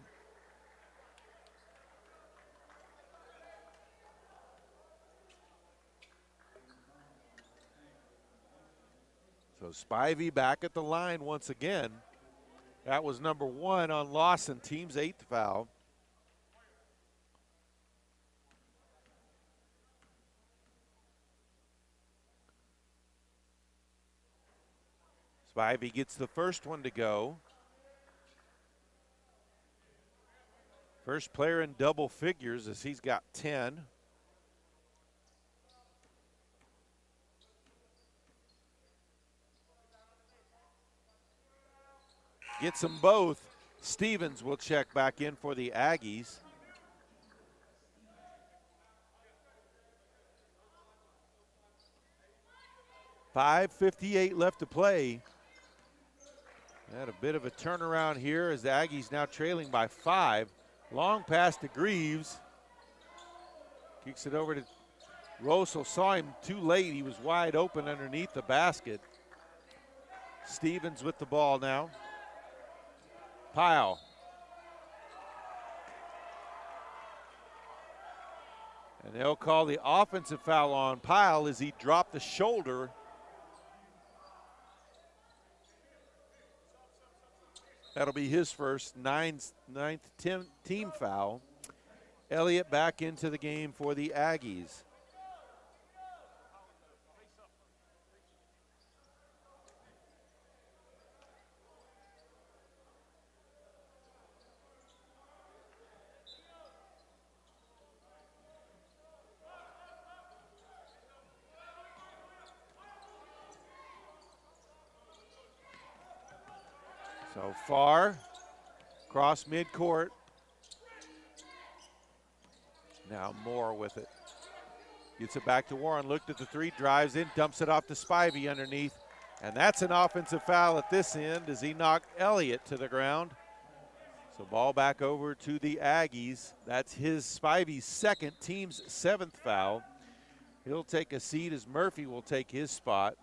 So Spivey back at the line once again. That was number one on Lawson, team's eighth foul. Spivey gets the first one to go. First player in double figures as he's got 10. Gets them both. Stevens will check back in for the Aggies. .5:58 left to play. Had a bit of a turnaround here as the Aggies now trailing by 5. Long pass to Greaves. Kicks it over to Rosel. Saw him too late. He was wide open underneath the basket. Stevens with the ball now. Pyle. And they'll call the offensive foul on Pyle as he dropped the shoulder. That'll be his first ninth team foul. Elliott back into the game for the Aggies. So far, cross midcourt. Now Moore with it. Gets it back to Warren, looked at the three, drives in, dumps it off to Spivey underneath. And that's an offensive foul at this end as he knocked Elliott to the ground. So ball back over to the Aggies. That's his Spivey's second, team's 7th foul. He'll take a seat as Murphy will take his spot.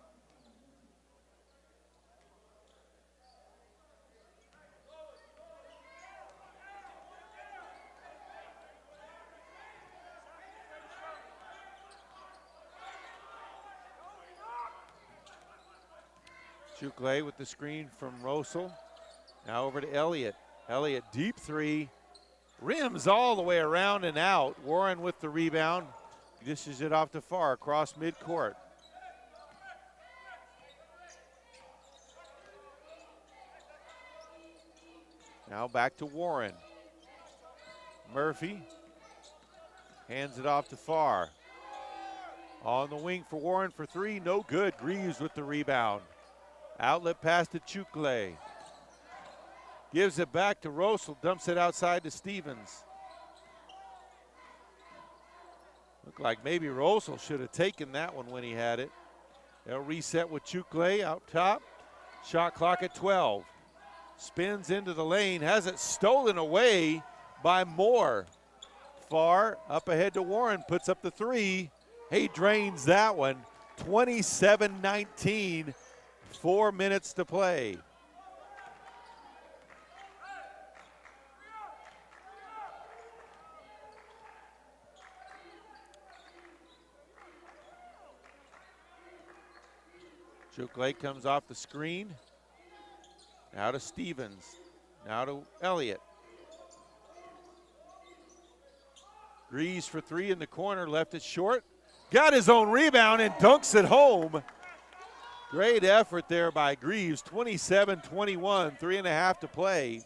Chukle with the screen from Rosel. Now over to Elliott. Elliott, deep three. Rims all the way around and out. Warren with the rebound. Dishes it off to Farr across midcourt. Now back to Warren. Murphy hands it off to Farr. On the wing for Warren for three. No good. Greaves with the rebound. Outlet pass to Chukle. Gives it back to Rosel, dumps it outside to Stevens. Looked like maybe Rosel should have taken that one when he had it. They'll reset with Chukle out top. Shot clock at 12. Spins into the lane, has it stolen away by Moore. Farr up ahead to Warren, puts up the three. He drains that one. 27-19. 4 minutes to play. Chukle comes off the screen. Now to Stevens. Now to Elliott. Greaves for three in the corner, left it short. Got his own rebound and dunks it home. Great effort there by Greaves, 27-21, 3.5 to play.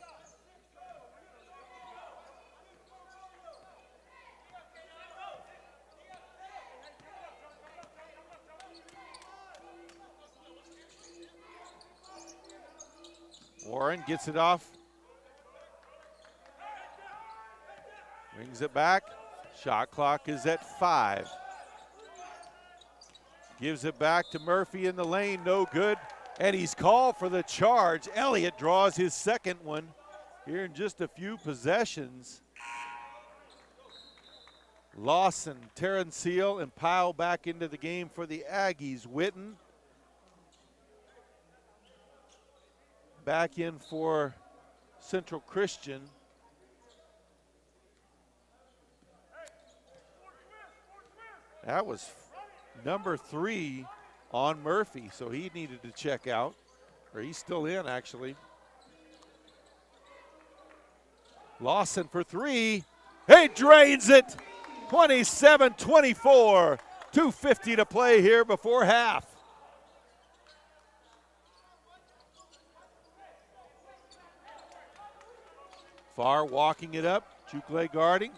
Warren gets it off. Brings it back. Shot clock is at 5. Gives it back to Murphy in the lane, no good. And he's called for the charge. Elliott draws his second one here in just a few possessions. Lawson, Terrencial, and Pyle back into the game for the Aggies. Witten back in for Central Christian. That was number 3 on Murphy, so he needed to check out, or he's still in actually. Lawson for 3, he drains it, 27-24, 2:50 to play here before half. Farr walking it up, Chukle guarding.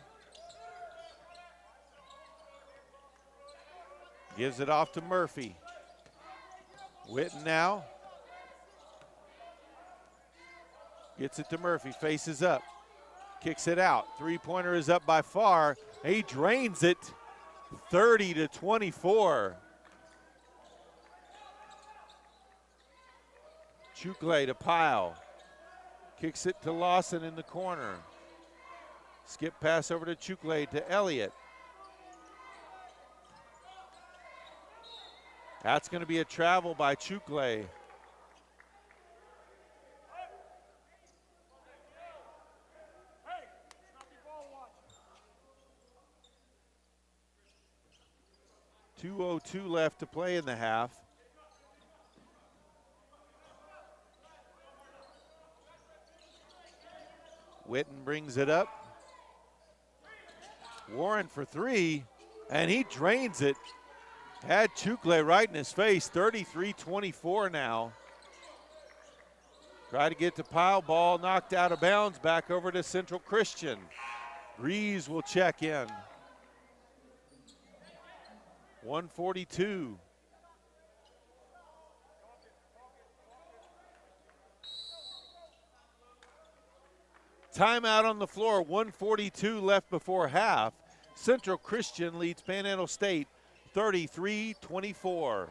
Gives it off to Murphy. Witten now. Gets it to Murphy, faces up, kicks it out. Three-pointer is up by far. He drains it, 30-24. Chukle to Pyle. Kicks it to Lawson in the corner. Skip pass over to Chukle to Elliott. That's going to be a travel by Chukle. .202 left to play in the half. Witten brings it up. Warren for three, and he drains it. Had Chukle right in his face, 33-24 now. Try to get to Pyle, ball knocked out of bounds, back over to Central Christian. Rees will check in. 142. Timeout on the floor, 142 left before half. Central Christian leads Panhandle State 33-24.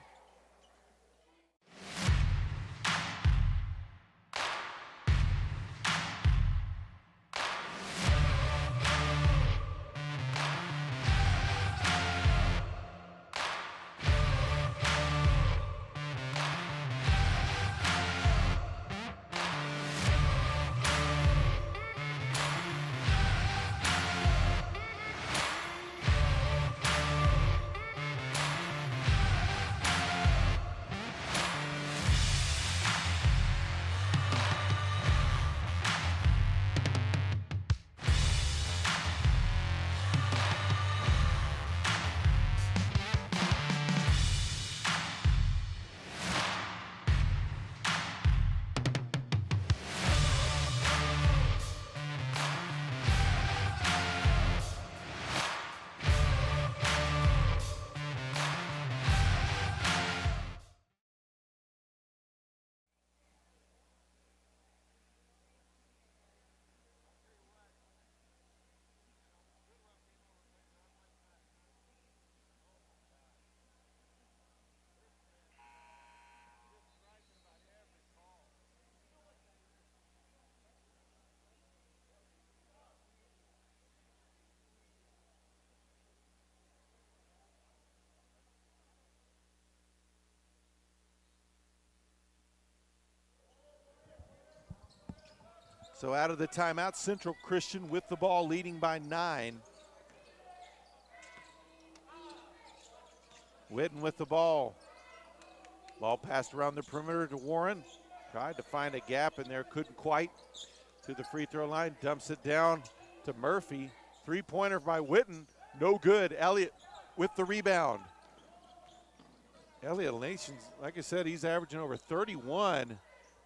So out of the timeout, Central Christian with the ball, leading by 9. Witten with the ball. Ball passed around the perimeter to Warren. Tried to find a gap in there, couldn't quite. To the free throw line, dumps it down to Murphy. Three-pointer by Witten, no good. Elliott with the rebound. Elliott Nations, like I said, he's averaging over 31.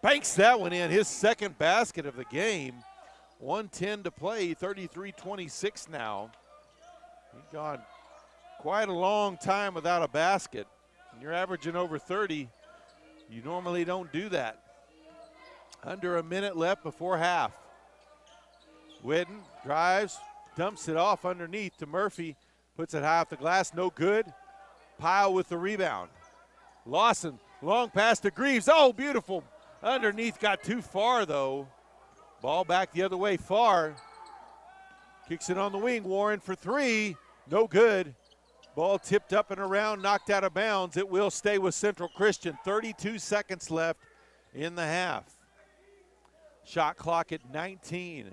Banks that one in, his second basket of the game. 1:10 to play, 33-26 now. He's gone quite a long time without a basket. When you're averaging over 30, you normally don't do that. Under a minute left before half. Witten drives, dumps it off underneath to Murphy, puts it high off the glass, no good. Pyle with the rebound. Lawson, long pass to Greaves, oh, beautiful. Underneath, got too far though. Ball back the other way far. Kicks it on the wing, Warren for three, no good. Ball tipped up and around, knocked out of bounds. It will stay with Central Christian. 32 seconds left in the half. Shot clock at 19.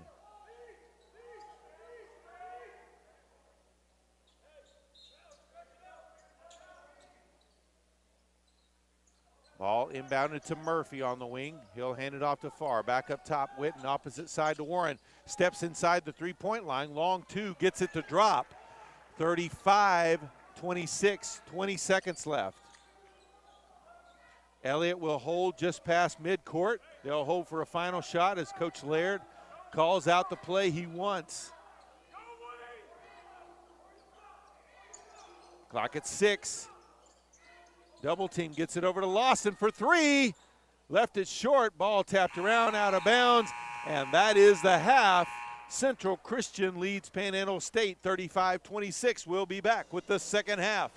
Ball inbounded to Murphy on the wing. He'll hand it off to Farr. Back up top, Witten, opposite side to Warren. Steps inside the three-point line. Long two, gets it to drop. 35-26, 20 seconds left. Elliott will hold just past midcourt. They'll hold for a final shot as Coach Laird calls out the play he wants. Clock at 6. Double team gets it over to Lawson for three. Left it short, ball tapped around, out of bounds, And that is the half. Central Christian leads Panhandle State 35-26. We'll be back with the second half.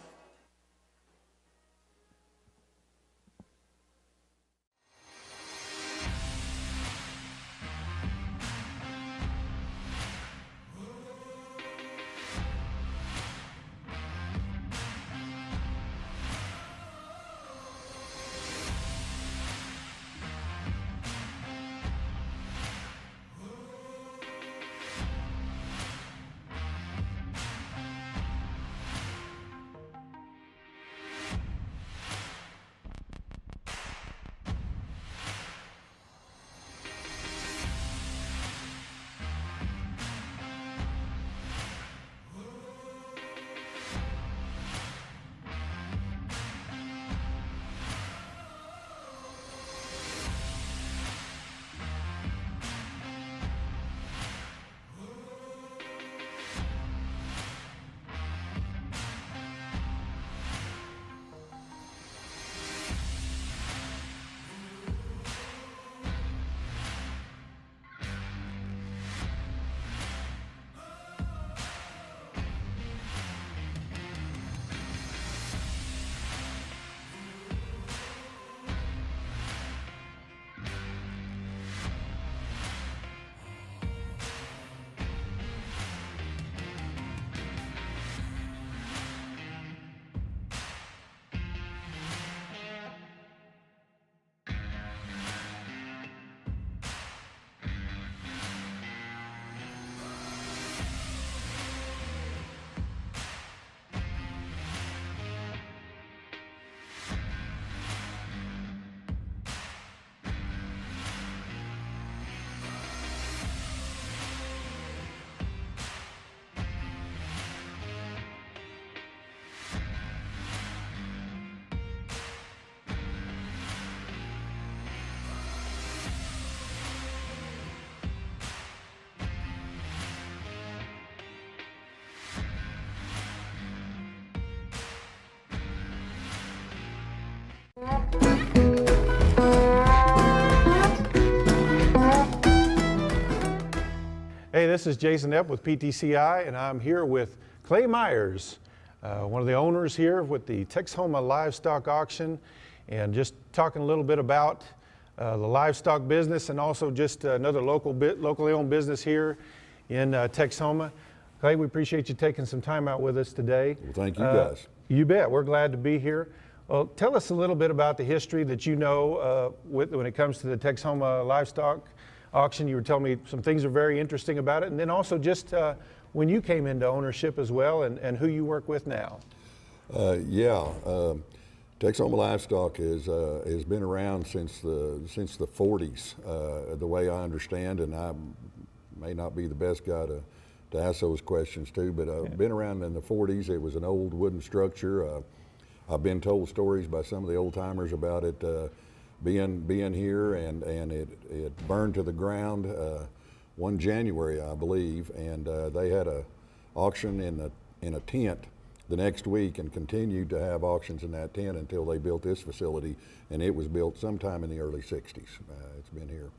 Hey, this is Jason Epp with PTCI, and I'm here with Clay Myers, one of the owners here with the Texhoma Livestock Auction, and just talking a little bit about the livestock business and also just another locally owned business here in Texhoma. Clay, we appreciate you taking some time out with us today. Well, thank you guys. You bet. We're glad to be here. Well, tell us a little bit about the history that you know when it comes to the Texhoma Livestock Auction. You were telling me some things are very interesting about it, and then also just when you came into ownership as well, and who you work with now. Texhoma Livestock has been around since the 40s, the way I understand, and I may not be the best guy to ask those questions to, but I've been around in the 40s. It was an old wooden structure. I've been told stories by some of the old timers about it being here, and it burned to the ground one January, I believe, and they had a auction in a tent the next week and continued to have auctions in that tent until they built this facility, and it was built sometime in the early 60s. It's been here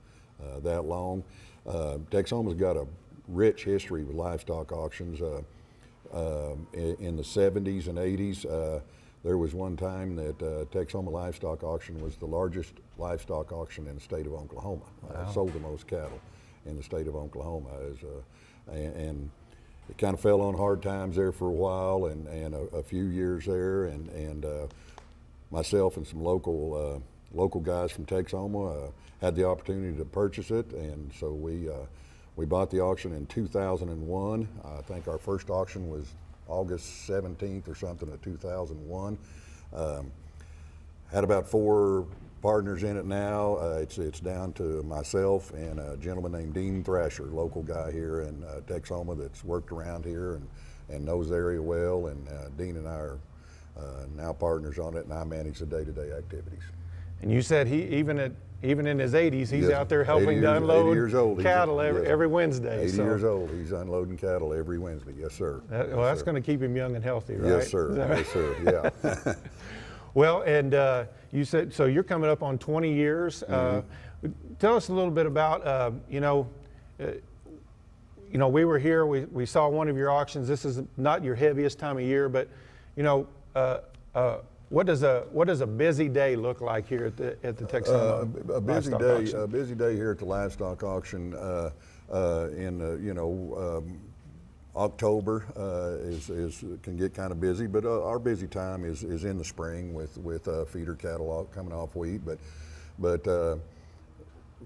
that long. Texhoma's got a rich history with livestock auctions. In the 70s and 80s, there was one time that Texhoma Livestock Auction was the largest livestock auction in the state of Oklahoma. Wow. Sold the most cattle in the state of Oklahoma. And it kind of fell on hard times there for a while, and a few years there, and myself and some local guys from Texhoma had the opportunity to purchase it, and so we bought the auction in 2001. I think our first auction was August 17th or something of 2001. Had about 4 partners in it now. It's down to myself and a gentleman named Dean Thrasher, local guy here in Texhoma that's worked around here and knows the area well. And Dean and I are now partners on it, and I manage the day-to-day activities. And you said even in his 80s, he's Yes, out there helping to unload cattle every Wednesday. 80 years old. He's unloading cattle every Wednesday. Yes, sir. That's going to keep him young and healthy, right? Yes, sir. Yes, sir. Yeah. Well, and you said, so you're coming up on 20 years. Tell us a little bit about, we were here, we saw one of your auctions. This is not your heaviest time of year, but, what does a busy day look like here at the Texoma livestock auction? A busy day here at the livestock auction October can get kind of busy, but our busy time is in the spring with feeder cattle coming off wheat. But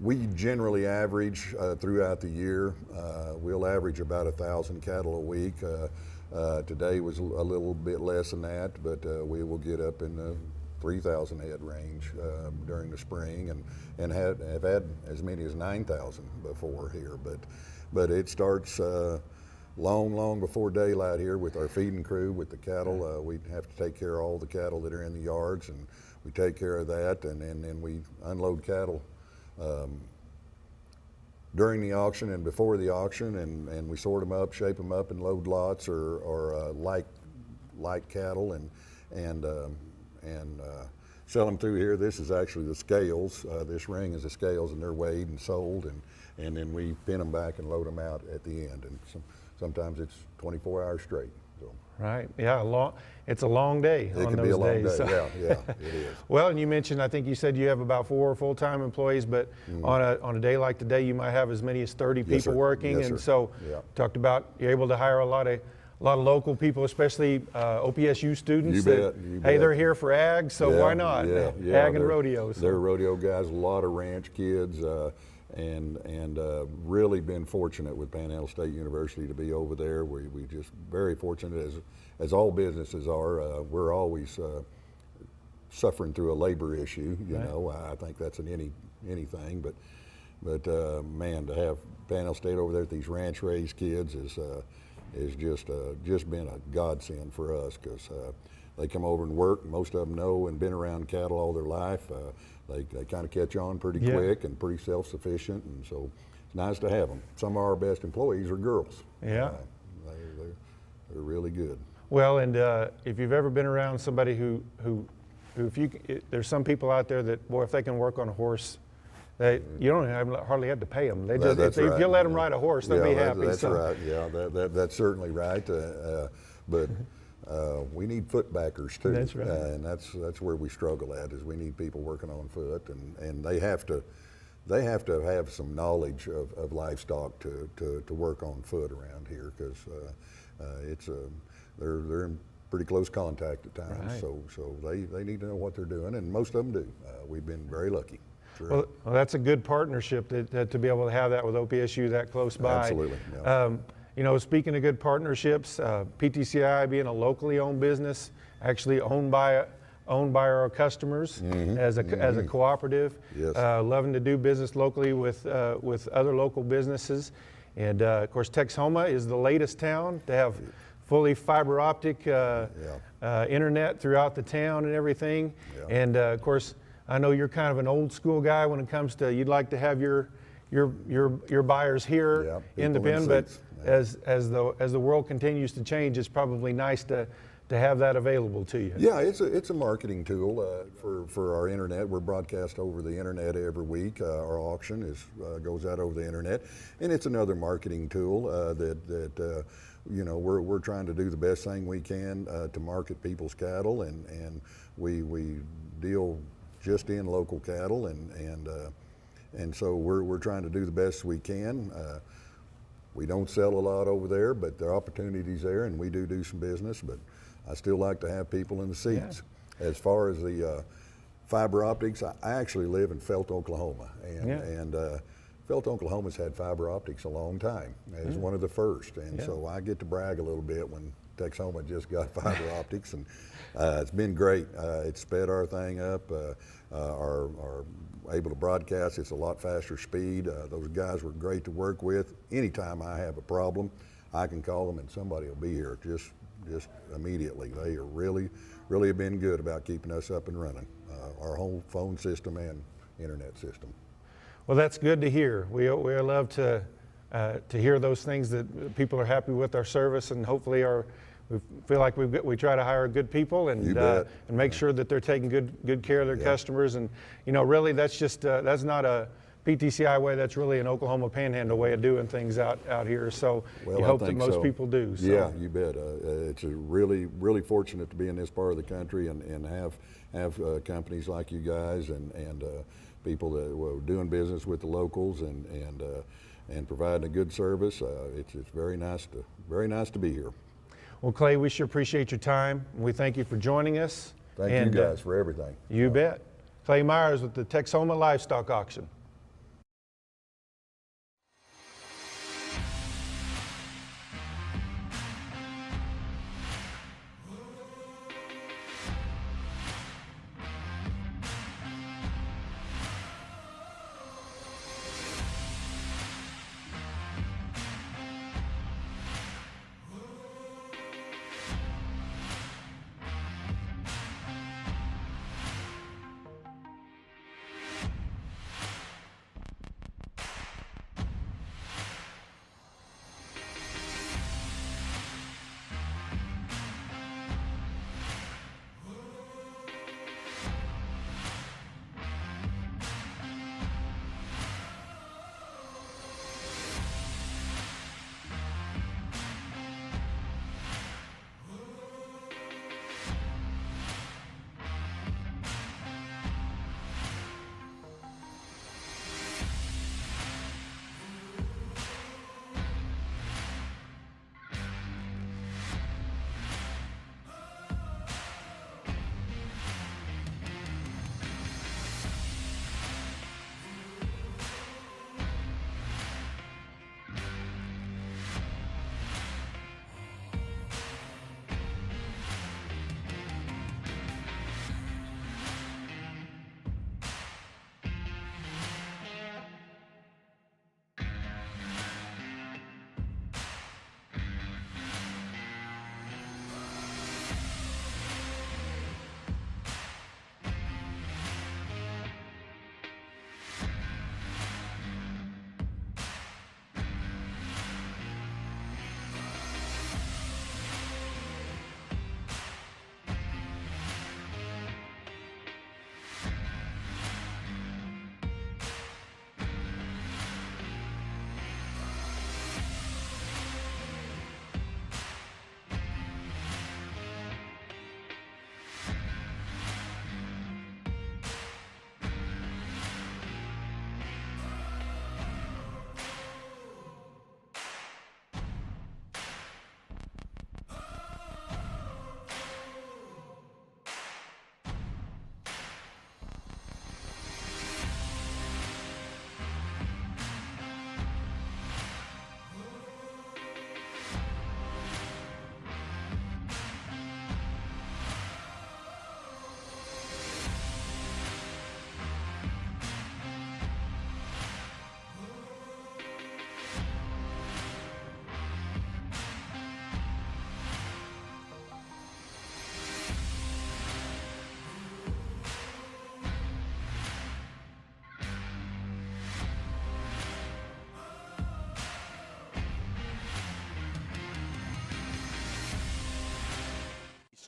we generally average throughout the year. We'll average about 1,000 cattle a week. Today was a little bit less than that, but we will get up in the 3,000 head range during the spring, and have had as many as 9,000 before here. But it starts long before daylight here with our feeding crew, with the cattle. We have to take care of all the cattle that are in the yards, and we take care of that, and then we unload cattle during the auction and before the auction, and we sort them up, shape them up, and load lots or light cattle, and sell them through here. This is actually the scales. This ring is the scales, and they're weighed and sold, and then we pin them back and load them out at the end. And sometimes it's 24 hours straight. So. Right. Yeah. It's a long day on those days. It can be a long day. Yeah, it is. Well, and you mentioned, I think you said you have about 4 full-time employees, but on a day like today, you might have as many as 30 people working. Yes, and sir. So, talked about you're able to hire a lot of local people, especially OPSU students. You bet. They're here for ag, so why not? Ag and rodeos. They're rodeo guys. A lot of ranch kids. And really been fortunate with Panhandle State University to be over there. We just very fortunate, as all businesses are. We're always suffering through a labor issue. You know, I think that's in anything. But man, to have Panhandle State over there with these ranch raised kids is just been a godsend for us, because they come over and work. Most of them know and been around cattle all their life. They kind of catch on pretty quick and pretty self-sufficient, and so it's nice to have them. Some of our best employees are girls. Yeah. They're really good. Well, and if you've ever been around somebody who there's some people out there that, boy, if they can work on a horse, you don't hardly have to pay them. They just, if you let them ride a horse, they'll be happy. That's right. Yeah, that's certainly right. But we need foot backers too. That's right. And that's where we struggle at, is we need people working on foot, and they have to have some knowledge of livestock to work on foot around here, because they're in pretty close contact at times. Right. So they need to know what they're doing, and most of them do. We've been very lucky. Well, that's a good partnership to be able to have that with OPSU that close by. Absolutely. Yeah. Speaking of good partnerships, PTCI being a locally owned business, actually owned by our customers as a cooperative. Yes. Loving to do business locally with other local businesses, and of course Texoma is the latest town to have fully fiber optic internet throughout the town and everything. Yeah. And of course, I know you're kind of an old school guy when it comes to, you'd like to have your buyers here in the pen, but as the world continues to change, it's probably nice to have that available to you. Yeah, it's a marketing tool for our internet. We're broadcast over the internet every week. Our auction goes out over the internet, and it's another marketing tool that we're trying to do the best thing we can to market people's cattle, and we deal just in local cattle, and so we're trying to do the best we can. We don't sell a lot over there, but there are opportunities there, and we do some business, but I still like to have people in the seats. Yeah. As far as the fiber optics, I actually live in Felt, Oklahoma, and Felt, Oklahoma's had fiber optics a long time. It's one of the first, and so I get to brag a little bit when Texoma just got fiber optics, and it's been great. It's sped our thing up. Our able to broadcast. It's a lot faster speed. Those guys were great to work with. Anytime I have a problem, I can call them and somebody will be here just immediately. They are really have been good about keeping us up and running. Our whole phone system and internet system. Well, that's good to hear. We love to hear those things, that people are happy with our service, and hopefully we feel like we try to hire good people and make sure that they're taking good care of their customers. And really, that's just that's not PTCI way, that's really an Oklahoma Panhandle way of doing things out here. So Well, you I hope that think most so. people do. So. Yeah, you bet. It's a really fortunate to be in this part of the country and have companies like you guys and people that are doing business with the locals and providing a good service. It's very nice to be here. Well, Clay, we sure appreciate your time. We thank you for joining us. Thank you guys for everything. You bet. Clay Myers with the Texoma Livestock Auction.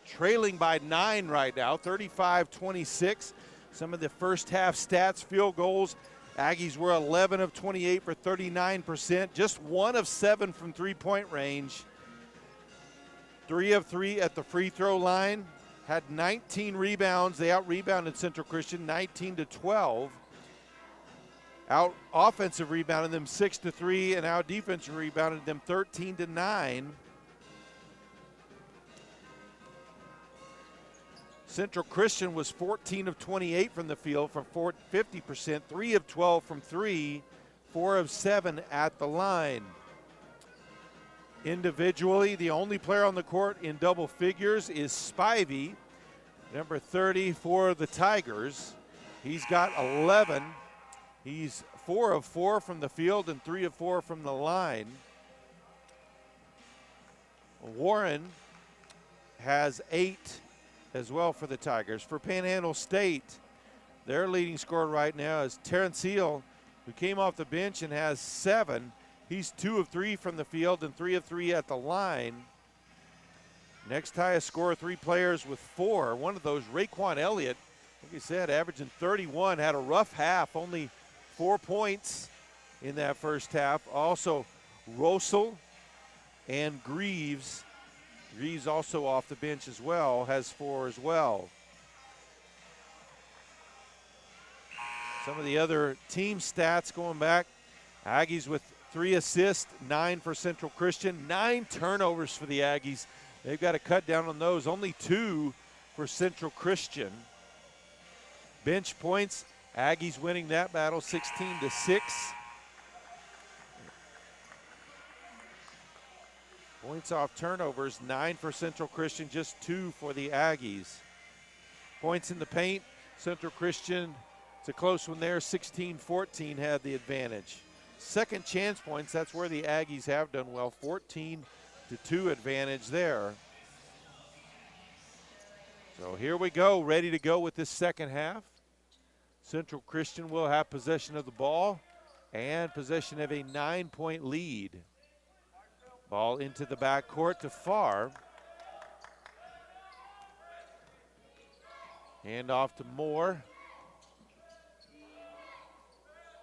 Trailing by 9 right now, 35-26. Some of the first half stats, field goals. Aggies were 11 of 28 for 39%, just 1 of 7 from three-point range. 3 of 3 at the free throw line. Had 19 rebounds. They out-rebounded Central Christian 19-12. Out offensive rebounded them 6-3, and out defensive rebounded them 13-9. Central Christian was 14 of 28 from the field for 50%, 3 of 12 from 3, 4 of 7 at the line. Individually, the only player on the court in double figures is Spivey, number 30 for the Tigers. He's got 11. He's 4 of 4 from the field and 3 of 4 from the line. Warren has 8 as well for the Tigers. For Panhandle State, their leading scorer right now is Terrence Heel, who came off the bench and has 7. He's 2 of 3 from the field and 3 of 3 at the line. Next highest scorer, 3 players with 4. One of those, Raquan Elliott, like you said, averaging 31, had a rough half, only 4 points in that first half. Also, Rosel and Greaves also off the bench as well, has 4 as well. Some of the other team stats going back, Aggies with 3 assists, 9 for Central Christian, 9 turnovers for the Aggies. They've got to cut down on those, only 2 for Central Christian. Bench points, Aggies winning that battle 16-6. Points off turnovers, 9 for Central Christian, just 2 for the Aggies. Points in the paint, Central Christian, it's a close one there, 16-14 had the advantage. Second chance points, that's where the Aggies have done well, 14-2 advantage there. So here we go, ready to go with this second half. Central Christian will have possession of the ball and possession of a 9-point lead. Ball into the backcourt to Farr. Hand off to Moore.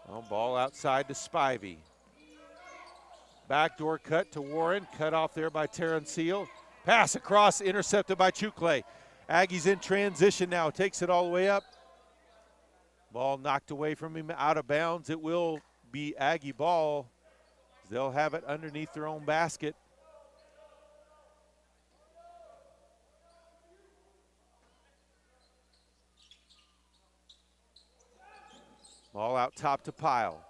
Well, ball outside to Spivey. Backdoor cut to Warren, cut off there by Terrencial. Pass across, intercepted by Chukle. Aggies in transition now, takes it all the way up. Ball knocked away from him, out of bounds. It will be Aggie ball. They'll have it underneath their own basket. Ball out top to Pyle.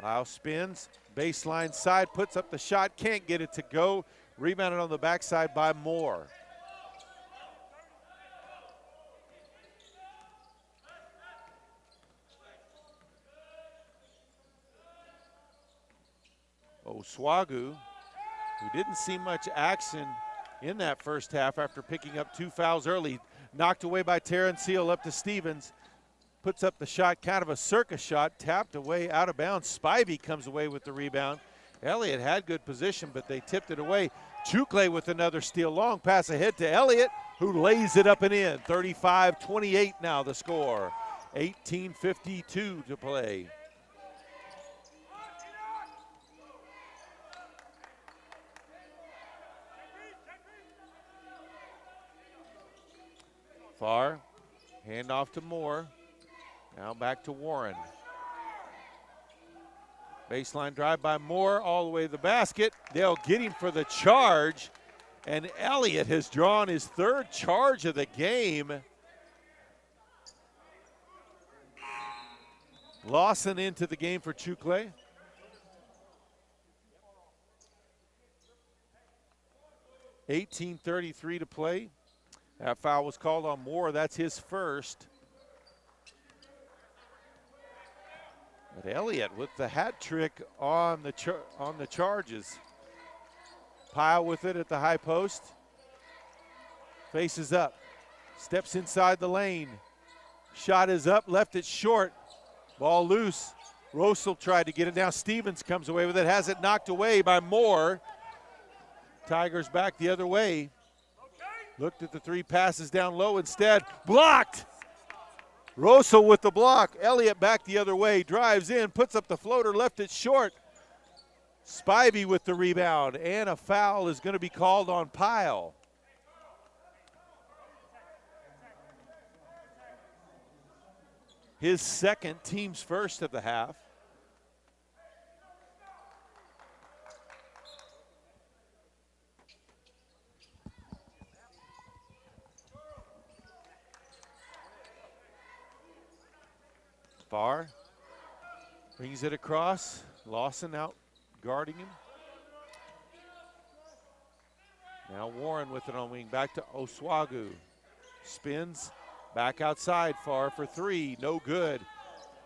Pyle spins, baseline side, puts up the shot, can't get it to go. Rebounded on the backside by Moore. Oswagu, who didn't see much action in that first half after picking up 2 fouls early, knocked away by Terrencial up to Stevens, puts up the shot, kind of a circus shot, tapped away out of bounds. Spivey comes away with the rebound. Elliott had good position, but they tipped it away. Chukle with another steal, long pass ahead to Elliott, who lays it up and in. 35-28 now the score. 18:52 to play. Farr, hand off to Moore. Now back to Warren. Baseline drive by Moore all the way to the basket. They'll get him for the charge. And Elliott has drawn his 3rd charge of the game. Lawson into the game for Chukle. $18:33 to play. That foul was called on Moore. That's his first. But Elliott with the hat trick on the charges. Pyle with it at the high post. Faces up. Steps inside the lane. Shot is up, left it short. Ball loose. Rosel tried to get it. Now Stevens comes away with it. Has it knocked away by Moore. Tigers back the other way. Looked at the 3 passes down low instead. Blocked. Rosel with the block. Elliott back the other way. Drives in, puts up the floater, left it short. Spivey with the rebound. And a foul is going to be called on Pyle. His second, team's first of the half. Farr brings it across. Lawson out guarding him. Now Warren with it on wing. Back to Oswagu. Spins. Back outside. Farr for 3. No good.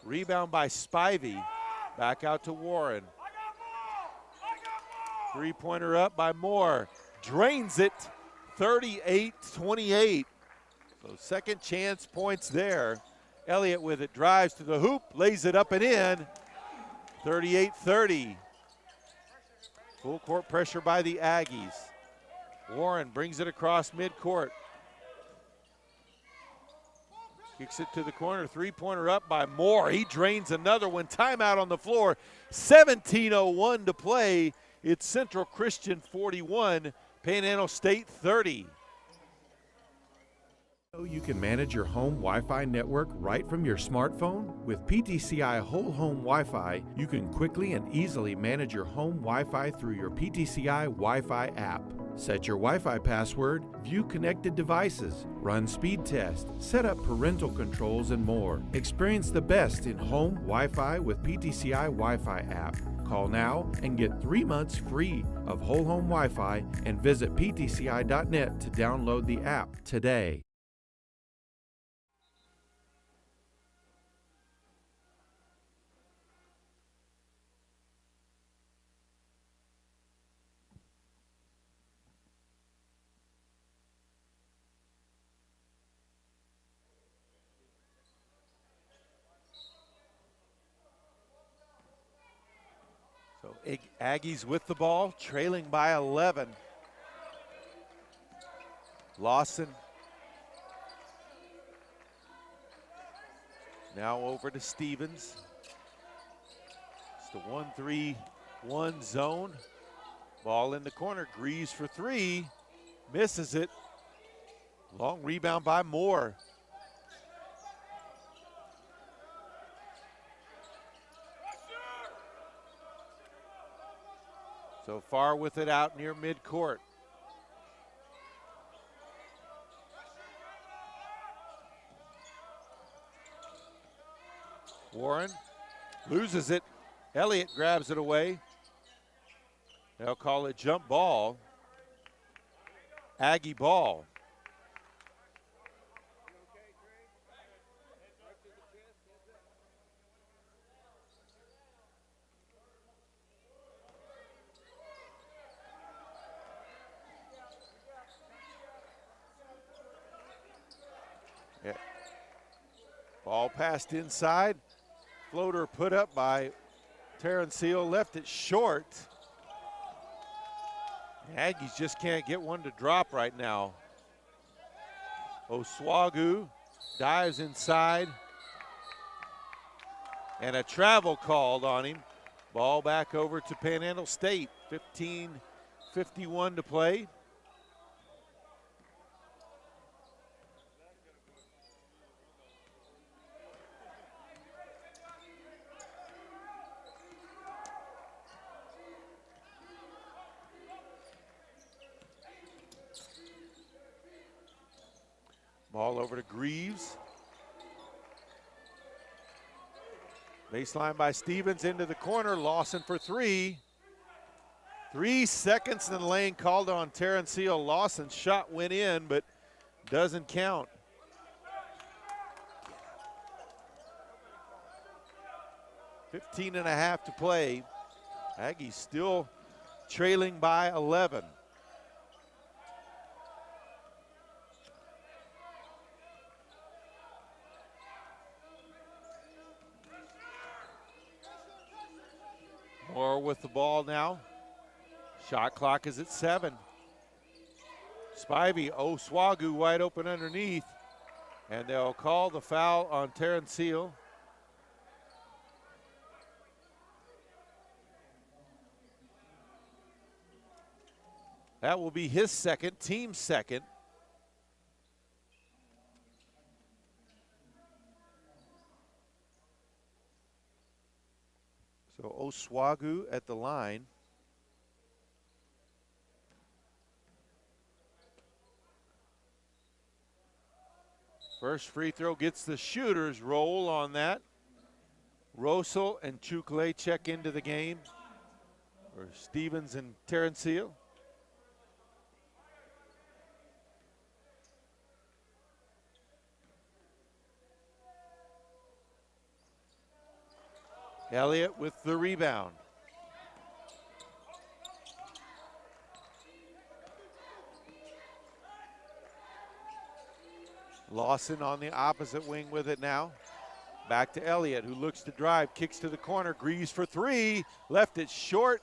Rebound by Spivey. Back out to Warren. 3-pointer up by Moore. Drains it. 38-28. So second chance points there. Elliott with it, drives to the hoop, lays it up and in. 38-30. Full court pressure by the Aggies. Warren brings it across midcourt. Kicks it to the corner, three-pointer up by Moore. He drains another one. Timeout on the floor. 17:01 to play. It's Central Christian 41, Panhandle State 30. You can manage your home Wi-Fi network right from your smartphone. With PTCI Whole Home Wi-Fi, you can quickly and easily manage your home Wi-Fi through your PTCI Wi-Fi app. Set your Wi-Fi password, view connected devices, run speed tests, set up parental controls, and more. Experience the best in home Wi-Fi with PTCI Wi-Fi app. Call now and get 3 months free of Whole Home Wi-Fi and visit ptci.net to download the app today. So Aggies with the ball, trailing by 11. Lawson now over to Stevens. It's the 1-3-1 zone. Ball in the corner, Greaves for three, misses it. Long rebound by Moore. So far with it out near midcourt. Warren loses it. Elliott grabs it away. They'll call it jump ball. Aggie ball. Yeah. Ball passed inside. Floater put up by Terrence Seal, left it short. The Aggies just can't get one to drop right now. Oswagu dives inside. And a travel called on him. Ball back over to Panhandle State. 15:51 to play. Ball over to Greaves. Baseline by Stevens into the corner. Lawson for three. 3 seconds in the lane called on Terrence Seal. Lawson's shot went in, but doesn't count. .15.5 to play. Aggies still trailing by 11. Moore with the ball now. Shot clock is at 7. Spivey, Oswagu wide open underneath. And they'll call the foul on Terrence Seal. That will be his second, team second. So Oswagu at the line. First free throw gets the shooter's roll on that. Rosal and Chukle check into the game for Stevens and Terrence Seal. Elliott with the rebound. Lawson on the opposite wing with it now. Back to Elliott, who looks to drive, kicks to the corner. Greaves for three, left it short.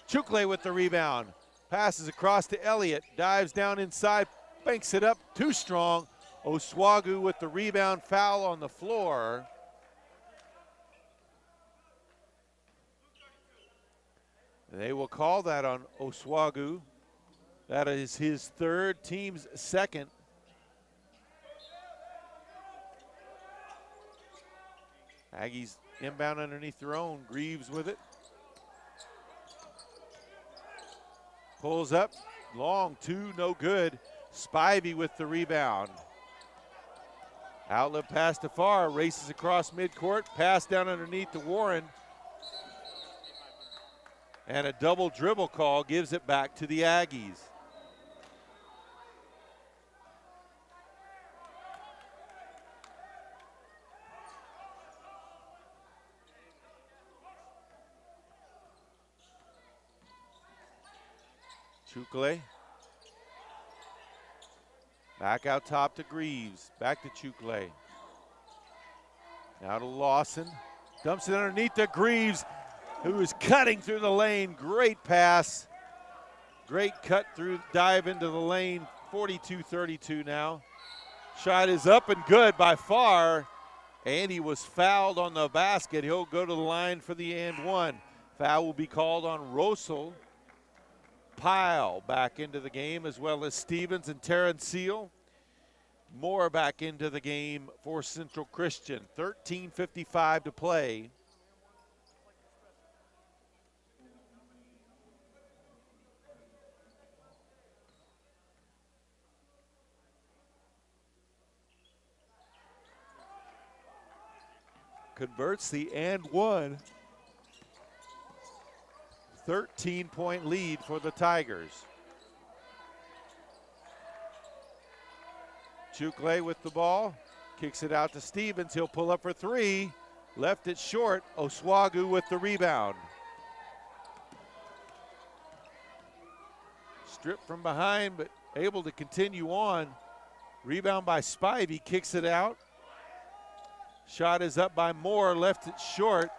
Chukle with the rebound. Passes across to Elliott, dives down inside, banks it up, too strong. Oswagu with the rebound, foul on the floor. They will call that on Oswagu. That is his third, team's second. Aggies inbound underneath their own. Greaves with it. Pulls up, long two, no good. Spivey with the rebound. Outlet pass to Farr, races across midcourt, pass down underneath to Warren. And a double dribble call gives it back to the Aggies. Chukle. Back out top to Greaves. Back to Chukle. Now to Lawson. Dumps it underneath to Greaves, who is cutting through the lane. Great pass. Great cut through, dive into the lane. 42-32 now. Shot is up and good by Farr. And he was fouled on the basket. He'll go to the line for the and one. Foul will be called on Rosal. Pyle back into the game, as well as Stevens and Terrence Seal. Moore back into the game for Central Christian. 13:55 to play. Converts the and one. 13-point lead for the Tigers. Chukle with the ball, kicks it out to Stevens. He'll pull up for three. Left it short. Oswagu with the rebound. Stripped from behind, but able to continue on. Rebound by Spivey, kicks it out. Shot is up by Moore, left it short.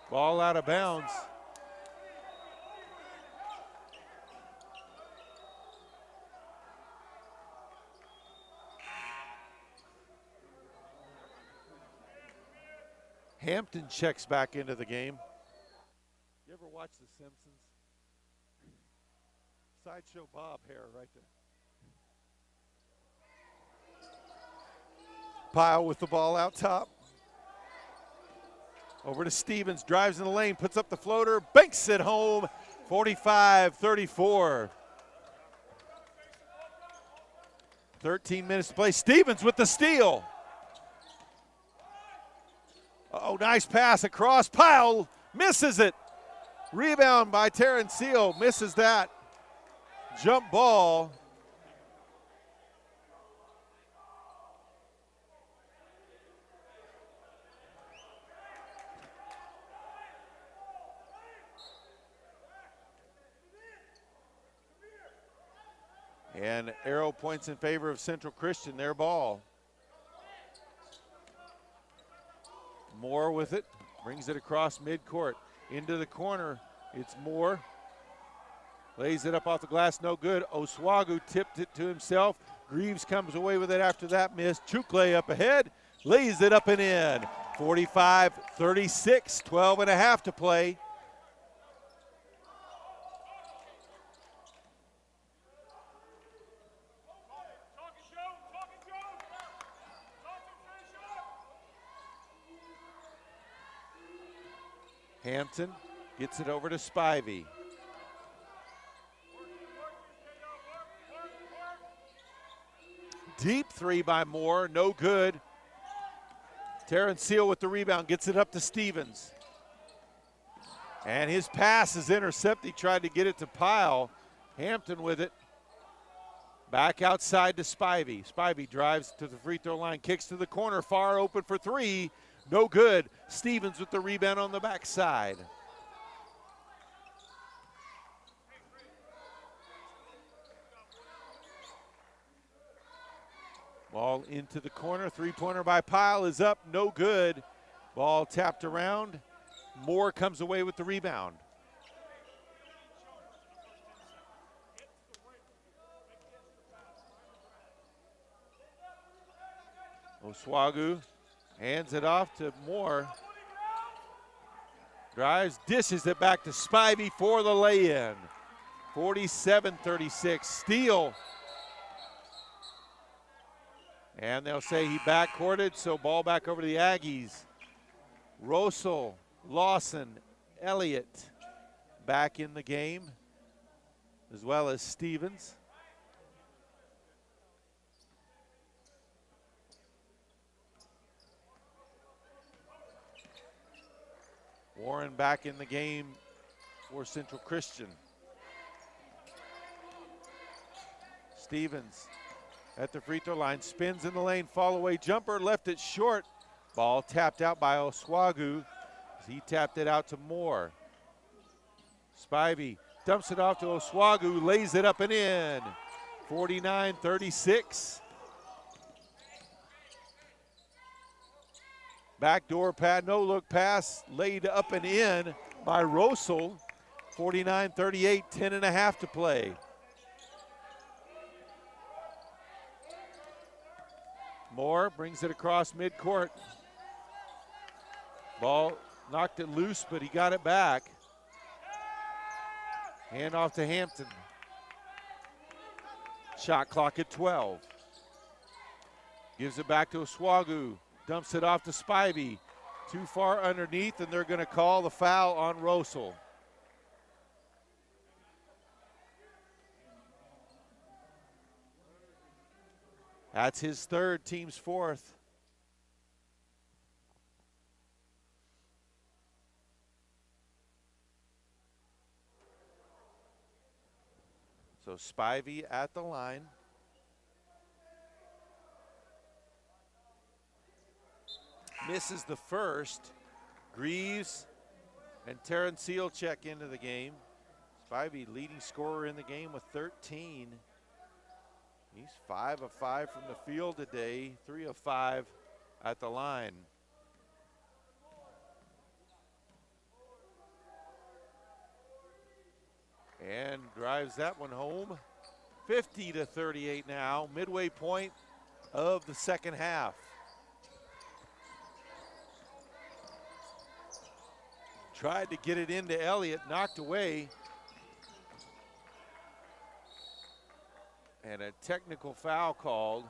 Ball out of bounds. Hampton checks back into the game. You ever watch The Simpsons? Sideshow Bob hair right there. Pyle with the ball out top. Over to Stevens, drives in the lane, puts up the floater, banks it home, 45-34. 13 minutes to play. Stevens with the steal. Oh, nice pass across. Pyle misses it. Rebound by Terrence Seal, misses that. Jump ball. And arrow points in favor of Central Christian, their ball. Moore with it, brings it across midcourt. Into the corner, it's Moore. Lays it up off the glass, no good. Oswagu tipped it to himself. Greaves comes away with it after that miss. Chukle up ahead, lays it up and in. 45-36, 12 and a half to play. Hampton gets it over to Spivey. Deep three by Moore, no good. Terrence Seal with the rebound, gets it up to Stevens. And his pass is intercepted. He tried to get it to Pyle. Hampton with it. Back outside to Spivey. Spivey drives to the free throw line, kicks to the corner, far open for three. No good. Stevens with the rebound on the backside. Ball into the corner. Three-pointer by Pyle is up. No good. Ball tapped around. Moore comes away with the rebound. Oswagu hands it off to Moore. Drives, dishes it back to Spivey for the lay-in. 47-36, steal. And they'll say he backcourted, so ball back over to the Aggies. Rosal, Lawson, Elliott back in the game, as well as Stevens. Warren back in the game for Central Christian. Stevens at the free throw line, spins in the lane, fall away jumper, left it short. Ball tapped out by Oswagu. He tapped it out to Moore. Spivey dumps it off to Oswagu, lays it up and in. 49-36. Backdoor pad, no look pass, laid up and in by Rosal. 49-38, 10.5 to play. Moore brings it across midcourt. Ball knocked it loose, but he got it back. Hand off to Hampton. Shot clock at 12. Gives it back to Oswagu. Dumps it off to Spivey. Too far underneath, and they're going to call the foul on Rosal. That's his third, team's fourth. So Spivey at the line. Misses the first. Greaves and Terrence Seal check into the game. Spivey leading scorer in the game with 13. He's 5 of 5 from the field today, 3 of 5 at the line. And drives that one home. 50-38 now, midway point of the second half. Tried to get it into Elliott, knocked away. And a technical foul called.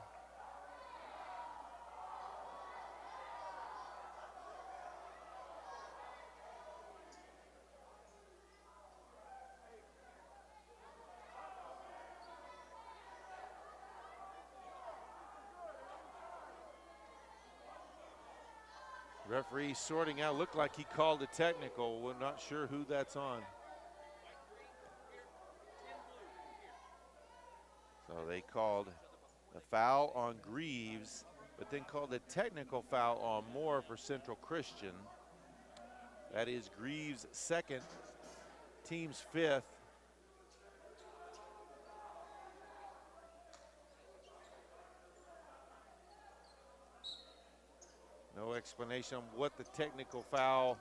Referee sorting out, looked like he called a technical. We're not sure who that's on. So they called the foul on Greaves, but then called a technical foul on Moore for Central Christian. That is Greaves' second, team's fifth. No explanation on what the technical foul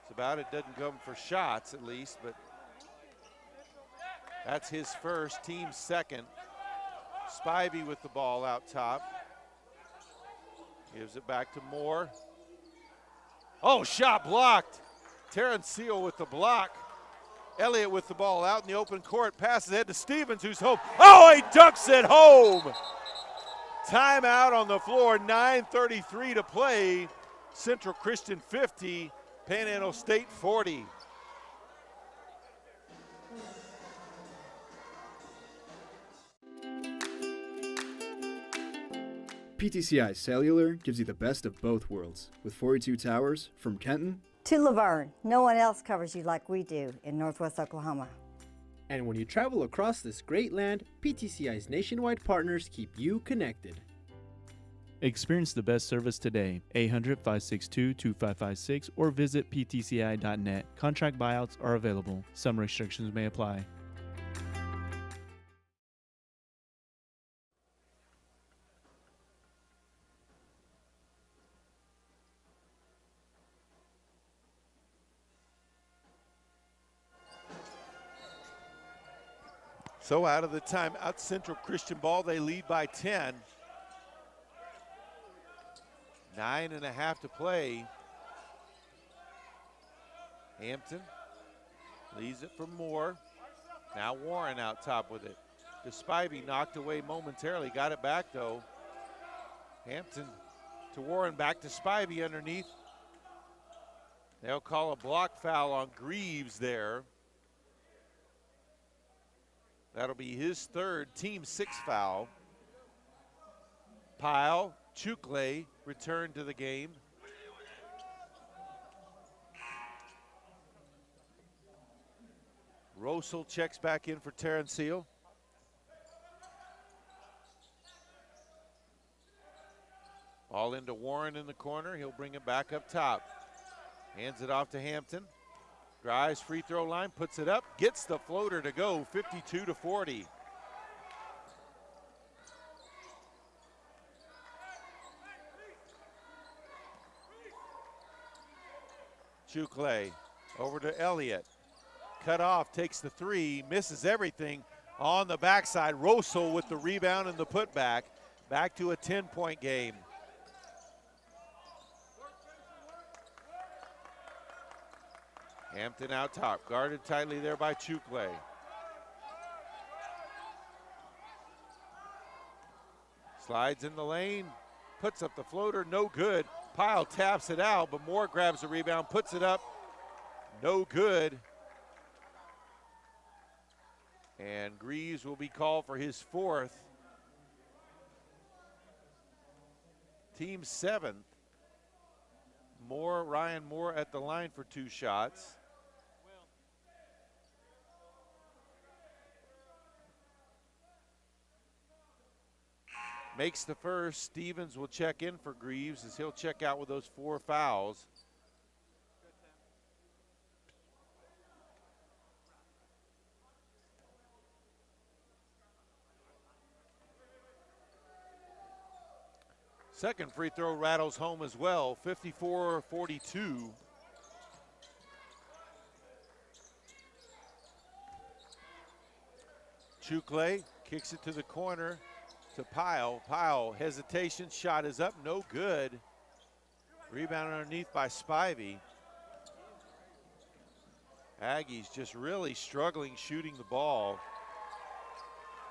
is about. It doesn't come for shots, at least, but that's his first, team's second. Spivey with the ball out top. Gives it back to Moore. Oh, shot blocked. Terrence Seal with the block. Elliott with the ball out in the open court. Passes ahead to Stevens, who's home. Oh, he ducks it home. Timeout on the floor, 9:33 to play. Central Christian 50, Panhandle State 40. PTCI Cellular gives you the best of both worlds with 42 towers from Kenton To Laverne. No one else covers you like we do in Northwest Oklahoma. And when you travel across this great land, PTCI's nationwide partners keep you connected. Experience the best service today. 800-562-2556 or visit ptci.net. Contract buyouts are available. Some restrictions may apply. So out of the timeout, Central Christian ball, they lead by 10. 9.5 to play. Hampton leaves it for Moore. Now Warren out top with it. Spivey knocked away momentarily, got it back though. Hampton to Warren, back to Spivey underneath. They'll call a block foul on Greaves there. That'll be his third, team 6 foul. Pyle, Chukle returned to the game. Rosel checks back in for Terrence Seal. Ball into Warren in the corner. He'll bring it back up top. Hands it off to Hampton. Drives free throw line, puts it up, gets the floater to go, 52-40. Chukle over to Elliott. Cut off, takes the three, misses everything on the backside. Rosel with the rebound and the putback. Back to a 10-point game. Hampton out top, guarded tightly there by Chukle. Slides in the lane, puts up the floater, no good. Pyle taps it out, but Moore grabs the rebound, puts it up, no good. And Greaves will be called for his 4th. Team 7th. Ryan Moore at the line for 2 shots. Makes the first. Stevens will check in for Greaves as he'll check out with those 4 fouls. Second free throw rattles home as well, 54-42. Chukle kicks it to the corner to Pyle. Pyle, hesitation, shot is up, no good. Rebound underneath by Spivey. Aggies just really struggling shooting the ball.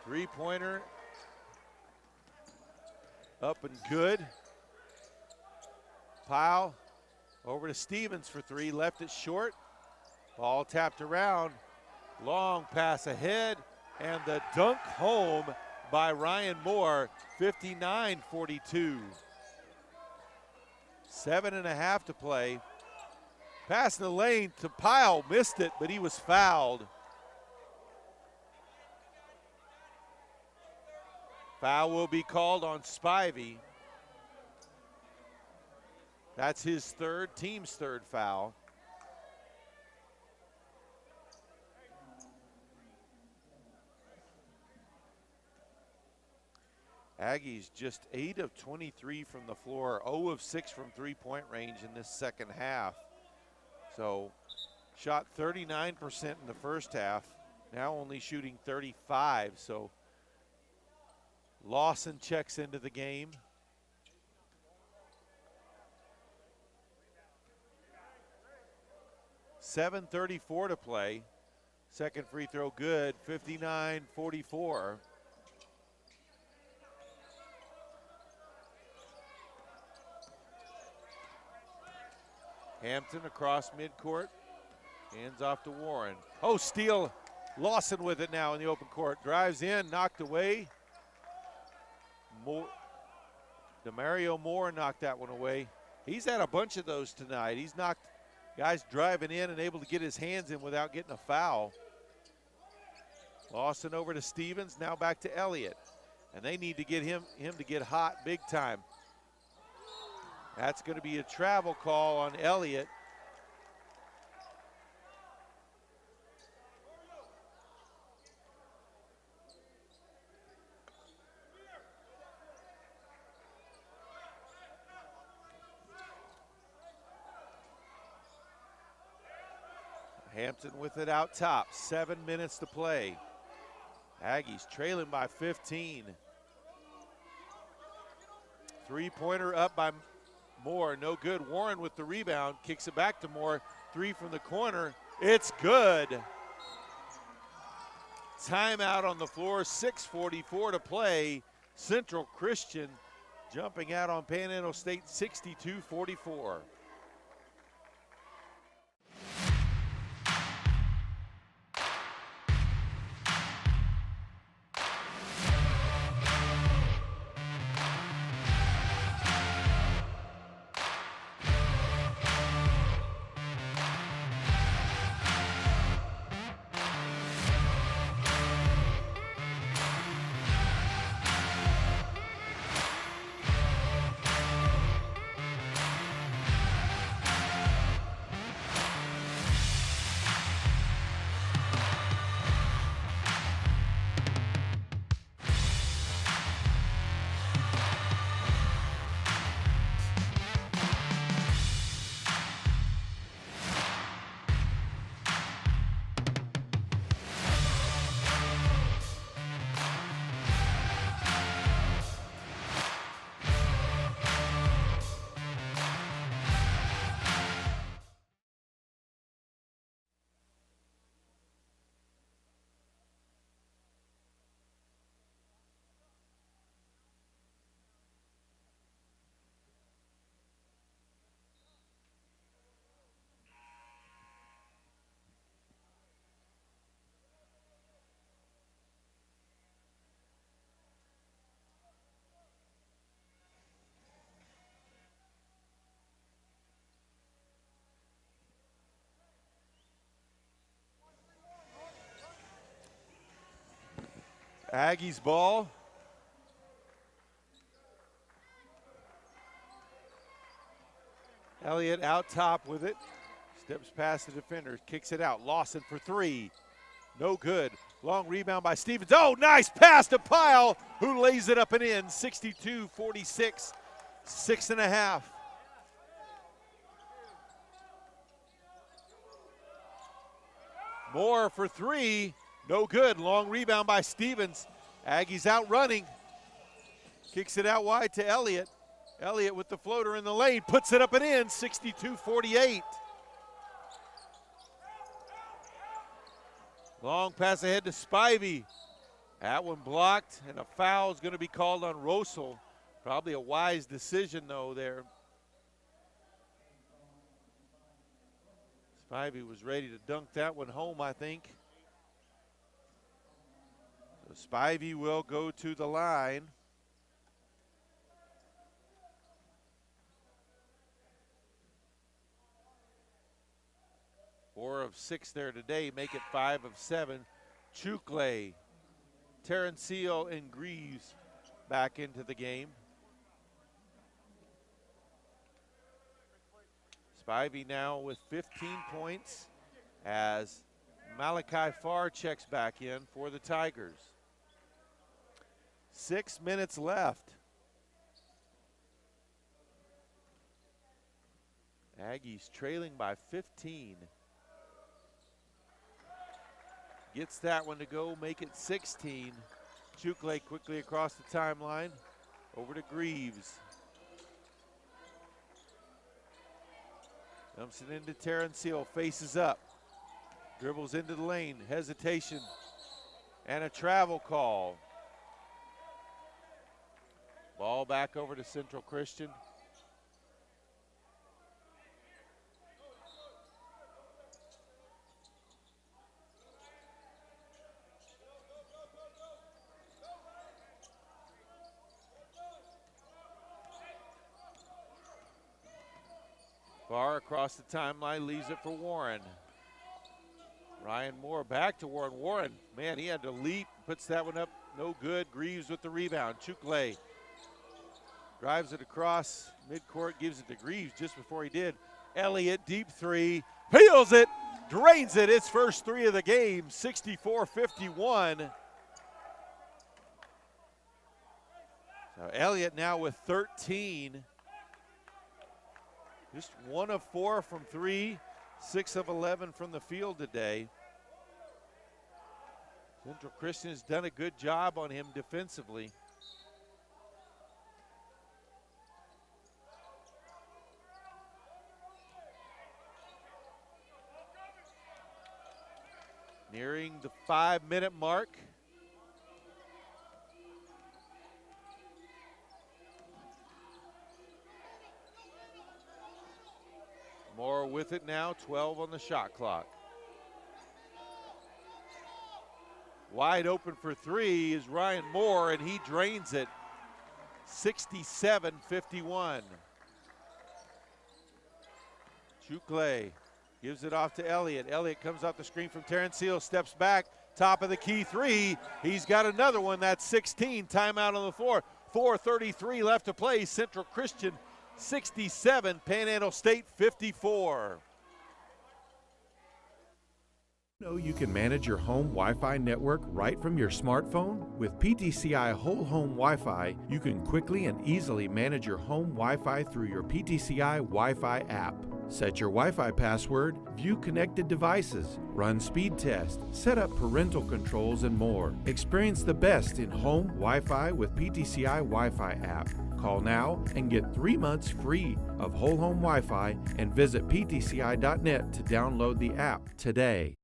Three-pointer. Up and good. Pyle over to Stevens for 3, left it short. Ball tapped around, long pass ahead, and the dunk home by Ryan Moore, 59-42. 7.5 to play. Pass in the lane to Pyle, missed it, but he was fouled. Foul will be called on Spivey. That's his third, team's third foul. Aggies just 8 of 23 from the floor, 0 of 6 from three-point range in this second half. So shot 39% in the first half, now only shooting 35, so Lawson checks into the game. .734 to play. Second free throw good, 59-44. Hampton across midcourt, hands off to Warren. Oh, steal, Lawson with it now in the open court. Drives in, knocked away. DeMario Moore knocked that one away. He's had a bunch of those tonight. He's knocked guys driving in and able to get his hands in without getting a foul. Lawson over to Stevens, now back to Elliott. And they need to get him to get hot big time. That's going to be a travel call on Elliott. Hampton with it out top, 7 minutes to play. Aggies trailing by 15. Three-pointer up by Moore, no good. Warren with the rebound, kicks it back to Moore. 3 from the corner. It's good. Timeout on the floor, 6:44 to play. Central Christian jumping out on Panhandle State, 62-44. Aggies ball. Elliott out top with it. Steps past the defender, kicks it out. Lawson for 3. No good. Long rebound by Stevens. Oh, nice pass to Pyle, who lays it up and in. 62-46, 6.5. Moore for 3. No good. Long rebound by Stevens. Aggies out running. Kicks it out wide to Elliott. Elliott with the floater in the lane. Puts it up and in. 62-48. Long pass ahead to Spivey. That one blocked, and a foul is going to be called on Rosel. Probably a wise decision, though, there. Spivey was ready to dunk that one home, I think. So Spivey will go to the line. Four of 6 there today, make it 5 of 7. Chukle, Terrencio, and Greaves back into the game. Spivey now with 15 points as Malachi Farr checks back in for the Tigers. 6 minutes left. Aggies trailing by 15. Gets that one to go, make it 16. Chukle quickly across the timeline, over to Greaves. Dumps it into Terrencio, faces up. Dribbles into the lane, hesitation, and a travel call. Ball back over to Central Christian. Far across the timeline, leaves it for Warren. Ryan Moore back to Warren. Warren, man, he had to leap, puts that one up, no good. Greaves with the rebound. Chukle drives it across midcourt, gives it to Greaves just before he did. Elliott, deep 3, peels it, drains it. It's first 3 of the game, 64-51. So Elliott now with 13. Just 1 of 4 from 3, 6 of 11 from the field today. Central Christian has done a good job on him defensively. Nearing the 5-minute mark. Moore with it now, 12 on the shot clock. Wide open for three is Ryan Moore, and he drains it. 67-51. Chukle gives it off to Elliott. Elliott comes off the screen from Terrence Seal, steps back, top of the key three. He's got another one, that's 16. Timeout on the floor. 4:33 left to play. Central Christian 67, Panhandle State 54. Know you can manage your home Wi-Fi network right from your smartphone? With PTCI Whole Home Wi-Fi, you can quickly and easily manage your home Wi-Fi through your PTCI Wi-Fi app. Set your Wi-Fi password, view connected devices, run speed tests, set up parental controls, and more. Experience the best in home Wi-Fi with PTCI Wi-Fi app. Call now and get 3 months free of Whole Home Wi-Fi and visit ptci.net to download the app today.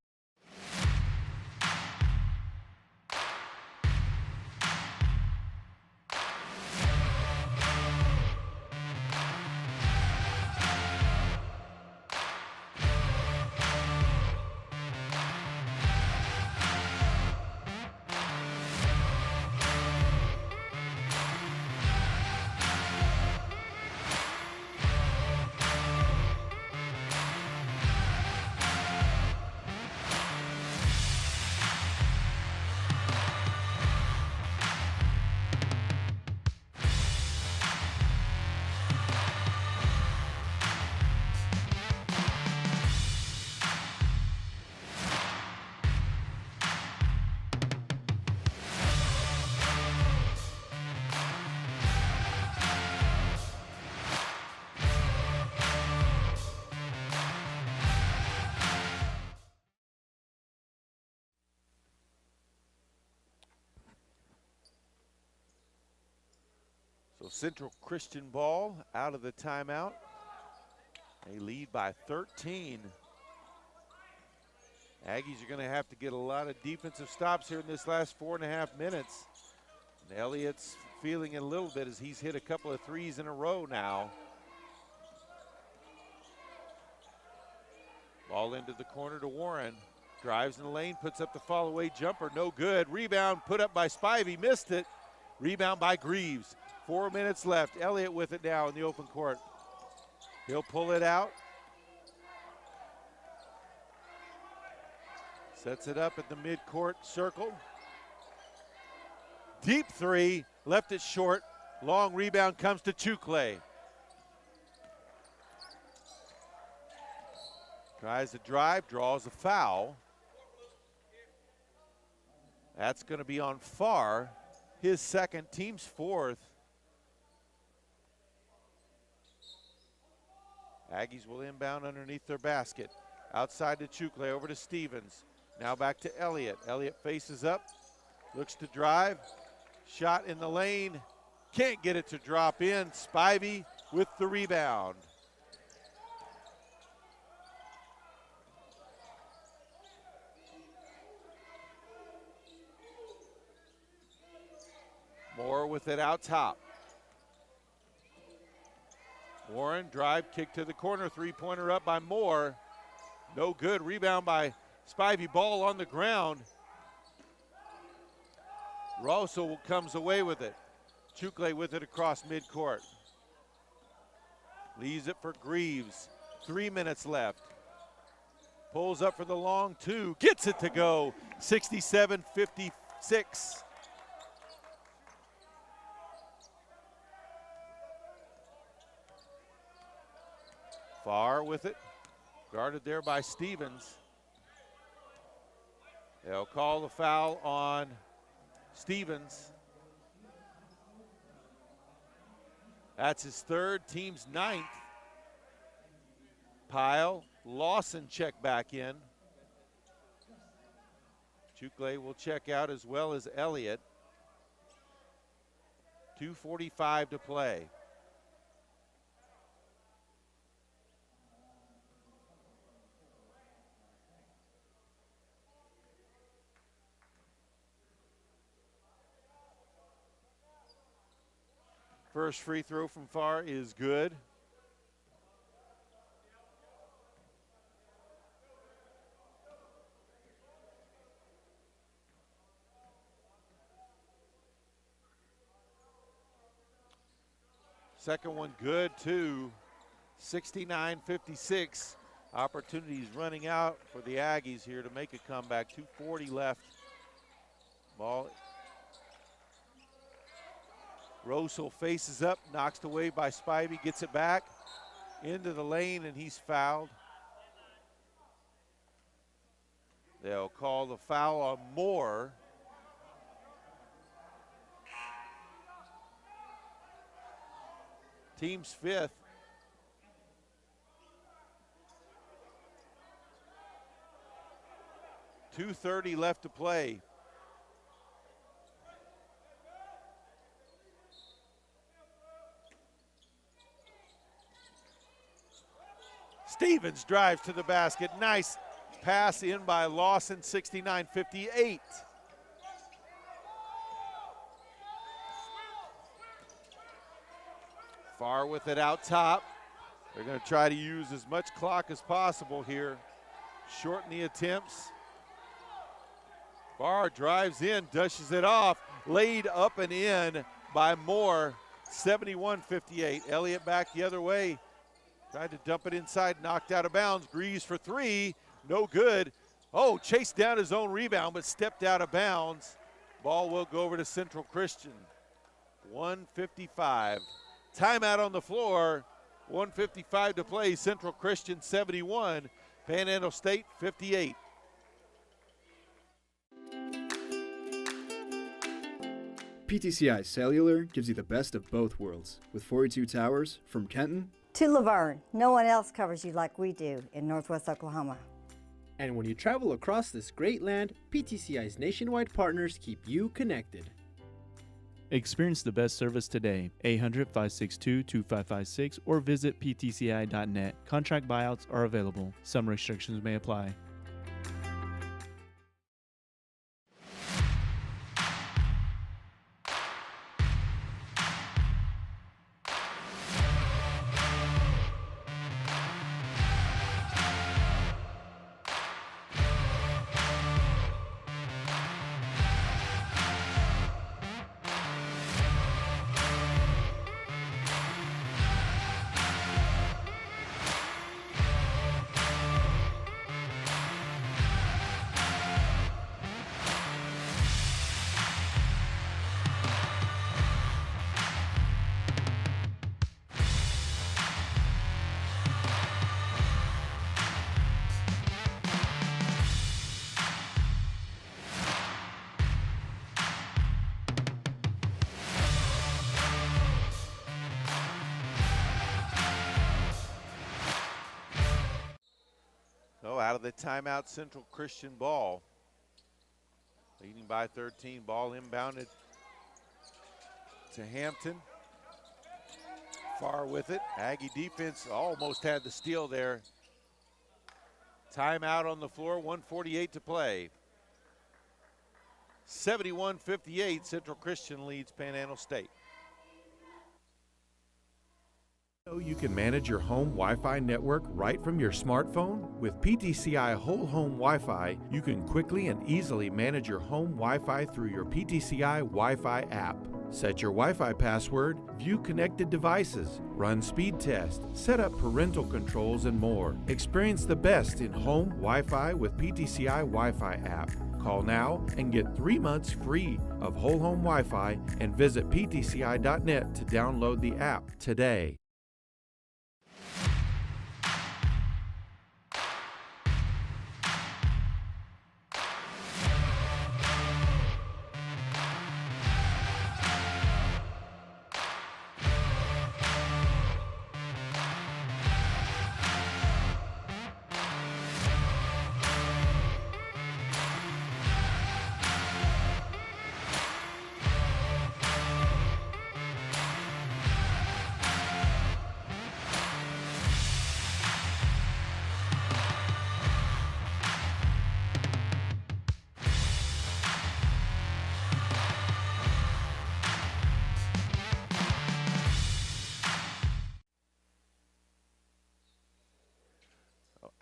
So Central Christian ball out of the timeout. They lead by 13. Aggies are going to have to get a lot of defensive stops here in this last 4.5 minutes. And Elliott's feeling it a little bit as he's hit a couple of threes in a row now. Ball into the corner to Warren. Drives in the lane, puts up the fall-away jumper, no good. Rebound put up by Spivey, missed it. Rebound by Greaves. 4 minutes left. Elliott with it now in the open court. He'll pull it out. Sets it up at the midcourt circle. Deep three, left it short. Long rebound comes to Chukle. Tries to drive, draws a foul. That's going to be on Farr, his second, team's fourth. Aggies will inbound underneath their basket. Outside to Chukle, over to Stevens. Now back to Elliott. Elliott faces up, looks to drive. Shot in the lane, can't get it to drop in. Spivey with the rebound. Moore with it out top. Warren, drive, kick to the corner, three-pointer up by Moore. No good, rebound by Spivey, ball on the ground. Rosso comes away with it. Chukle with it across midcourt. Leaves it for Greaves, 3 minutes left. Pulls up for the long two, gets it to go, 67-56. Farr with it, guarded there by Stevens. They'll call the foul on Stevens. That's his third, team's ninth. Pyle, Lawson check back in. Chukle will check out as well as Elliott. 2:45 to play. First free throw from far is good. Second one good too. 69-56. Opportunities running out for the Aggies here to make a comeback. 2:40 left. Ball. Rosel faces up, knocked away by Spivey, gets it back into the lane, and he's fouled. They'll call the foul on Moore. Team's fifth. .230 left to play. Stevens drives to the basket. Nice pass in by Lawson, 69-58. Far with it out top. They're going to try to use as much clock as possible here. Shorten the attempts. Barr drives in, dushes it off. Laid up and in by Moore, 71-58. Elliott back the other way. Tried to dump it inside, knocked out of bounds. Greaves for three, no good. Oh, chased down his own rebound, but stepped out of bounds. Ball will go over to Central Christian. 1:55. Timeout on the floor. 1:55 to play. Central Christian 71, Panhandle State 58. PTCI Cellular gives you the best of both worlds with 42 towers from Kenton to Laverne. No one else covers you like we do in Northwest Oklahoma. And when you travel across this great land, PTCI's nationwide partners keep you connected. Experience the best service today. 800-562-2556 or visit ptci.net. Contract buyouts are available. Some restrictions may apply. Out of the timeout, Central Christian ball. Leading by 13, ball inbounded to Hampton. Far with it. Aggie defense almost had the steal there. Timeout on the floor, 1:48 to play. 71-58, Central Christian leads Panhandle State. You can manage your home Wi-Fi network right from your smartphone. With PTCI Whole Home Wi-Fi, you can quickly and easily manage your home Wi-Fi through your PTCI Wi-Fi app. Set your Wi-Fi password, view connected devices, run speed tests, set up parental controls, and more. Experience the best in home Wi-Fi with PTCI Wi-Fi app. Call now and get 3 months free of Whole Home Wi-Fi and visit ptci.net to download the app today.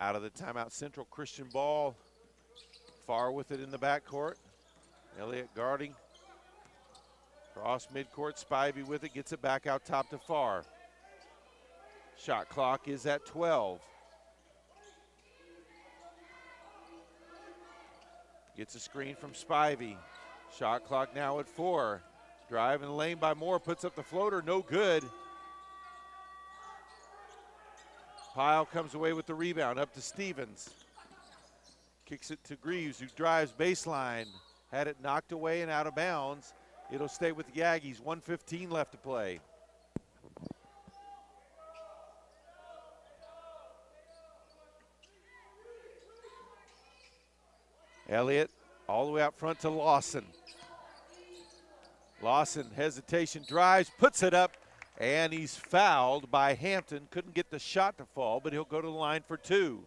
Out of the timeout, Central Christian ball. Far with it in the backcourt. Elliott guarding. Cross midcourt, Spivey with it, gets it back out top to Far. Shot clock is at 12. Gets a screen from Spivey. Shot clock now at 4. Drive in the lane by Moore, puts up the floater, no good. Pyle comes away with the rebound, up to Stevens. Kicks it to Greaves, who drives baseline. Had it knocked away and out of bounds. It'll stay with the Aggies, 1:15 left to play. Elliott all the way out front to Lawson. Lawson, hesitation, drives, puts it up, and he's fouled by Hampton. Couldn't get the shot to fall, but he'll go to the line for 2.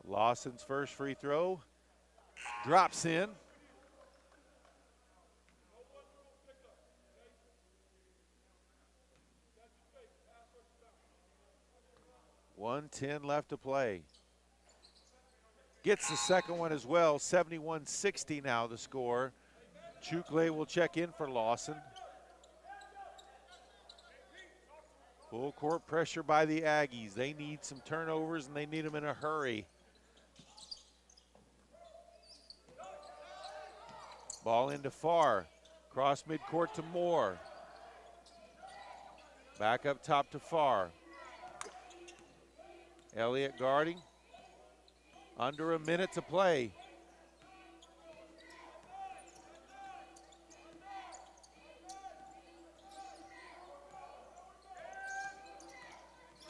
Lawson's first free throw drops in. .110 left to play. Gets the second one as well, 71-60 now the score. Chukle will check in for Lawson. Full court pressure by the Aggies. They need some turnovers and they need them in a hurry. Ball into Far. Cross midcourt to Moore. Back up top to Far. Elliott guarding. Under a minute to play.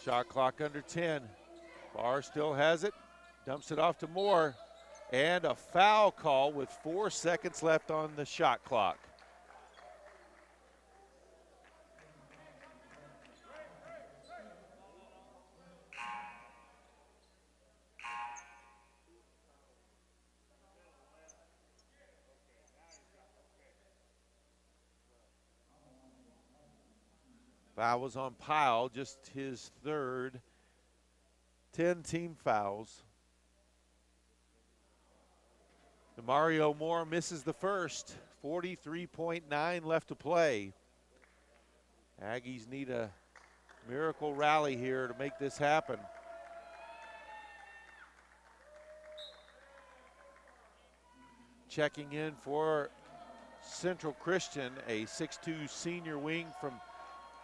Shot clock under 10. Far still has it. Dumps it off to Moore. And a foul call with 4 seconds left on the shot clock. Foul was on Pyle, just his third. 10 team fouls. Mario Moore misses the first. 43.9 left to play. Aggies need a miracle rally here to make this happen. Checking in for Central Christian, a 6'2" senior wing from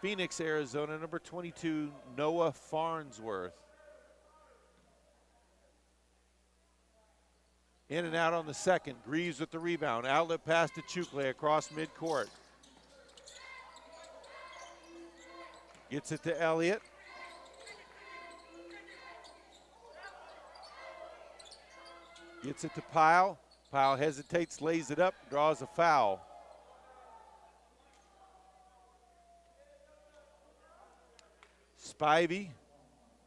Phoenix, Arizona, number 22, Noah Farnsworth. In and out on the second. Greaves with the rebound. Outlet pass to Chukle across midcourt. Gets it to Elliott. Gets it to Pyle. Pyle hesitates, lays it up, draws a foul. Spivey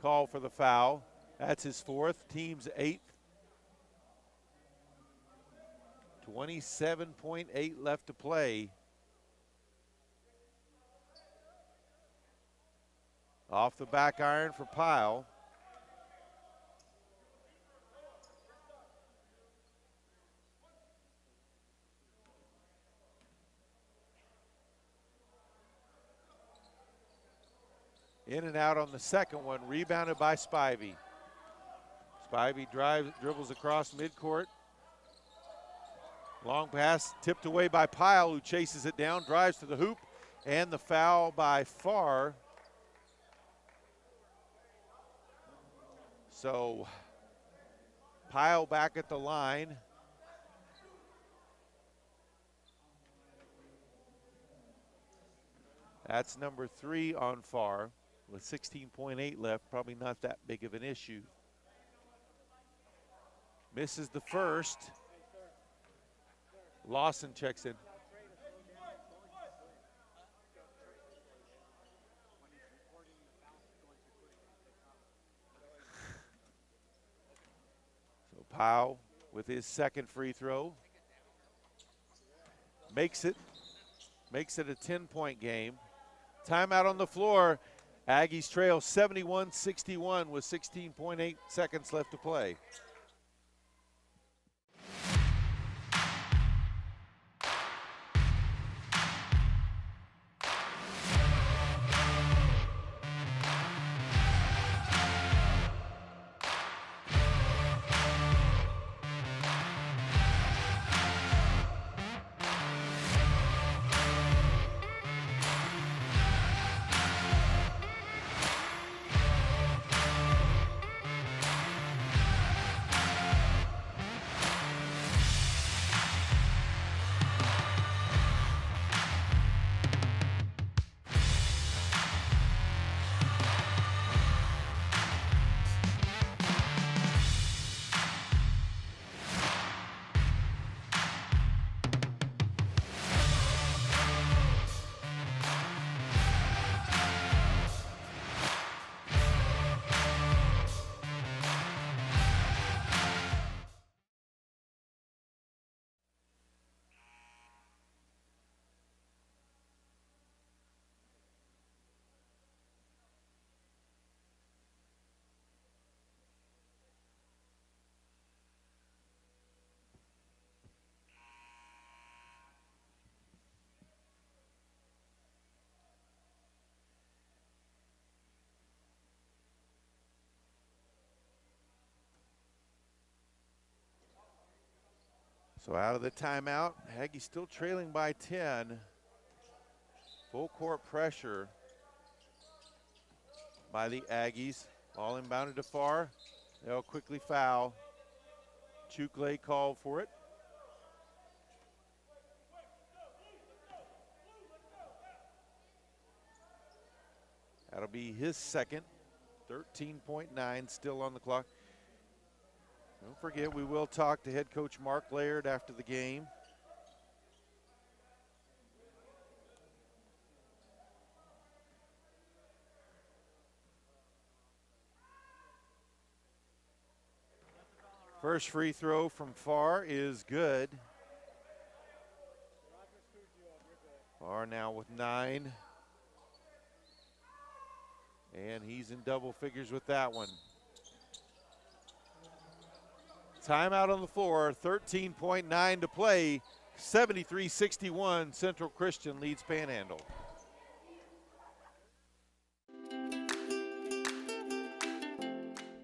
called for the foul. That's his 4th, team's 8th. 27.8 left to play. Off the back iron for Pyle. In and out on the second one, rebounded by Spivey. Spivey dribbles across midcourt. Long pass tipped away by Pyle, who chases it down, drives to the hoop, and the foul by Far. So Pyle back at the line. That's number 3 on Far with 16.8 left, probably not that big of an issue. Misses the first. Lawson checks in. Powell with his second free throw. Makes it a 10-point game. Timeout on the floor. Aggies trail 71-61 with 16.8 seconds left to play. So out of the timeout, Aggies still trailing by 10. Full court pressure by the Aggies. Ball inbounded to far. They'll quickly foul. Chukle called for it. That'll be his second. 13.9 still on the clock. Don't forget, we will talk to head coach Mark Laird after the game. First free throw from Farr is good. Farr now with 9. And he's in double figures with that one. Timeout on the floor, 13.9 to play, 73-61, Central Christian leads Panhandle.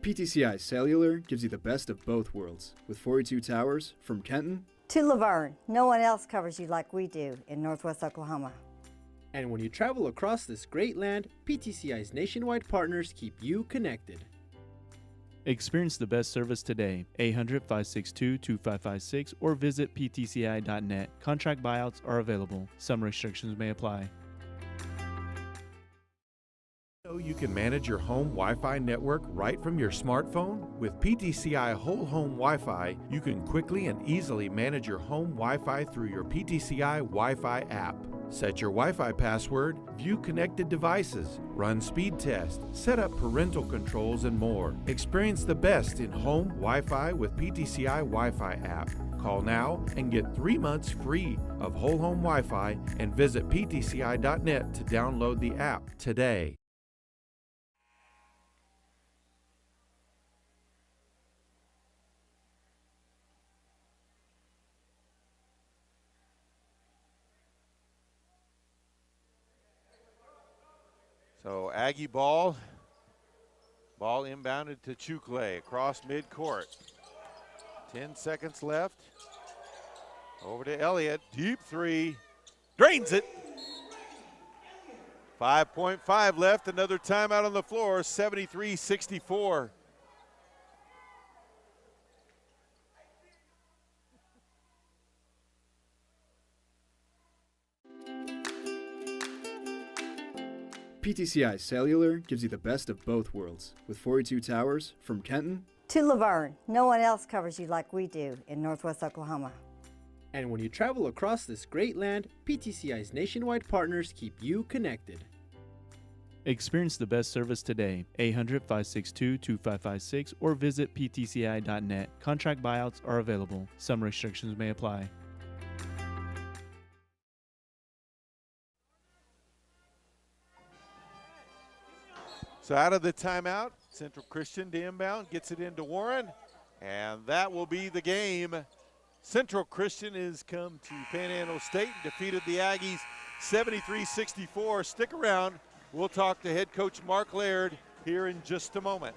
PTCI Cellular gives you the best of both worlds, with 42 towers from Kenton to Laverne. No one else covers you like we do in Northwest Oklahoma. And when you travel across this great land, PTCI's nationwide partners keep you connected. Experience the best service today. 800-562-2556 or visit ptci.net. Contract buyouts are available. Some restrictions may apply. You can manage your home Wi-Fi network right from your smartphone. With PTCI Whole Home Wi-Fi, you can quickly and easily manage your home Wi-Fi through your PTCI Wi-Fi app. Set your Wi-Fi password, view connected devices, run speed tests, set up parental controls, and more. Experience the best in home Wi-Fi with PTCI Wi-Fi app. Call now and get 3 months free of whole home Wi-Fi and visit ptci.net to download the app today. So Aggie ball inbounded to Chukle across midcourt. 10 seconds left. Over to Elliott, deep three, drains it. 5.5 left, another timeout on the floor, 73-64. PTCI Cellular gives you the best of both worlds, with 42 towers from Kenton to Laverne. No one else covers you like we do in Northwest Oklahoma. And when you travel across this great land, PTCI's nationwide partners keep you connected. Experience the best service today. 800-562-2556 or visit ptci.net. Contract buyouts are available. Some restrictions may apply. So out of the timeout, Central Christian to inbound, gets it into Warren, and that will be the game. Central Christian has come to Panhandle State and defeated the Aggies 73-64. Stick around. We'll talk to head coach Mark Laird here in just a moment.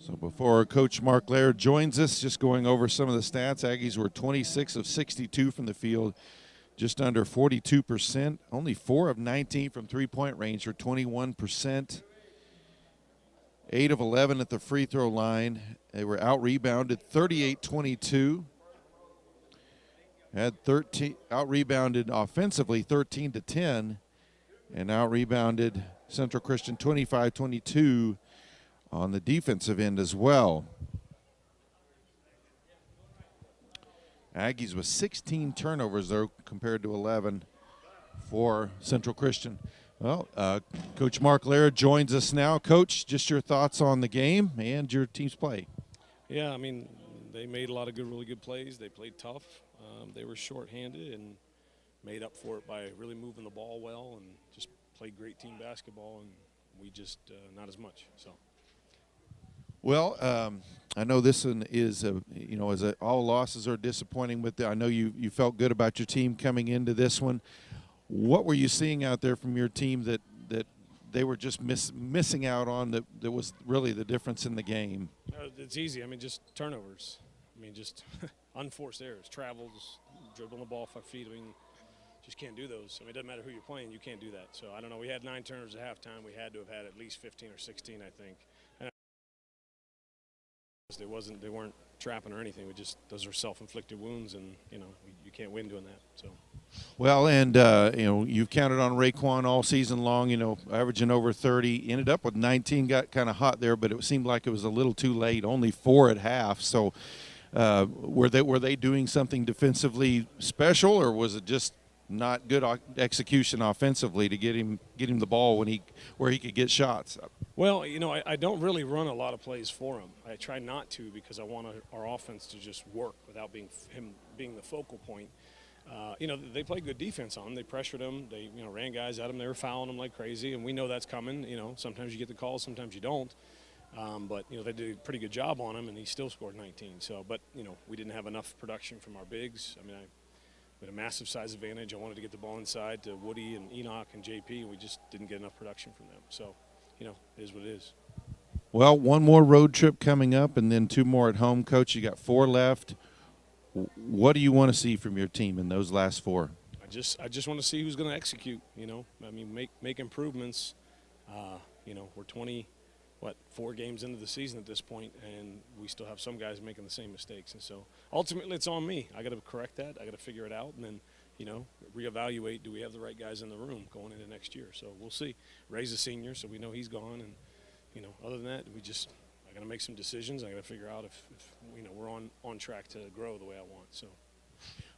So before Coach Mark Laird joins us, just going over some of the stats, Aggies were 26 of 62 from the field, just under 42%. Only 4 of 19 from three-point range for 21%. 8 of 11 at the free throw line. They were out-rebounded 38-22. Had out-rebounded offensively 13-10, and out-rebounded Central Christian 25-22 on the defensive end as well. Aggies with 16 turnovers, though, compared to 11 for Central Christian. Well, Coach Mark Laird joins us now. Coach, just your thoughts on the game and your team's play. Yeah, I mean, they made a lot of really good plays. They played tough. They were shorthanded and made up for it by really moving the ball well and just played great team basketball, and we just not as much. So. Well, I know this one is, all losses are disappointing, but I know you felt good about your team coming into this one. What were you seeing out there from your team that they were just missing out on that was really the difference in the game? It's easy. I mean, just turnovers. I mean, just unforced errors, travels, dribbling the ball 5 feet. I mean, just can't do those. I mean, it doesn't matter who you're playing, you can't do that. So I don't know. We had 9 turnovers at halftime. We had to have had at least 15 or 16, I think. They weren't trapping or anything. Those are self-inflicted wounds, and you can't win doing that. So. Well, and you've counted on Raekwon all season long. Averaging over 30. Ended up with 19. Got kind of hot there, but it seemed like it was a little too late. Only 4 at half. So, were they doing something defensively special, or was it just not good execution offensively to get him the ball where he could get shots? Well, I don't really run a lot of plays for him. I try not to because I want our offense to just work without him being the focal point. They played good defense on him. They pressured him. They ran guys at him. They were fouling him like crazy, and we know that's coming. Sometimes you get the calls, sometimes you don't. But they did a pretty good job on him, and he still scored 19. So, but we didn't have enough production from our bigs. I mean, we had a massive size advantage. I wanted to get the ball inside to Woody and Enoch and JP, and we just didn't get enough production from them. So, it is what it is. Well, one more road trip coming up and then 2 more at home. Coach, you got 4 left. What do you want to see from your team in those last 4? I just want to see who's going to execute, I mean, make improvements. We're 4 games into the season at this point, and we still have some guys making the same mistakes. And so ultimately it's on me. I got to correct that. I got to figure it out, and then reevaluate, do we have the right guys in the room going into next year? So we'll see. Ray's a senior, so we know he's gone, and other than that, I got to make some decisions. I got to figure out if we're on track to grow the way I want. So.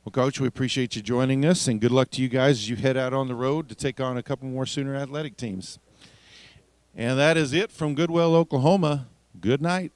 Well, Coach, we appreciate you joining us, and good luck to you guys as you head out on the road to take on a couple more Sooner athletic teams. And that is it from Goodwell, Oklahoma. Good night.